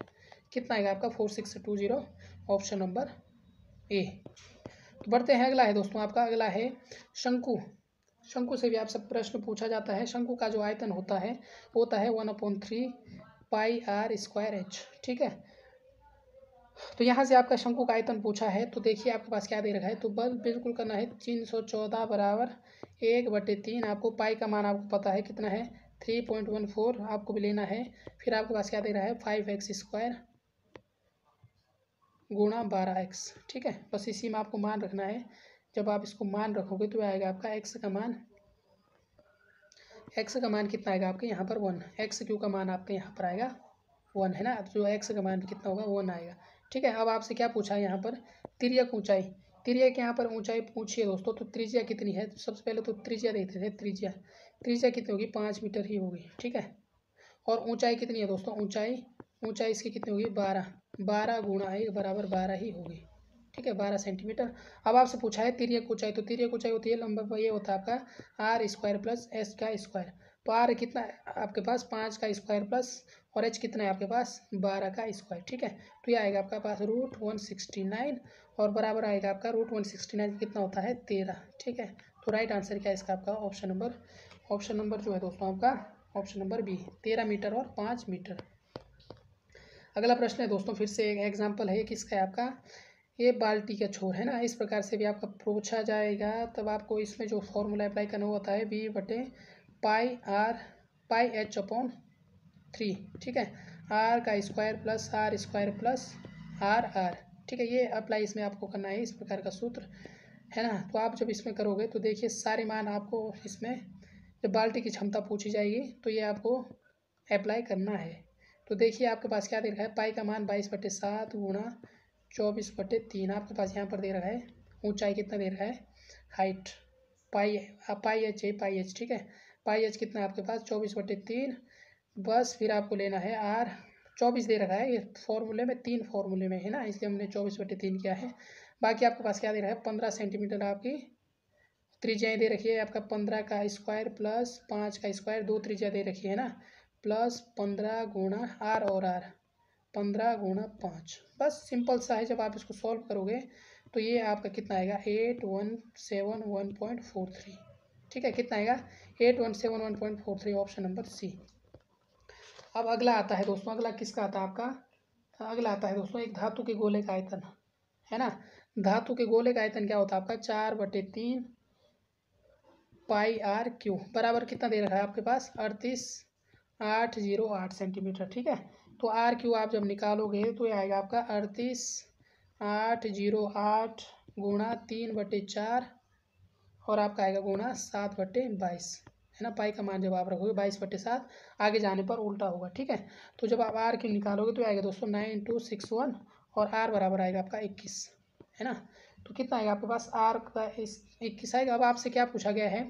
Speaker 1: कितना आएगा आपका 4620, ऑप्शन नंबर ए। तो बढ़ते हैं, अगला है दोस्तों आपका, अगला है शंकु। शंकु से भी आप सब प्रश्न पूछा जाता है। शंकु का जो आयतन होता है 1/3 पाई आर स्क्वायर एच, ठीक है। तो यहाँ से आपका शंकु का आयतन पूछा है, तो देखिए आपके पास क्या दे रखा है, तो बस बिल्कुल करना है 314 बराबर 1/3, आपको पाई का मान आपको पता है कितना है 3.14 आपको भी लेना है, फिर आपके पास क्या दे रहा है 5x² गुणा 12x, ठीक है। बस इसी में आपको मान रखना है। जब आप इसको मान रखोगे तो आएगा आपका x का मान कितना आएगा आपके यहाँ पर 1, एक्स क्यू का मान आपके यहाँ पर आएगा 1 है ना, जो x का मान कितना होगा 1 आएगा, ठीक है। अब आपसे क्या पूछा है यहाँ पर तिर्यक ऊंचाई, तिर्यक यहाँ पर ऊंचाई पूछिए दोस्तों, तो त्रिज्या कितनी है, तो सबसे पहले तो त्रिज्या देखते थे, त्रिज्या कितनी होगी 5 मीटर ही होगी, ठीक है। और ऊंचाई कितनी है दोस्तों, ऊंचाई इसकी कितनी होगी 12 गुणा 1 बराबर 12 ही होगी, ठीक है 12 सेंटीमीटर। अब आपसे पूछा है तिर्यक ऊंचाई, तो तिर्यक ऊंचाई होती है लंबा, ये होता है आपका आर स्क्वायर प्लस एस का स्क्वायर, तो आर कितना है आपके पास 5 का स्क्वायर प्लस और एच कितना है आपके पास 12 का स्क्वायर, ठीक है। तो ये आएगा आपका पास √169 और बराबर आएगा आपका √169 कितना होता है 13, ठीक है। तो राइट आंसर क्या है इसका आपका ऑप्शन नंबर जो है दोस्तों आपका ऑप्शन नंबर बी, 13 मीटर और 5 मीटर। अगला प्रश्न है दोस्तों, फिर से एक एग्जाम्पल है किसका है आपका, ये बाल्टी का छोर है ना, इस प्रकार से भी आपका पूछा जाएगा, तब आपको इसमें जो फॉर्मूला अप्लाई करना होता है V/πh/3, ठीक है, आर का square plus R square plus R, ठीक है, ये अप्लाई इसमें आपको करना है, इस प्रकार का सूत्र है ना। तो आप जब इसमें करोगे तो देखिए सारे मान आपको इसमें, जब बाल्टी की क्षमता पूछी जाएगी तो ये आपको अप्लाई करना है। तो देखिए आपके पास क्या दे रखा है, पाई का मान 22/7 गुणा 24/3 आपके पास यहाँ पर दे रखा है, ऊंचाई कितना दे रखा है, हाइट पाई एच है, पाई एच, ठीक है, पाई एच कितना है आपके पास 24/3, बस फिर आपको लेना है आर, 24 दे रखा है, ये फॉर्मूले में 3 फॉर्मूले में है ना, इसलिए हमने 24/3 किया है। बाकी आपके पास क्या दे रहा है 15 सेंटीमीटर आपकी त्रिज्याएँ दे रखी है, आपका 15 का स्क्वायर प्लस 5 का स्क्वायर, 2 त्रिज्या दे रखी है ना, प्लस 15 गुणा आर और आर 15 गुणा 5, बस सिंपल सा है। जब आप इसको सॉल्व करोगे तो ये आपका कितना आएगा 8171.43, ठीक है, कितना आएगा 8171.43, ऑप्शन नंबर सी। अब अगला आता है दोस्तों, अगला किसका आता है आपका, अगला आता है दोस्तों एक धातु के गोले का आयतन है ना, धातु के गोले का आयतन क्या होता है आपका 4/3 पाई आर क्यू बराबर कितना दे रखा है आपके पास 38,808 सेंटीमीटर, ठीक है। तो आर क्यू आप जब निकालोगे तो ये आएगा आपका 38,808 गुणा 3/4 और आपका आएगा गुणा 7/22 है ना, पाई का मान जब आप रखोगे 22/7 आगे जाने पर उल्टा होगा, ठीक है। तो जब आप आर क्यू निकालोगे तो आएगा दोस्तों 9261 और आर बराबर आएगा आपका 21 है ना। तो कितना आएगा आपके पास आर का 21 आएगा। अब आपसे क्या पूछा गया है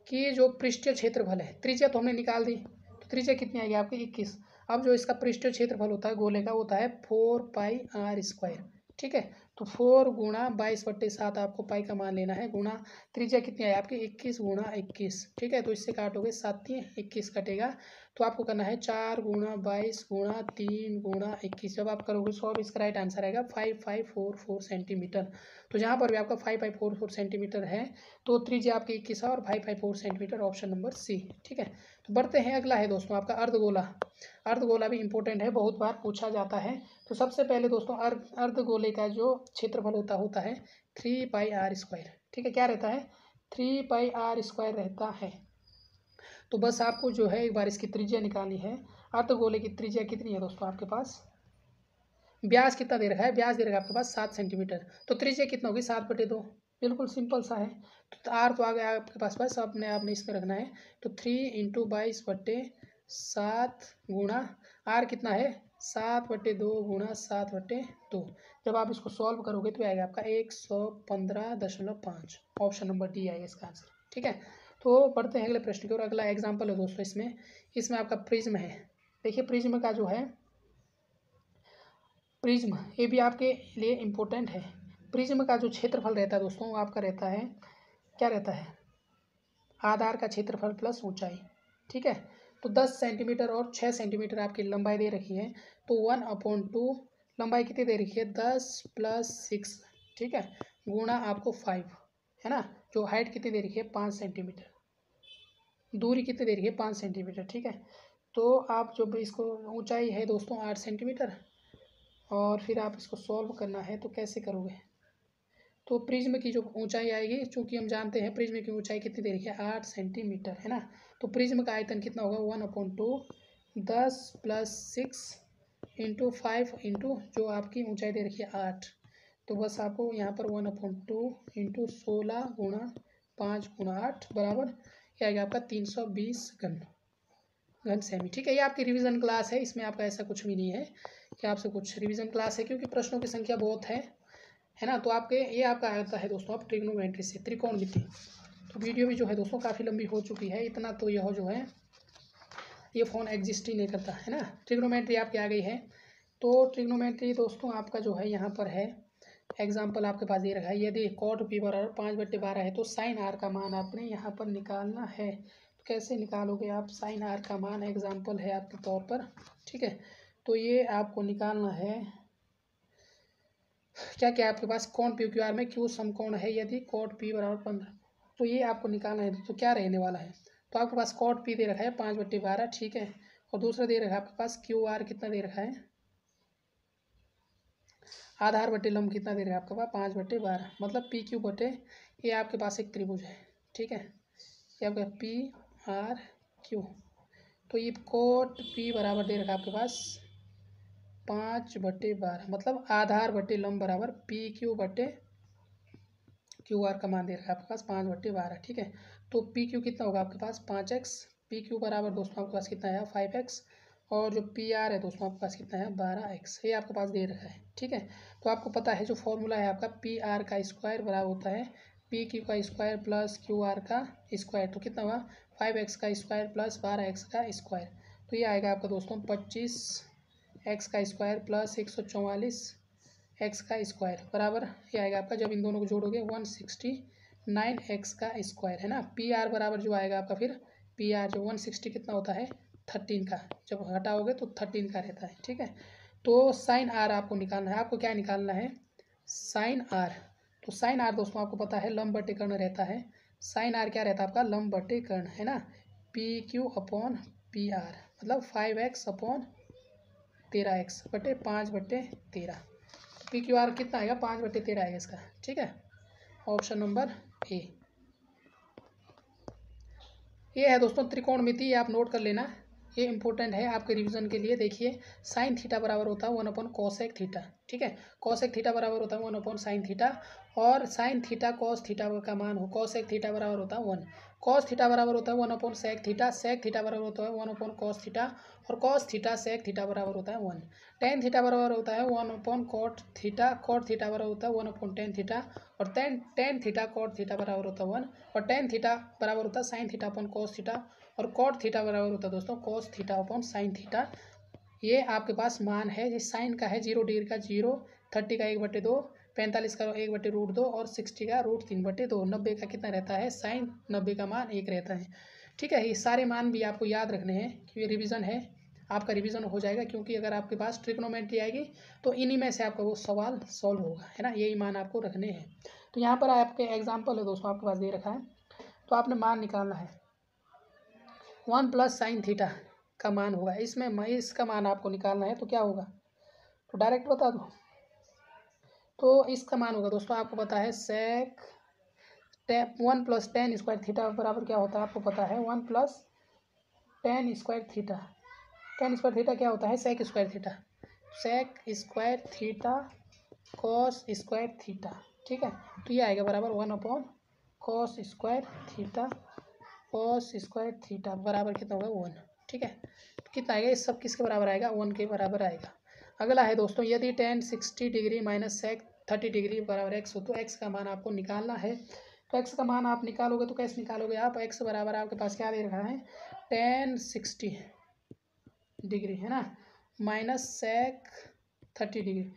Speaker 1: कि जो पृष्ठीय क्षेत्रफल है, त्रिज्या तो हमने निकाल दी, तो त्रिज्या कितनी आएगी आपकी 21। अब जो इसका पृष्ठीय क्षेत्रफल होता है गोले का होता है 4πr², ठीक है। तो 4 गुणा 22/7 आपको पाई का मान लेना है, गुणा त्रिज्या कितनी है आपकी 21 गुणा 21, ठीक है। तो इससे काटोगे 7 21 कटेगा, तो आपको करना है 4 गुणा 22 गुणा 3 गुणा 21, जब आप करोगे सॉल्व इसका राइट आंसर आएगा 5544 सेंटीमीटर। तो जहाँ पर भी आपका 5544 सेंटीमीटर है तो त्रिज्या आपकी 21 है और 554 सेंटीमीटर, ऑप्शन नंबर सी, ठीक है। तो बढ़ते हैं, अगला है दोस्तों आपका अर्धगोला। अर्धगोला भी इंपॉर्टेंट है, बहुत बार पूछा जाता है। तो सबसे पहले दोस्तों अर्धगोले का जो क्षेत्रफल होता है 3πr², ठीक है, क्या रहता है 3πr² रहता है। तो बस आपको जो है एक बार इसकी त्रिज्या निकालनी है। अर्धगोले की त्रिज्या कितनी है दोस्तों आपके पास, व्यास कितना दे रखा है, व्यास दे रखा है आपके पास 7 सेंटीमीटर, तो त्रिज्या कितना होगी 7/2, बिल्कुल सिंपल सा है। तो आर तो आ गया आपके पास, बस अपने आपने इसमें रखना है। तो 3 × 22/7 गुणा आर कितना है 7/2 गुणा 7/2। जब आप इसको सॉल्व करोगे तो आएगा आपका 115.5। ऑप्शन नंबर डी आएगा इसका आंसर। ठीक है, तो पढ़ते हैं अगले प्रश्न की और। अगला एग्जाम्पल है दोस्तों, इसमें आपका प्रिज्म है। देखिए प्रिज्म का जो है, प्रिज्म ये भी आपके लिए इम्पोर्टेंट है। प्रिज्म का जो क्षेत्रफल रहता है दोस्तों वो आपका रहता है, क्या रहता है, आधार का क्षेत्रफल प्लस ऊंचाई। ठीक है, तो 10 सेंटीमीटर और 6 सेंटीमीटर आपकी लंबाई दे रखी है, तो 1/2 लंबाई कितनी दे रखी है 10 + 6। ठीक है, गुणा आपको 5 है ना, जो हाइट कितनी दे रखी है 5 सेंटीमीटर, दूरी कितनी दे रखी है 5 सेंटीमीटर। ठीक है, तो आप जो इसको, ऊंचाई है दोस्तों 8 सेंटीमीटर, और फिर आप इसको सॉल्व करना है तो कैसे करोगे, तो प्रिज्म की जो ऊंचाई आएगी, चूंकि हम जानते हैं प्रिज्म की ऊंचाई कितनी दे रखी है 8 सेंटीमीटर है ना, तो प्रिज्म का आयतन कितना होगा 1/2 10 + 6 × 5 इंटू जो आपकी ऊंचाई दे रखी है 8। तो बस आपको यहाँ पर 1/2 × 16 गुणा 5 गुणा 8 बराबर क्या आएगा आपका 320 घन सेमी। ठीक है, ये आपकी रिवीजन क्लास है, इसमें आपका ऐसा कुछ भी नहीं है कि आपसे कुछ रिवीजन क्लास है, क्योंकि प्रश्नों की संख्या बहुत है ना। तो आपके ये आपका आता है दोस्तों आप ट्रिग्नोमेट्री से, त्रिकोणमिति। तो वीडियो भी जो है दोस्तों काफ़ी लंबी हो चुकी है, इतना तो यह जो है ये फ़ोन एग्जिस्ट ही नहीं करता है ना। ट्रिग्नोमेट्री आपकी आ गई है, तो ट्रिग्नोमेट्री दोस्तों आपका जो है यहाँ पर है, एग्जाम्पल आपके पास दे रखा है, यदि cot p बराबर 5/12 है तो साइन आर का मान आपने यहाँ पर निकालना है। तो कैसे निकालोगे आप साइन आर का मान, एग्जाम्पल है आपके तौर पर। ठीक है, तो ये आपको निकालना है, क्या क्या आपके पास कोण पी क्यू आर में क्यू समकोण है, यदि cot p बराबर 15, तो ये आपको निकालना है। तो क्या रहने वाला है, तो आपके पास cot p दे रखा है 5/12। ठीक है, और दूसरा दे रखा है आपके पास क्यू आर कितना दे रखा है, आधार बटे लंब कितना दे रहा है आपके पास 5/12, मतलब पी क्यू बटे, ये आपके पास एक त्रिभुज है। ठीक है, ये आपका पी आर क्यू, तो ये cot p बराबर दे रखा है आपके पास 5/12, मतलब आधार बटे लंब बराबर पी क्यू बटे क्यू आर का मान दे रखा है आपके पास 5/12। ठीक है, तो पी क्यू कितना होगा आपके पास 5x, पी क्यू बराबर दोस्तों आपके पास कितना है 5x, और जो पी आर है दोस्तों आपके पास कितना है 12x, ये आपके पास दे रखा है। ठीक है, तो आपको पता है जो फॉर्मूला है आपका पी आर का स्क्वायर बराबर होता है पी क्यू का स्क्वायर प्लस क्यू आर का स्क्वायर, तो कितना हुआ 5x का स्क्वायर प्लस 12x का स्क्वायर। तो ये आएगा आपका दोस्तों 25x का स्क्वायर प्लस 144 एक्स का स्क्वायर बराबर, ये आएगा आपका, जब इन दोनों को जोड़ोगे 169x का स्क्वायर है ना। पी आर बराबर जो आएगा आपका, फिर पी आर जो 160 कितना होता है 13 का, जब हटाओगे तो 13 का रहता है। ठीक है, तो साइन आर आपको निकालना है, आपको क्या निकालना है साइन आर। तो साइन आर दोस्तों आपको पता है लंब बटे कर्ण रहता है, साइन आर क्या रहता है आपका लंब बटे कर्ण है ना, P Q upon P R, मतलब 5x अपॉन 13x बटे 5/13। पी क्यू आर कितना आएगा 5/13 आएगा इसका। ठीक है, ऑप्शन नंबर ए ये है दोस्तों त्रिकोणमिति, ये आप नोट कर लेना, ये इंपॉर्टेंट है आपके रिवीजन के लिए। देखिए साइन थीटा बराबर होता है 1/cosec थीटा। ठीक है, cosec थीटा बराबर होता है 1/sin थीटा, और साइन थीटा cos थीटा का मान हो, cosec थीटा बराबर होता है 1, cos थीटा बराबर होता है 1/sec थीटा, sec थीटा बराबर होता है 1/cos थीटा, और cos थीटा sec थीटा बराबर होता है 1, tan थीटा बराबर होता है 1/cot थीटा, cot थीटा बराबर होता है 1/tan थीटा, और tan थीटा cot थीटा बराबर होता है 1, और tan थीटा बराबर होता है sin theta upon cos theta, और cot थीटा बराबर होता है दोस्तों cos theta upon sin theta. ये आपके पास मान है, जिस साइन का है 0 डिग्री का 0, 30 का 1/2, 45 का 1/√2, और 60 का √3/2, 90 का कितना रहता है साइन 90 का मान 1 रहता है। ठीक है, ये सारे मान भी आपको याद रखने हैं, क्योंकि रिवीजन है, आपका रिवीजन हो जाएगा, क्योंकि अगर आपके पास ट्रिग्नोमेट्री आएगी तो इन्हीं में से आपका वो सवाल सॉल्व होगा है ना, यही मान आपको रखने हैं। तो यहाँ पर आपके एग्जाम्पल है दोस्तों आपके पास दे रखा है, तो आपने मान निकालना है 1 + sin थीटा का मान होगा, इसमें इसका मान आपको निकालना है, तो क्या होगा, तो डायरेक्ट बता दो, तो इसका मान होगा दोस्तों आपको पता है sec 1 + tan² थीटा बराबर क्या होता है आपको पता है 1 + tan square theta. Tan square theta क्या होता है? Sec square theta. Sec square theta cos square theta, ठीक है। तो ये आएगा बराबर 1 cos square theta cos square theta बराबर कितना होगा? 1, ठीक है। तो कितना आएगा? ये सब किसके बराबर आएगा? 1 के बराबर आएगा। अगला है दोस्तों, यदि tan 60 degree minus sec 30 degree बराबर x हो तो x का मान आपको निकालना है। तो x का मान आप निकालोगे तो कैसे निकालोगे आप? x बराबर आपके पास क्या दे रखा है? tan 60 डिग्री है ना, माइनस सेक 30 डिग्री।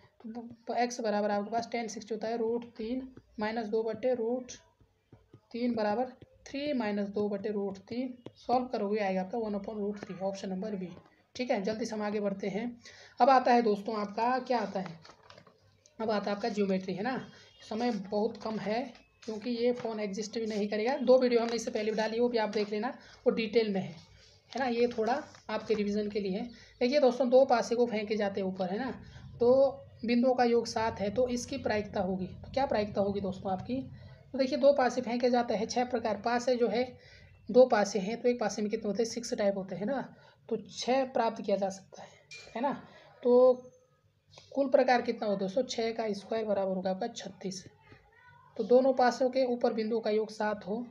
Speaker 1: तो x बराबर आपके पास tan 60 होता है √3 माइनस 2/√3 बराबर 3 माइनस 2/√3। सॉल्व करोगे आएगा आपका 1/√3, ऑप्शन नंबर बी, ठीक है। जल्दी से हम आगे बढ़ते हैं। अब आता है दोस्तों आपका क्या आता है? अब आता है आपका ज्योमेट्री, है ना। समय बहुत कम है क्योंकि ये फ़ोन एग्जिस्ट भी नहीं करेगा। 2 वीडियो हमने इससे पहले भी डाली, वो भी आप देख लेना, वो डिटेल में है ना। ये थोड़ा आपके रिवीजन के लिए है। देखिए दोस्तों, 2 पासे को फेंके जाते हैं ऊपर, है ना। तो बिंदुओं का योग 7 है तो इसकी प्रायिकता होगी। तो क्या प्रायिकता होगी दोस्तों आपकी? तो देखिए 2 पासे फेंके जाते हैं, 6 प्रकार पासे जो है, 2 पासे हैं तो एक पासे में कितने होते हैं? 6 टाइप होते हैं ना। तो 6 प्राप्त किया जा सकता है ना। तो कुल प्रकार कितना हो दोस्तों? 6 का स्क्वायर बराबर होगा आपका 36। तो दोनों पासों के ऊपर बिंदुओं का योग 7 हो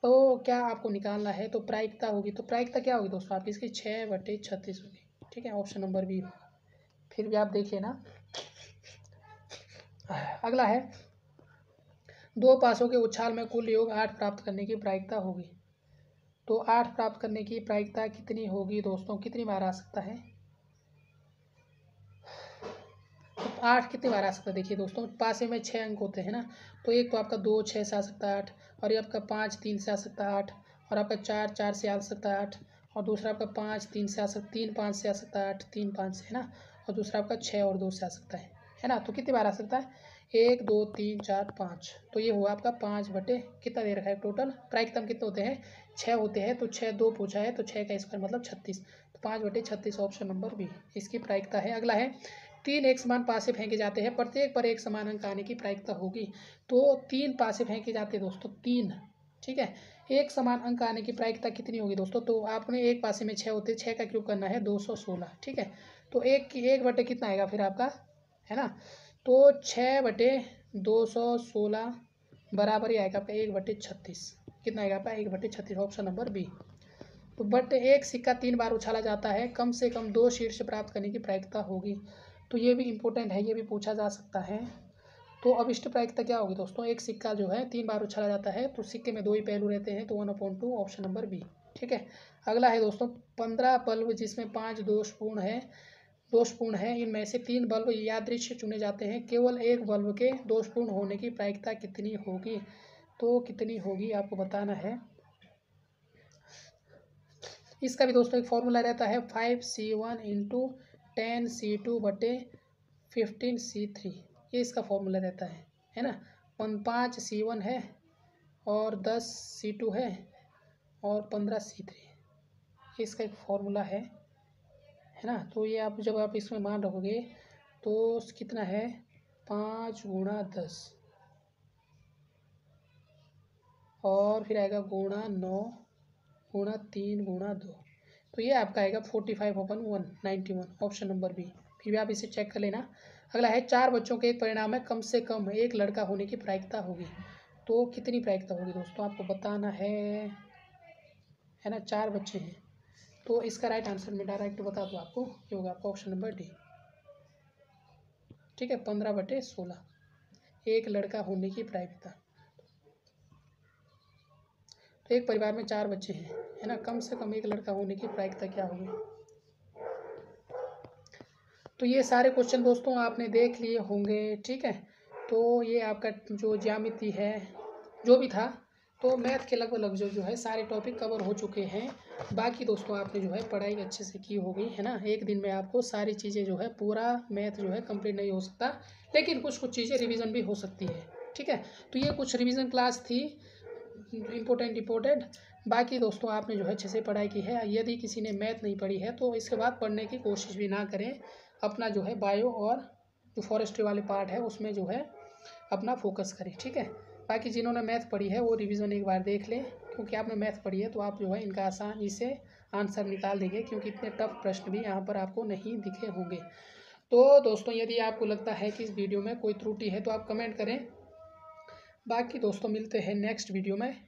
Speaker 1: तो क्या आपको निकालना है? तो प्रायिकता होगी। तो प्रायिकता क्या होगी दोस्तों आपकी? इसकी 6/36 होगी, ठीक है। ऑप्शन नंबर बी होगा। फिर भी आप देख लेना। अगला है, 2 पासों के उछाल में कुल योग 8 प्राप्त करने की प्रायिकता होगी। तो 8 प्राप्त करने की प्रायिकता कितनी होगी दोस्तों? कितनी बार आ सकता है? 8 कितनी बार आ सकता है? देखिए दोस्तों, पासे में 6 अंक होते हैं ना। तो एक तो आपका 2 6 से आ सकता है 8, और ये आपका 5 3 से आ सकता है 8, और आपका 4 4 से आ सकता है 8, और दूसरा आपका 5 3 से आ सकता 3 5 से आ सकता है 8 3 5 से, है ना। और दूसरा आपका 6 और 2 से आ सकता है ना। तो कितनी बार आ सकता है? 1 2 3 4 5। तो ये हुआ आपका 5 बटे कितना दे रखा है टोटल? प्रायिकता कितने होते हैं? 6 होते हैं। तो 6 2 पूछा है तो 6 का स्क्वायर मतलब 36। तो 5/36 ऑप्शन नंबर बी इसकी प्रायिकता है। अगला है, 3 एक समान पासे फेंके जाते हैं, प्रत्येक पर एक समान अंक आने की प्रायिकता होगी। तो 3 पासे फेंके जाते हैं दोस्तों, 3, ठीक है। एक समान अंक आने की प्रायिकता कितनी होगी दोस्तों? तो आपने एक पासे में 6 होते हैं, 6 का क्यूब करना है 216, ठीक है। तो एक बटे कितना आएगा फिर आपका, है ना। तो 6/216 बराबर ही आएगा आपका 1/36। कितना आएगा आपका? 1/36, ऑप्शन नंबर बी। तो बट एक सिक्का 3 बार उछाला जाता है, कम से कम 2 शीर्ष प्राप्त करने की प्रायिकता होगी। तो ये भी इम्पोर्टेंट है, ये भी पूछा जा सकता है। तो अभिष्ट प्रायिकता क्या होगी दोस्तों? एक सिक्का जो है 3 बार उछाला जाता है तो सिक्के में 2 ही पहलू रहते हैं, तो 1/2, ऑप्शन नंबर बी, ठीक है। अगला है दोस्तों, 15 बल्ब जिसमें 5 दोषपूर्ण है, इनमें से 3 बल्ब यादृच्छिक चुने जाते हैं, केवल एक बल्ब के दोषपूर्ण होने की प्रायिकता कितनी होगी? तो कितनी होगी आपको बताना है। इसका भी दोस्तों एक फॉर्मूला रहता है, 5C1 इंटू 10C2/15C3। ये इसका फॉर्मूला रहता है ना। 5C1 है और 10C2 है और 15C3, इसका एक फॉर्मूला है ना। तो ये आप जब आप इसमें मान रखोगे तो कितना है? 5 × 10 और फिर आएगा गुणा 9 × 3 × 2। तो ये आपका आएगा 45/191, ऑप्शन नंबर बी। फिर भी आप इसे चेक कर लेना। अगला है, 4 बच्चों के एक परिणाम में कम से कम एक लड़का होने की प्रायिकता होगी। तो कितनी प्रायिकता होगी दोस्तों आपको बताना है ना। 4 बच्चे हैं तो इसका राइट आंसर मैं डायरेक्ट बता दूँ आपको, ये होगा आपका ऑप्शन नंबर डी, ठीक है। 15/16 एक लड़का होने की प्रायिकता। तो एक परिवार में 4 बच्चे हैं, है ना, कम से कम एक लड़का होने की प्रायिकता क्या होगी? तो ये सारे क्वेश्चन दोस्तों आपने देख लिए होंगे, ठीक है। तो ये आपका जो ज्यामिति है जो भी था, तो मैथ के लगभग जो है सारे टॉपिक कवर हो चुके हैं। बाकी दोस्तों आपने जो है पढ़ाई अच्छे से की होगी, है ना। एक दिन में आपको सारी चीज़ें जो है पूरा मैथ जो है कंप्लीट नहीं हो सकता, लेकिन कुछ चीज़ें रिवीजन भी हो सकती है, ठीक है। तो ये कुछ रिवीजन क्लास थी, इम्पोर्टेंट। बाकी दोस्तों आपने जो है अच्छे से पढ़ाई की है। यदि किसी ने मैथ नहीं पढ़ी है तो इसके बाद पढ़ने की कोशिश भी ना करें, अपना जो है बायो और जो फॉरेस्ट्री वाले पार्ट है उसमें जो है अपना फोकस करें, ठीक है। बाकी जिन्होंने मैथ पढ़ी है वो रिवीजन एक बार देख लें, क्योंकि आपने मैथ पढ़ी है तो आप जो है इनका आसानी से आंसर निकाल देंगे, क्योंकि इतने टफ प्रश्न भी यहाँ पर आपको नहीं दिखे होंगे। तो दोस्तों यदि आपको लगता है कि इस वीडियो में कोई त्रुटि है तो आप कमेंट करें। बाकी दोस्तों मिलते हैं नेक्स्ट वीडियो में।